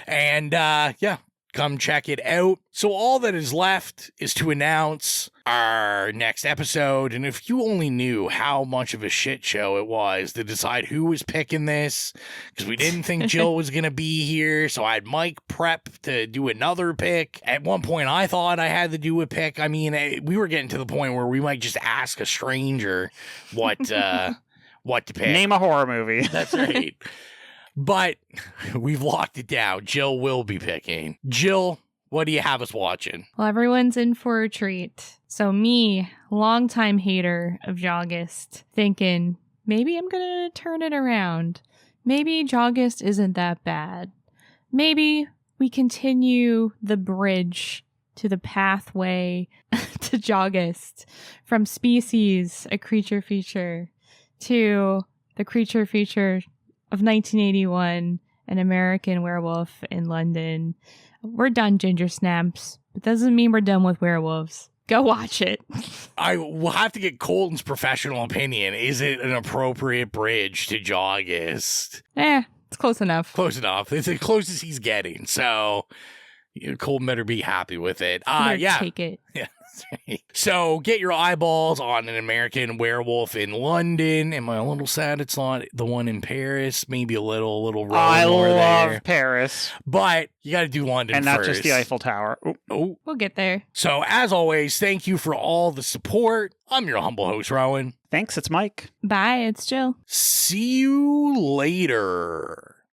And yeah, come check it out. So all that is left is to announce our next episode. And if you only knew how much of a shit show it was to decide who was picking this, because we didn't think Jill was going to be here. So I had Mike prep to do another pick. At one point, I thought I had to do a pick. I mean, we were getting to the point where we might just ask a stranger what to pick. Name a horror movie. That's right. But we've locked it down. Jill will be picking. Jill, what do you have us watching? Well, everyone's in for a treat. So me, longtime hater of Joggist, thinking, maybe I'm going to turn it around. Maybe Joggist isn't that bad. Maybe we continue the bridge to the pathway to Joggist. From Species, a creature feature, to the creature feature of 1981, An American Werewolf in London. We're done, Ginger Snaps, but doesn't mean we're done with werewolves. Go watch it. I will have to get Colton's professional opinion. Is it an appropriate bridge to Joggist? It's close enough. Close enough. It's the closest he's getting. So Colton better be happy with it. Yeah. Take it. Yeah. So get your eyeballs on An American Werewolf in London. Am I a little sad it's not the one in Paris? Maybe a little I more love there. Paris. But you got to do London and first. not just the Eiffel Tower. Oh. We'll get there. So as always, thank you for all the support. I'm your humble host, Rowan. Thanks, it's Mike. Bye, it's Jill. See you later.